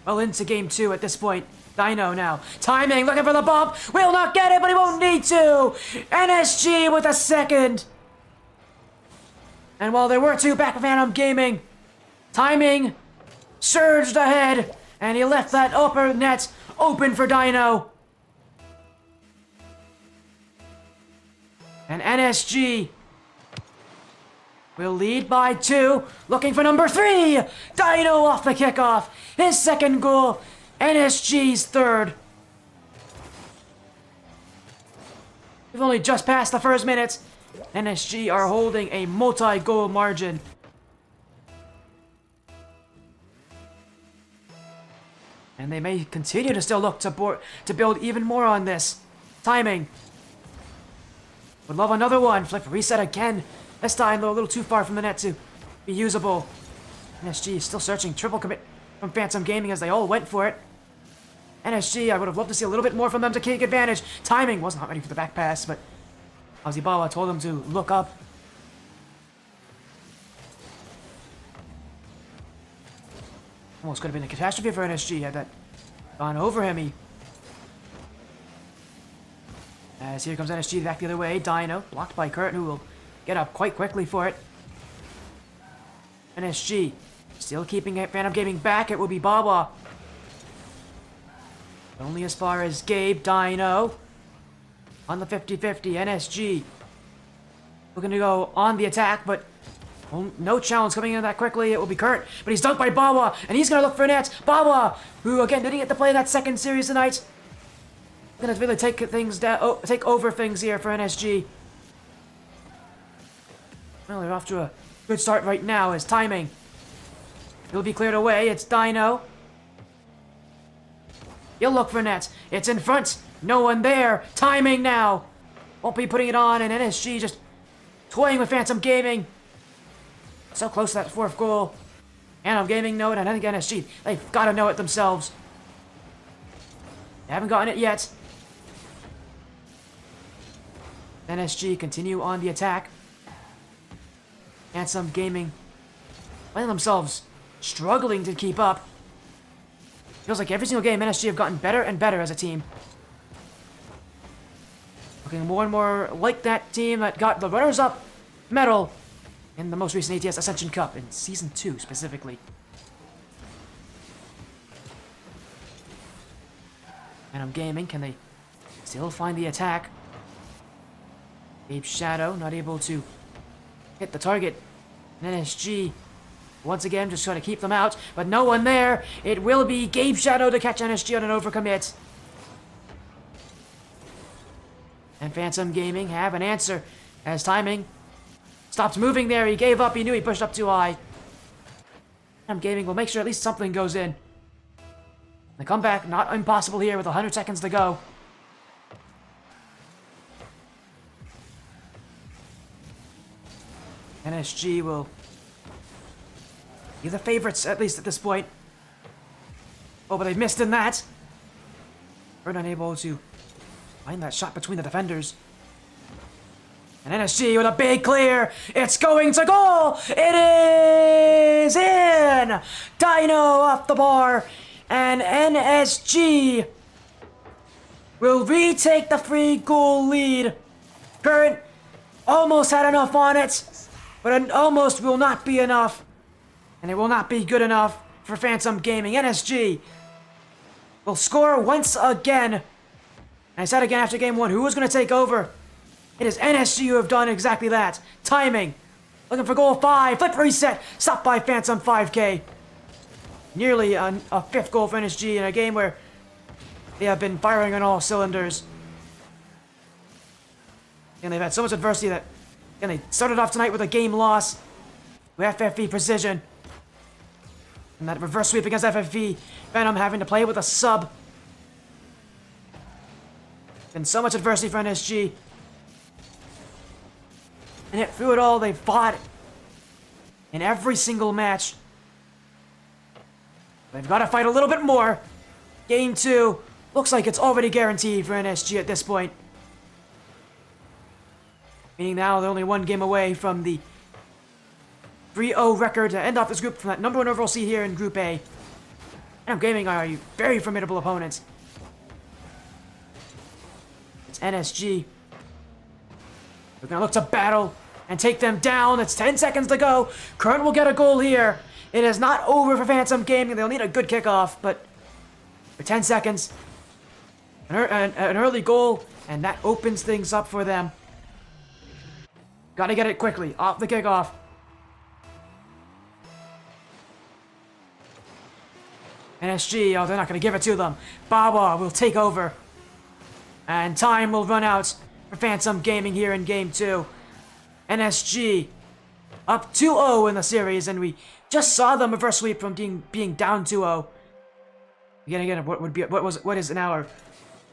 well into game 2 at this point. Dino now. Timing, looking for the bump. Will not get it, but he won't need to. NSG with a second. And while there were 2 back of Phantom Gaming, timing surged ahead, and he left that upper net open for Dino. And NSG will lead by 2, looking for number 3. Dino off the kickoff. His second goal, NSG's third. We've only just passed the first minute. NSG are holding a multi-goal margin. And they may continue to still look to build even more on this. Timing. Would love another one. Flip reset again. This time, though, a little too far from the net to be usable. NSG is still searching. Triple commit from Phantom Gaming as they all went for it. NSG, I would have loved to see a little bit more from them to take advantage. Timing was not ready for the back pass, but Azibawa told him to look up. Almost could have been a catastrophe for NSG had that gone over him. As here comes NSG back the other way. Dino, blocked by Kurt, who will get up quite quickly for it. NSG, still keeping Phantom Gaming back. It will be Baba. Only as far as Gabe. Dino on the 50-50. NSG looking to go on the attack, but no challenge coming in that quickly. It will be Kurt, but he's dunked by Baba, and he's going to look for net. Baba, who again didn't get to play that second series tonight. Going to really take things down, take over things here for NSG. Well, they're off to a good start right now. His timing. He'll be cleared away. It's Dino. He'll look for net. It's in front. No one there. Timing now. Won't be putting it on, and NSG just toying with Phantom Gaming. So close to that 4th goal. Phantom Gaming know it, and I think NSG, they've got to know it themselves. They haven't gotten it yet. NSG continue on the attack. Phantom Gaming finding themselves struggling to keep up. Feels like every single game NSG have gotten better and better as a team. Looking more and more like that team that got the runners-up medal in the most recent ATS Ascension Cup in Season 2 specifically. Phantom Gaming, can they still find the attack? Gabe Shadow not able to hit the target. And NSG once again just trying to keep them out, but no one there. It will be Gabe Shadow to catch NSG on an overcommit. And Phantom Gaming have an answer as timing stopped moving there. He gave up. He knew he pushed up too high. Phantom Gaming will make sure at least something goes in. The comeback, not impossible here with 100 seconds to go. NSG will be the favorites, at least at this point. Oh, but they missed in that. We're unable to find that shot between the defenders. And NSG with a big clear. It's going to goal. It is in. Dino off the bar. And NSG will retake the free goal lead. Current almost had enough on it, but it almost will not be enough. And it will not be good enough for Phantom Gaming. NSG will score once again. And I said again after game one, who was going to take over? It is NSG who have done exactly that. Timing. Looking for goal 5. Flip reset. Stopped by Phantom 5K. Nearly a 5th goal for NSG in a game where they have been firing on all cylinders. And they've had so much adversity that... And they started off tonight with a game loss to FFE Precision. And that reverse sweep against FFE Venom having to play with a sub. And so much adversity for NSG. And yet through it all, they fought in every single match. They've got to fight a little bit more. Game 2 looks like it's already guaranteed for NSG at this point. Meaning now they're only one game away from the 3-0 record to end off this group from that number 1 overall seed here in Group A. Phantom Gaming are a very formidable opponent. It's NSG. We're going to look to battle and take them down. It's 10 seconds to go. Current will get a goal here. It is not over for Phantom Gaming. They'll need a good kickoff, but for 10 seconds, an early goal, and that opens things up for them. Gotta get it quickly. Off the kickoff. NSG, oh, they're not gonna give it to them. Baba will take over. And time will run out for Phantom Gaming here in Game 2. NSG up 2-0 in the series, and we just saw them reverse sweep from being down 2-0. Again, what is now our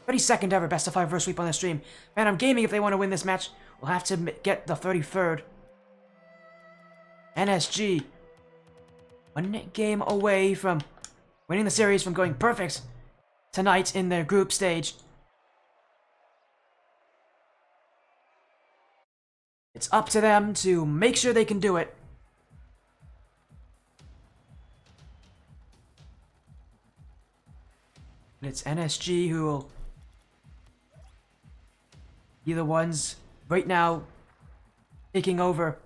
32nd ever best of 5 reverse sweep on the stream. Phantom Gaming, if they want to win this match, will have to get the 33rd. NSG, one game away from winning the series, from going perfect tonight in their group stage. It's up to them to make sure they can do it. And it's NSG who will be the ones right now taking over.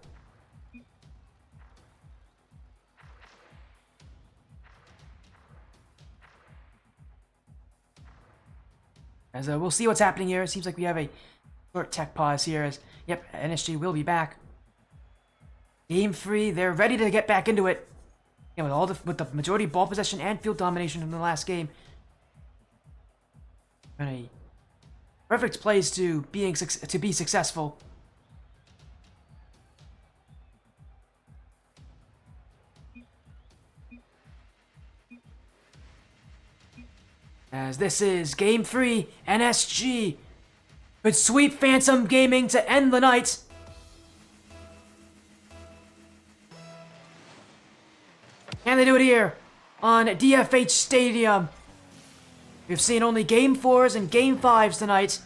As we'll see what's happening here. It seems like we have a short tech pause here as, yep, NSG will be back. Game 3, they're ready to get back into it. Yeah, with the majority ball possession and field domination in the last game. And a perfect place to be successful. As this is Game 3, NSG could sweep Phantom Gaming to end the night. Can they do it here on DFH Stadium? We've seen only Game 4s and Game 5s tonight.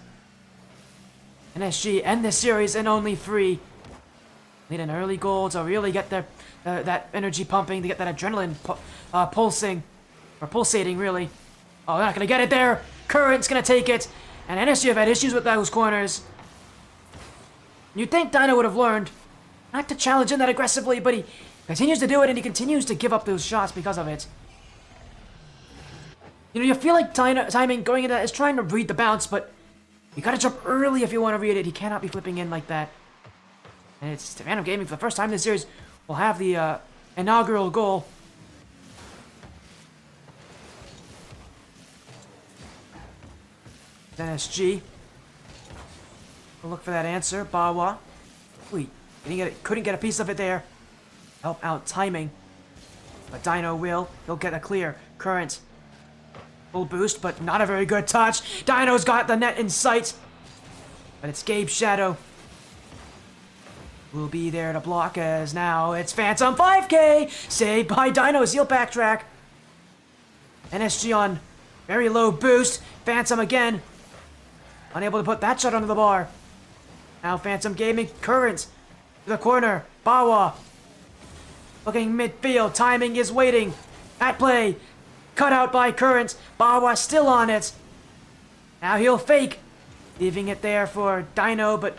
NSG end this series in only 3. Need an early goal to really get their that energy pumping, to get that adrenaline pulsating, really. Oh, they're not going to get it there. Current's going to take it. And NSG have had issues with those corners. You'd think Dino would have learned not to challenge in that aggressively, but he continues to do it, and he continues to give up those shots because of it. You know, you feel like timing going into that is trying to read the bounce, but you gotta jump early if you want to read it. He cannot be flipping in like that. And it's Venom Gaming for the first time in this series will have the inaugural goal. NSG We'll look for that answer. Bawa. Ooh, couldn't get a piece of it there. Help out timing. But Dino will. He'll get a clear. Current. Full boost, but not a very good touch. Dino's got the net in sight. But it's Gabe's shadow. Will be there to block as now it's Phantom 5K! Saved by Dinos, he'll backtrack. NSG on very low boost. Phantom again. Unable to put that shot under the bar. Now Phantom Gaming, Current. To the corner, Bawa. Looking midfield, timing is waiting. At play. Cut out by Current. Bawa still on it. Now he'll fake. Leaving it there for Dino, but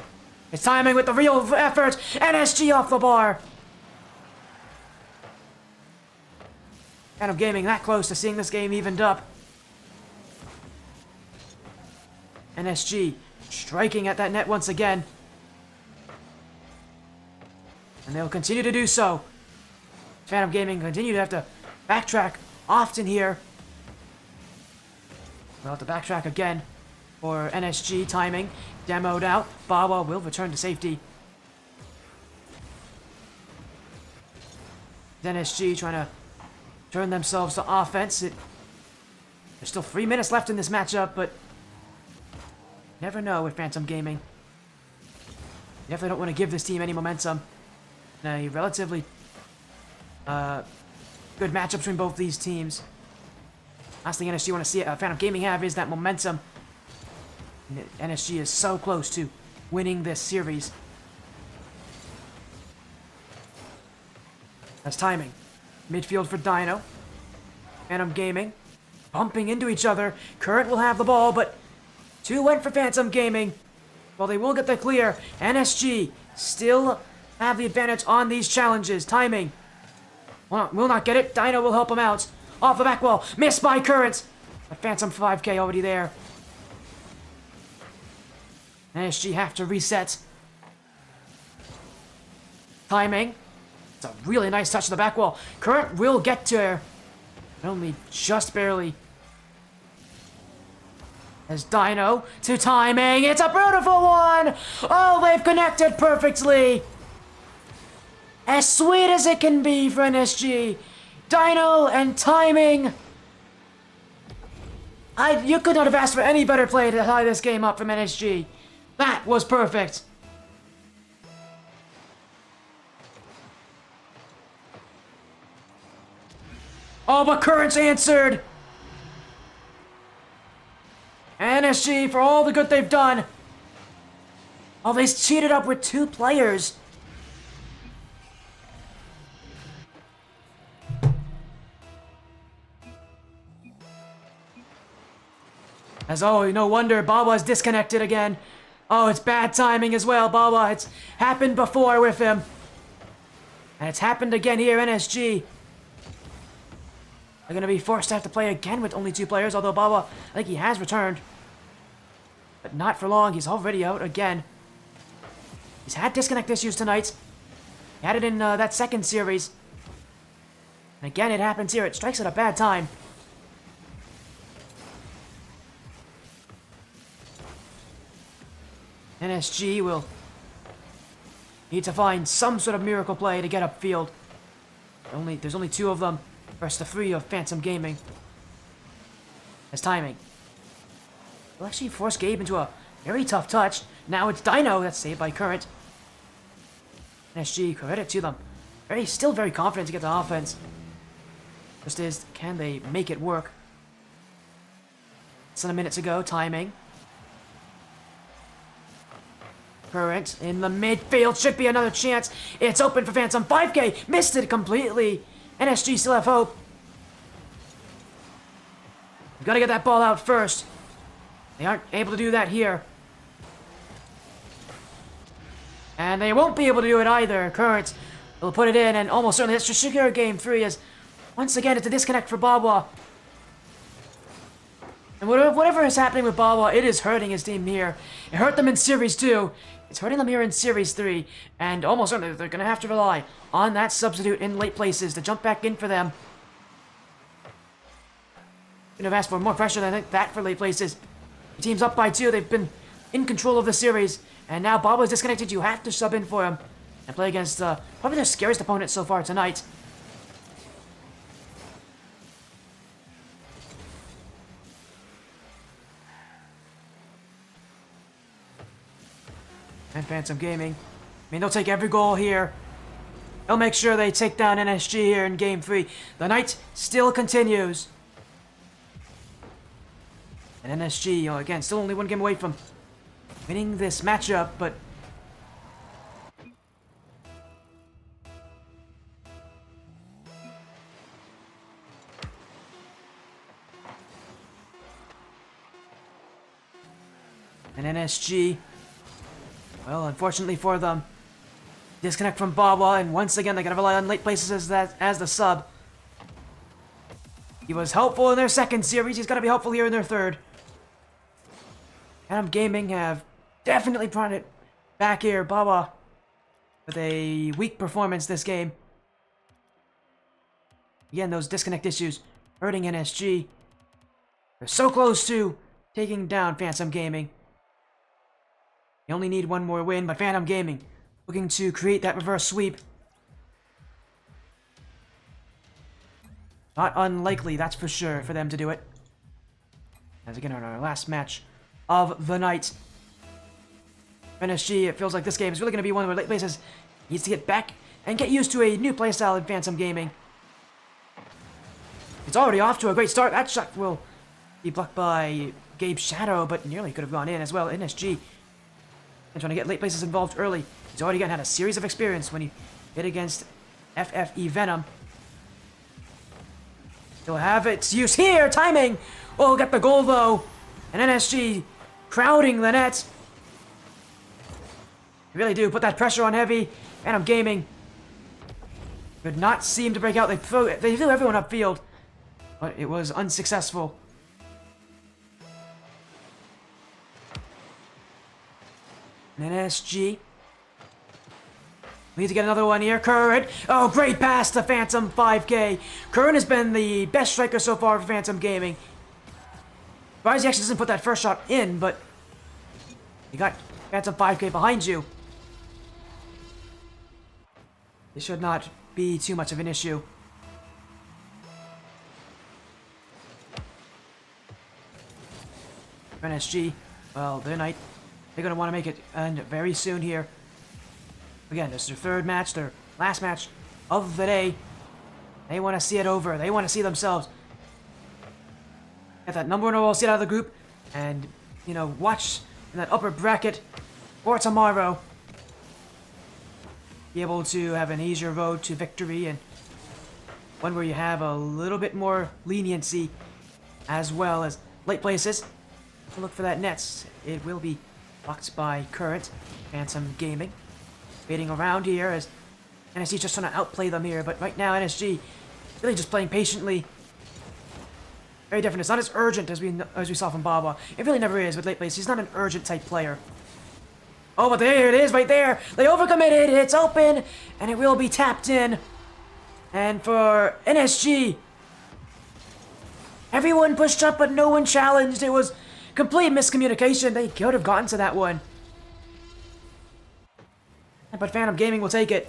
it's timing with the real effort. NSG off the bar. Phantom Gaming that close to seeing this game evened up. NSG striking at that net once again. And they'll continue to do so. Phantom Gaming continue to have to backtrack often here. We'll have to backtrack again for NSG timing. Demoed out. Bawa will return to safety. NSG trying to turn themselves to offense. There's still 3 minutes left in this matchup, but never know with Phantom Gaming. Definitely don't want to give this team any momentum. A relatively good matchup between both these teams. Last thing NSG want to see Phantom Gaming have is that momentum. NSG is so close to winning this series. That's timing. Midfield for Dino. Phantom Gaming bumping into each other. Current will have the ball, but 2 went for Phantom Gaming. Well, they will get the clear. NSG still have the advantage on these challenges. Timing. Will not get it. Dino will help him out. Off the back wall. Missed by Current. A Phantom 5K already there. NSG have to reset. Timing. It's a really nice touch to the back wall. Current will get to her. But only just barely. As Dino to timing. It's a beautiful one! Oh, they've connected perfectly. As sweet as it can be for NSG. Dino and timing. You could not have asked for any better play to tie this game up from NSG. That was perfect. Oh, but Current's answered. NSG for all the good they've done. Oh, they cheated up with 2 players. As oh, no wonder Bawa's disconnected again. Oh, it's bad timing as well, Bawa. It's happened before with him. And it's happened again here, NSG. They're going to be forced to have to play again with only 2 players, although Bawa, I think he has returned. But not for long, he's already out again. He's had disconnect issues tonight. He had it in that second series. And again, it happens here. It strikes at a bad time. NSG will need to find some sort of miracle play to get upfield. There's only 2 of them versus the 3 of Phantom Gaming. As timing. Will actually force Gabe into a very tough touch. Now it's Dino that's saved by Current. NSG, credit to them. Still very confident to get the offense. Just is, can they make it work? Less than a minute to go. Timing. Current in the midfield. Should be another chance. It's open for Phantom 5K. Missed it completely. NSG still have hope. We've got to get that ball out first. They aren't able to do that here. And they won't be able to do it either. Current will put it in, and almost certainly that's just secure game 3 as once again it's a disconnect for Bawa. And whatever is happening with Bawa, it is hurting his team here. It hurt them in Series 2. It's hurting them here in Series 3. And almost certainly they're going to have to rely on that substitute in late places to jump back in for them. Couldn't have asked for more pressure than that for late places. The team's up by 2. They've been in control of the series. And now Bob is disconnected. You have to sub in for him and play against probably their scariest opponent so far tonight. And Phantom Gaming. I mean, they'll take every goal here. They'll make sure they take down NSG here in Game 3. The night still continues. And NSG, you know, again, still only one game away from winning this matchup, but... And NSG, well, unfortunately for them, disconnect from Baba, and once again, they gotta rely on late places as the sub. He was helpful in their second series, he's gotta be helpful here in their third. Venom Gaming have definitely brought it back here. Baba with a weak performance this game. Again, those disconnect issues hurting NSG. They're so close to taking down Phantom Gaming. You only need one more win, but Phantom Gaming looking to create that reverse sweep. Not unlikely, that's for sure, for them to do it. As again, on our last match of the night. NSG, it feels like this game is really going to be one where late places needs to get back and get used to a new playstyle in Phantom Gaming. It's already off to a great start. That shot will be blocked by Gabe's Shadow, but nearly could have gone in as well. NSG and trying to get late places involved early. He's already had a series of experience when he hit against FFE Venom. He'll have its use here. Timing! Oh, get the goal though. And NSG crowding the net. They really do put that pressure on heavy. Phantom Gaming could not seem to break out. They threw everyone upfield, but it was unsuccessful. And NSG we need to get another one here. Current. Oh, great pass to Phantom 5K. Current has been the best striker so far for Phantom Gaming. Surprised he actually doesn't put that first shot in, but you got Phantom 5K behind you. It should not be too much of an issue. NSG, well, they're going to want to make it end very soon here. Again, this is their third match, their last match of the day. They want to see it over. They want to see themselves get that number one overall seed out of the group and, you know, watch in that upper bracket for tomorrow. Be able to have an easier road to victory and one where you have a little bit more leniency as well as late places. To look for that nets. It will be blocked by Current. Phantom Gaming waiting around here as NSG just trying to outplay them here, but right now NSG really just playing patiently. Very different. It's not as urgent as we saw from Baba. It really never is with late plays. He's not an urgent type player. Oh, but there it is right there. They overcommitted. It's open and it will be tapped in. And for NSG, everyone pushed up but no one challenged. It was complete miscommunication. They could have gotten to that one. But Phantom Gaming will take it.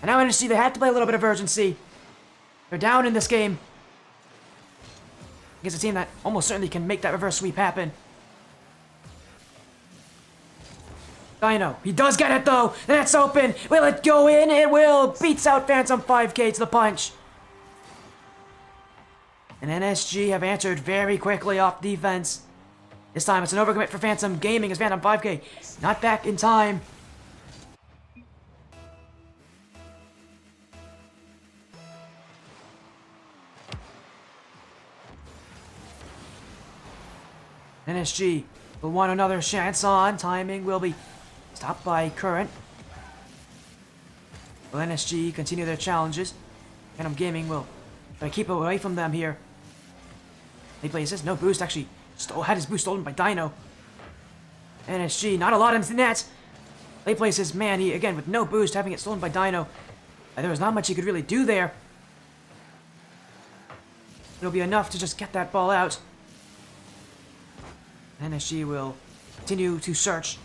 And now NSG, they have to play a little bit of urgency. They're down in this game against a team that almost certainly can make that reverse sweep happen. Dino, he does get it though. The net's open. Will it go in? It will. Beats out Phantom 5K to the punch. And NSG have answered very quickly off defense. This time it's an overcommit for Phantom Gaming as Phantom 5K not back in time. NSG will want another chance on. Timing will be stopped by Current. Will NSG continue their challenges? Phantom Gaming will try to keep away from them here. He plays this. No boost actually. Had his boost stolen by Dino. NSG, not a lot in the net. Late places, man, he again with no boost, having it stolen by Dino. There was not much he could really do there. It'll be enough to just get that ball out. NSG will continue to search.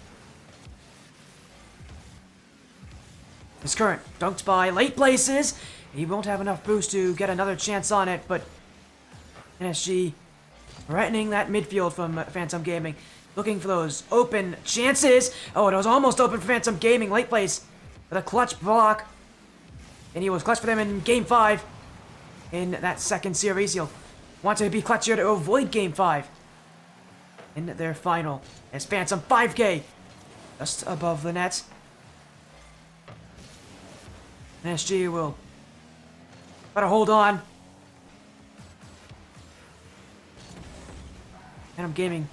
His current dunked by late places. He won't have enough boost to get another chance on it, but NSG threatening that midfield from Phantom Gaming. Looking for those open chances. Oh, it was almost open for Phantom Gaming. Late place with a clutch block. And he was clutch for them in Game 5. In that second series, he'll want to be clutch here to avoid Game 5. In their final, as Phantom 5K just above the net. NSG will try to hold on. Phantom Gaming,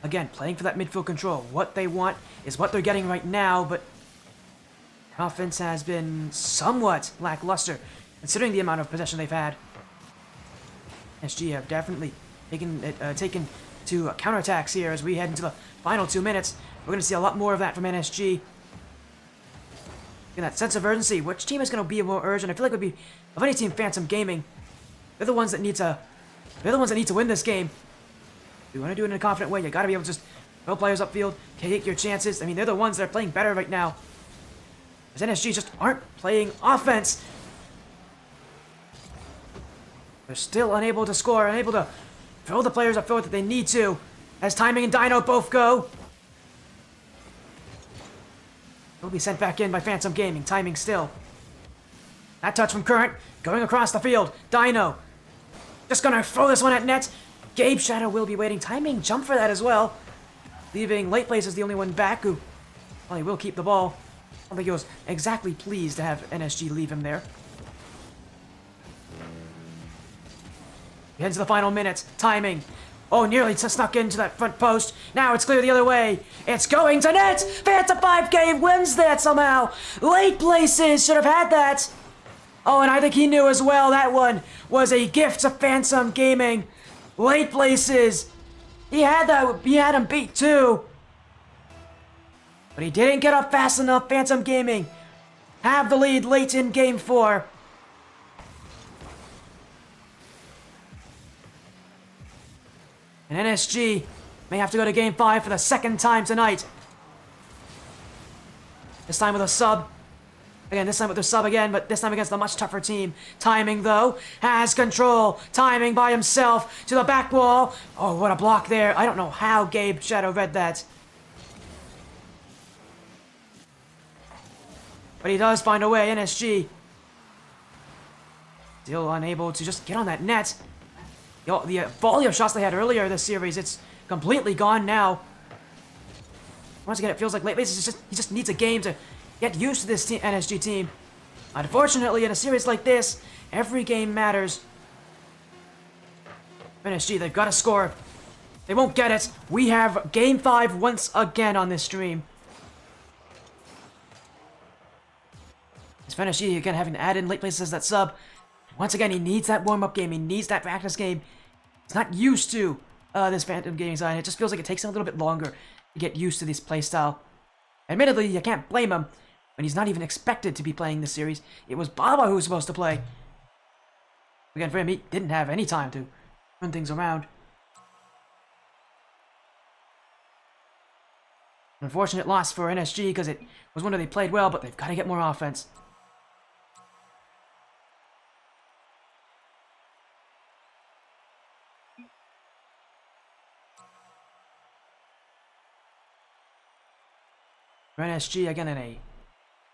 again, playing for that midfield control. What they want is what they're getting right now, but offense has been somewhat lackluster, considering the amount of possession they've had. NSG have definitely taken to counterattacks here as we head into the final 2 minutes. We're going to see a lot more of that from NSG. In that sense of urgency, which team is going to be more urgent? I feel like it would be, of any team, Phantom Gaming. They're the ones that need to win this game. If you want to do it in a confident way, you got to be able to just throw players upfield, take your chances. I mean, they're the ones that are playing better right now. As NSG just aren't playing offense. They're still unable to score, unable to throw the players upfield that they need to. As Timing and Dino both go. Will be sent back in by Phantom Gaming. Timing still. That touch from Current, going across the field. Dino, just gonna throw this one at net. Gabe Shadow will be waiting. Timing jump for that as well. Leaving Late Place as the only one back who probably will keep the ball. I don't think he was exactly pleased to have NSG leave him there. We head to the final minutes. Timing. Oh, nearly snuck into that front post. Now it's clear the other way. It's going to net. Phantom 5K wins that somehow. Late Places should have had that. Oh, and I think he knew as well that one was a gift to Phantom Gaming. Late Places. He had him beat too. But he didn't get up fast enough. Phantom Gaming have the lead late in Game 4. And NSG may have to go to Game 5 for the second time tonight. This time with a sub. Again, this time with their sub again, but this time against a much tougher team. Timing, though, has control. Timing by himself to the back wall. Oh, what a block there. I don't know how Gabe Shadow read that. But he does find a way, NSG. Still unable to just get on that net. The volley of shots they had earlier this series, it's completely gone now. Once again, it feels like Late Places he just needs a game to get used to this NSG team. Unfortunately, in a series like this, every game matters. NSG, they've got to score. They won't get it. We have Game 5 once again on this stream. It's NSG again having to add in Late Places as that sub. Once again, he needs that warm-up game. He needs that practice game. He's not used to this Phantom Gaming side. It just feels like it takes him a little bit longer to get used to this playstyle. Admittedly, you can't blame him when he's not even expected to be playing this series. It was Baba who was supposed to play. Again, for him, he didn't have any time to turn things around. Unfortunate loss for NSG because it was one where they played well, but they've got to get more offense. For NSG, again, in a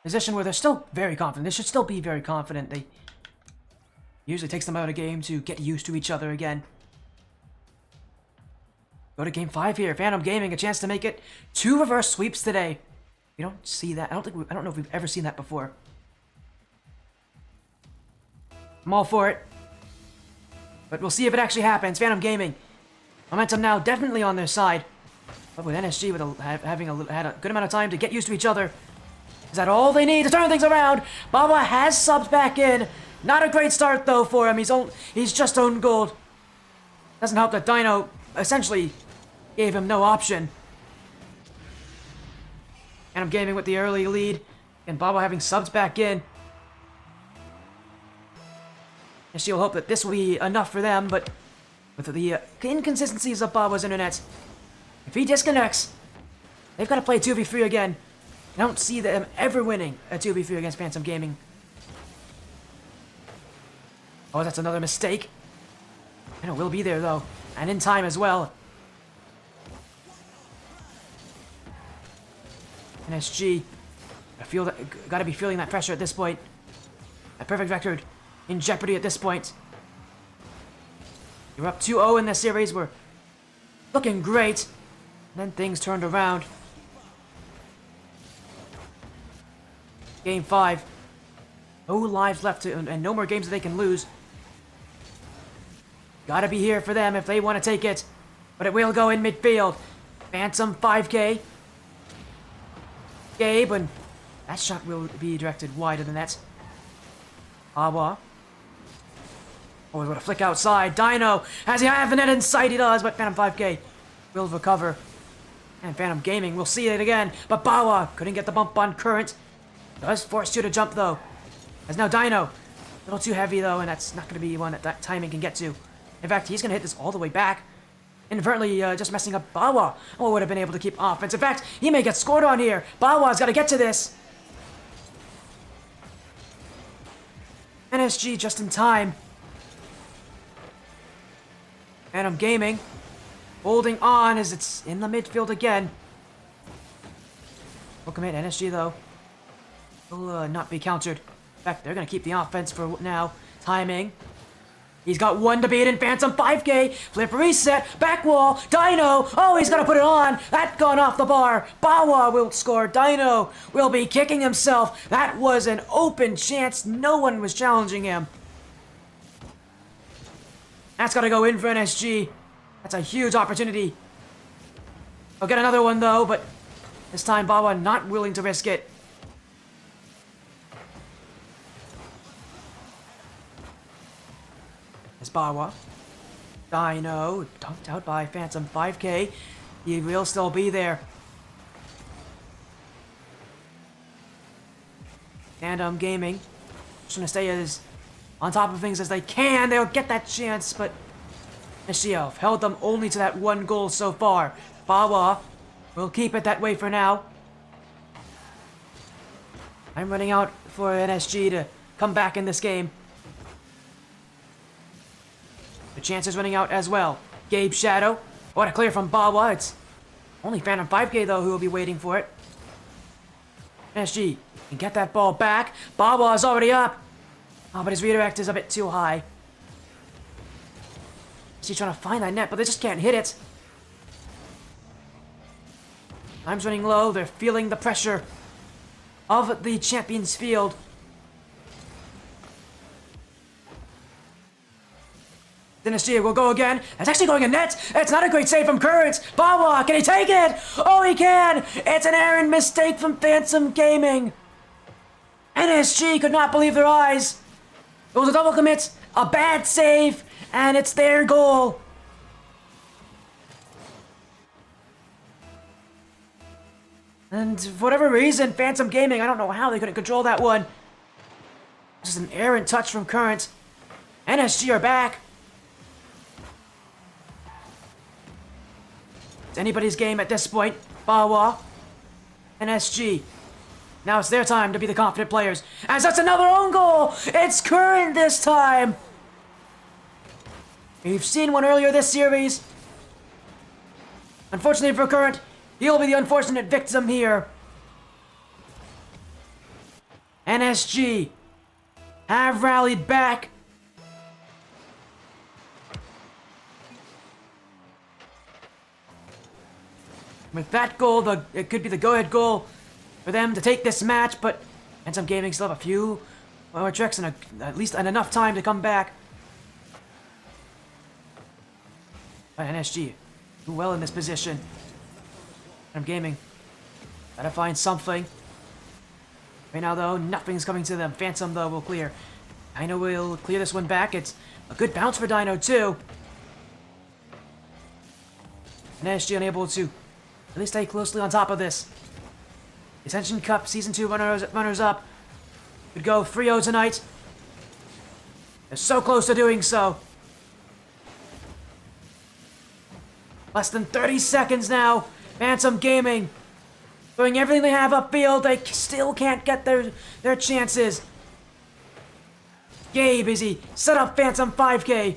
position where they're still very confident. They should still be very confident. They usually takes them out of a game to get used to each other again. Go to Game 5 here. Phantom Gaming, a chance to make it 2 reverse sweeps today. You don't see that. I don't know if we've ever seen that before. I'm all for it. But we'll see if it actually happens. Phantom Gaming. Momentum now definitely on their side. But with NSG had a good amount of time to get used to each other. Is that all they need to turn things around? Baba has subbed back in. Not a great start though for him. He's just owned gold. Doesn't help that Dino essentially gave him no option. Phantom Gaming with the early lead. And Baba having subs back in. NSG will hope that this will be enough for them, but with the inconsistencies of Baba's internet, if he disconnects, they've got to play 2v3 again. I don't see them ever winning a 2v3 against Phantom Gaming. Oh, that's another mistake. And it will be there, though. And in time as well. NSG. Gotta be feeling that pressure at this point. A perfect record in jeopardy at this point. You're up 2-0 in this series. We're looking great. And then things turned around. Game 5. No lives left and no more games that they can lose. Gotta be here for them if they want to take it. But it will go in midfield. Phantom 5K. Gabe, and that shot will be directed wide of the net. Awa. Oh, he's gonna flick outside. Dino, has he have the net in sight? He does, but Phantom 5K will recover. And Phantom Gaming will see it again. But Bawa couldn't get the bump on Current. Does force you to jump, though. As now Dino. A little too heavy, though, and that's not going to be one that timing can get to. In fact, he's going to hit this all the way back. Inadvertently just messing up Bawa. Oh, would have been able to keep offense. In fact, he may get scored on here. Bawa's got to get to this. NSG just in time. Phantom Gaming holding on as it's in the midfield again. Will commit NSG, though. Will not be countered. In fact, they're going to keep the offense for now. Timing. He's got one to beat in Phantom 5K. Flip reset. Back wall. Dino. Oh, he's going to put it on. That gone off the bar. Bawa will score. Dino will be kicking himself. That was an open chance. No one was challenging him. That's got to go in for NSG. That's a huge opportunity. I'll get another one, though, but this time Bawa not willing to risk it. Bawa. Dino, dunked out by Phantom 5K. He will still be there. Phantom Gaming. Just gonna stay as on top of things as they can. They'll get that chance, but Nishiev held them only to that one goal so far. Bawa will keep it that way for now. I'm running out for NSG to come back in this game. The chance is running out as well. Gabe Shadow. What a clear from Bawa. It's only Phantom 5K, though, who will be waiting for it. NSG can get that ball back. Bawa is already up. Oh, but his redirect is a bit too high. He's trying to find that net, but they just can't hit it. Time's running low. They're feeling the pressure of the Champions Field. Dynasty will go again. It's actually going in net. It's not a great save from Current. Bawa, can he take it? Oh, he can. It's an errant mistake from Phantom Gaming. NSG could not believe their eyes. It was a double commit, a bad save, and it's their goal. And for whatever reason, Phantom Gaming, I don't know how they couldn't control that one. Just an errant touch from Current. NSG are back. It's anybody's game at this point. Bawa. NSG. Now it's their time to be the confident players. As that's another own goal! It's Current this time! We've seen one earlier this series. Unfortunately for Current, he'll be the unfortunate victim here. NSG have rallied back. With that goal, it could be the go-ahead goal for them to take this match, but Phantom Gaming still have a few more tricks and at least enough time to come back. But NSG do well in this position. Phantom Gaming gotta find something. Right now, though, nothing's coming to them. Phantom, though, will clear. Dino will clear this one back. It's a good bounce for Dino, too. And NSG unable to at least stay closely on top of this. Ascension Cup Season 2 runners-up could go 3-0 tonight. They're so close to doing so. Less than 30 seconds now. Phantom Gaming Doing everything they have upfield, they still can't get their chances. Gabe, is he set up Phantom 5K?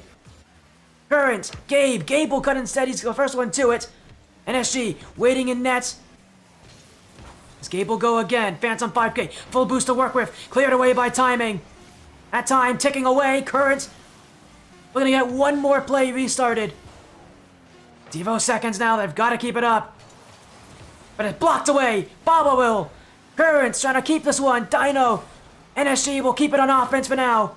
Current, Gabe will cut instead, he's the first one to it. NSG, waiting in net. As Gabe will go again, Phantom 5K, full boost to work with, cleared away by timing. That time, ticking away, Current. We're gonna get one more play restarted. Devo seconds now, they've got to keep it up. But it's blocked away. Baba will. Current's trying to keep this one. Dino. NSG will keep it on offense for now.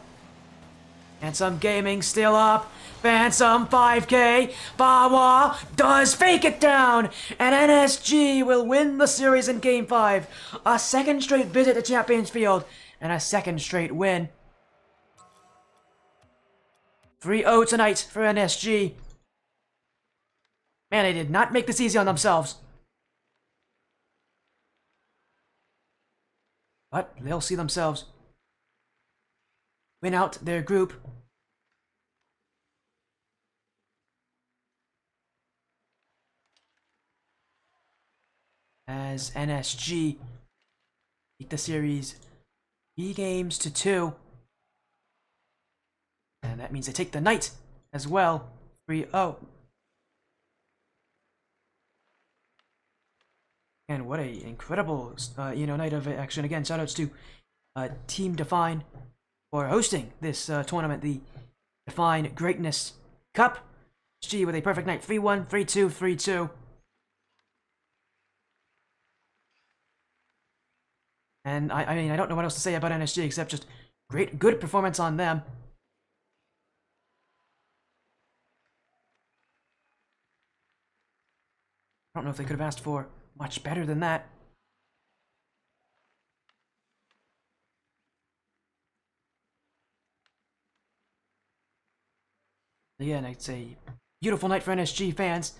Phantom Gaming still up. Phantom 5K. Bawa does fake it down. And NSG will win the series in Game 5. A second straight visit to Champions Field. And a second straight win. 3-0 tonight for NSG. Man, they did not make this easy on themselves. But they'll see themselves win out their group. As NSG beat the series 3 games to 2. And that means they take the night as well. 3-0. And what a incredible, night of action. Again, shoutouts to Team Define for hosting this tournament, the Define Greatness Cup. G with a perfect night, 3-1, 3-2, 3-2. And I mean, I don't know what else to say about NSG except just good performance on them. I don't know if they could have asked for much better than that. Again, it's a beautiful night for NSG fans.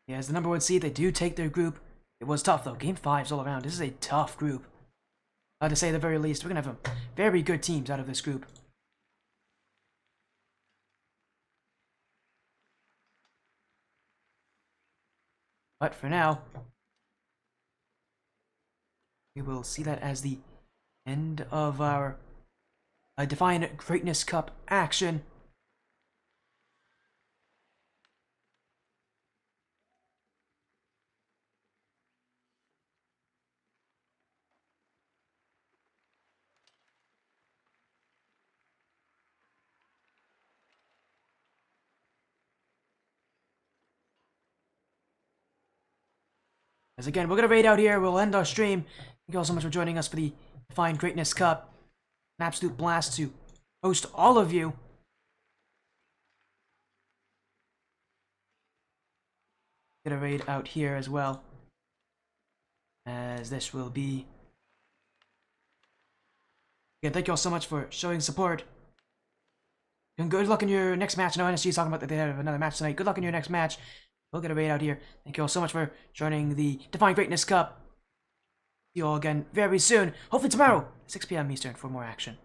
Yeah, as the number 1 seed, they do take their group. It was tough though. Game 5s all around. This is a tough group. To say the very least, we're gonna have very good teams out of this group. But for now, we will see that as the end of our Define Greatness Cup action. As again, we're going to raid out here. We'll end our stream. Thank you all so much for joining us for the Define Greatness Cup. An absolute blast to host all of you. Get a raid out here as well. As this will be... Again, thank you all so much for showing support. And good luck in your next match. I know NSG is talking about that they have another match tonight. Good luck in your next match. We'll get a raid out here. Thank you all so much for joining the Define Greatness Cup. See you all again very soon. Hopefully tomorrow, 6 p.m. Eastern for more action.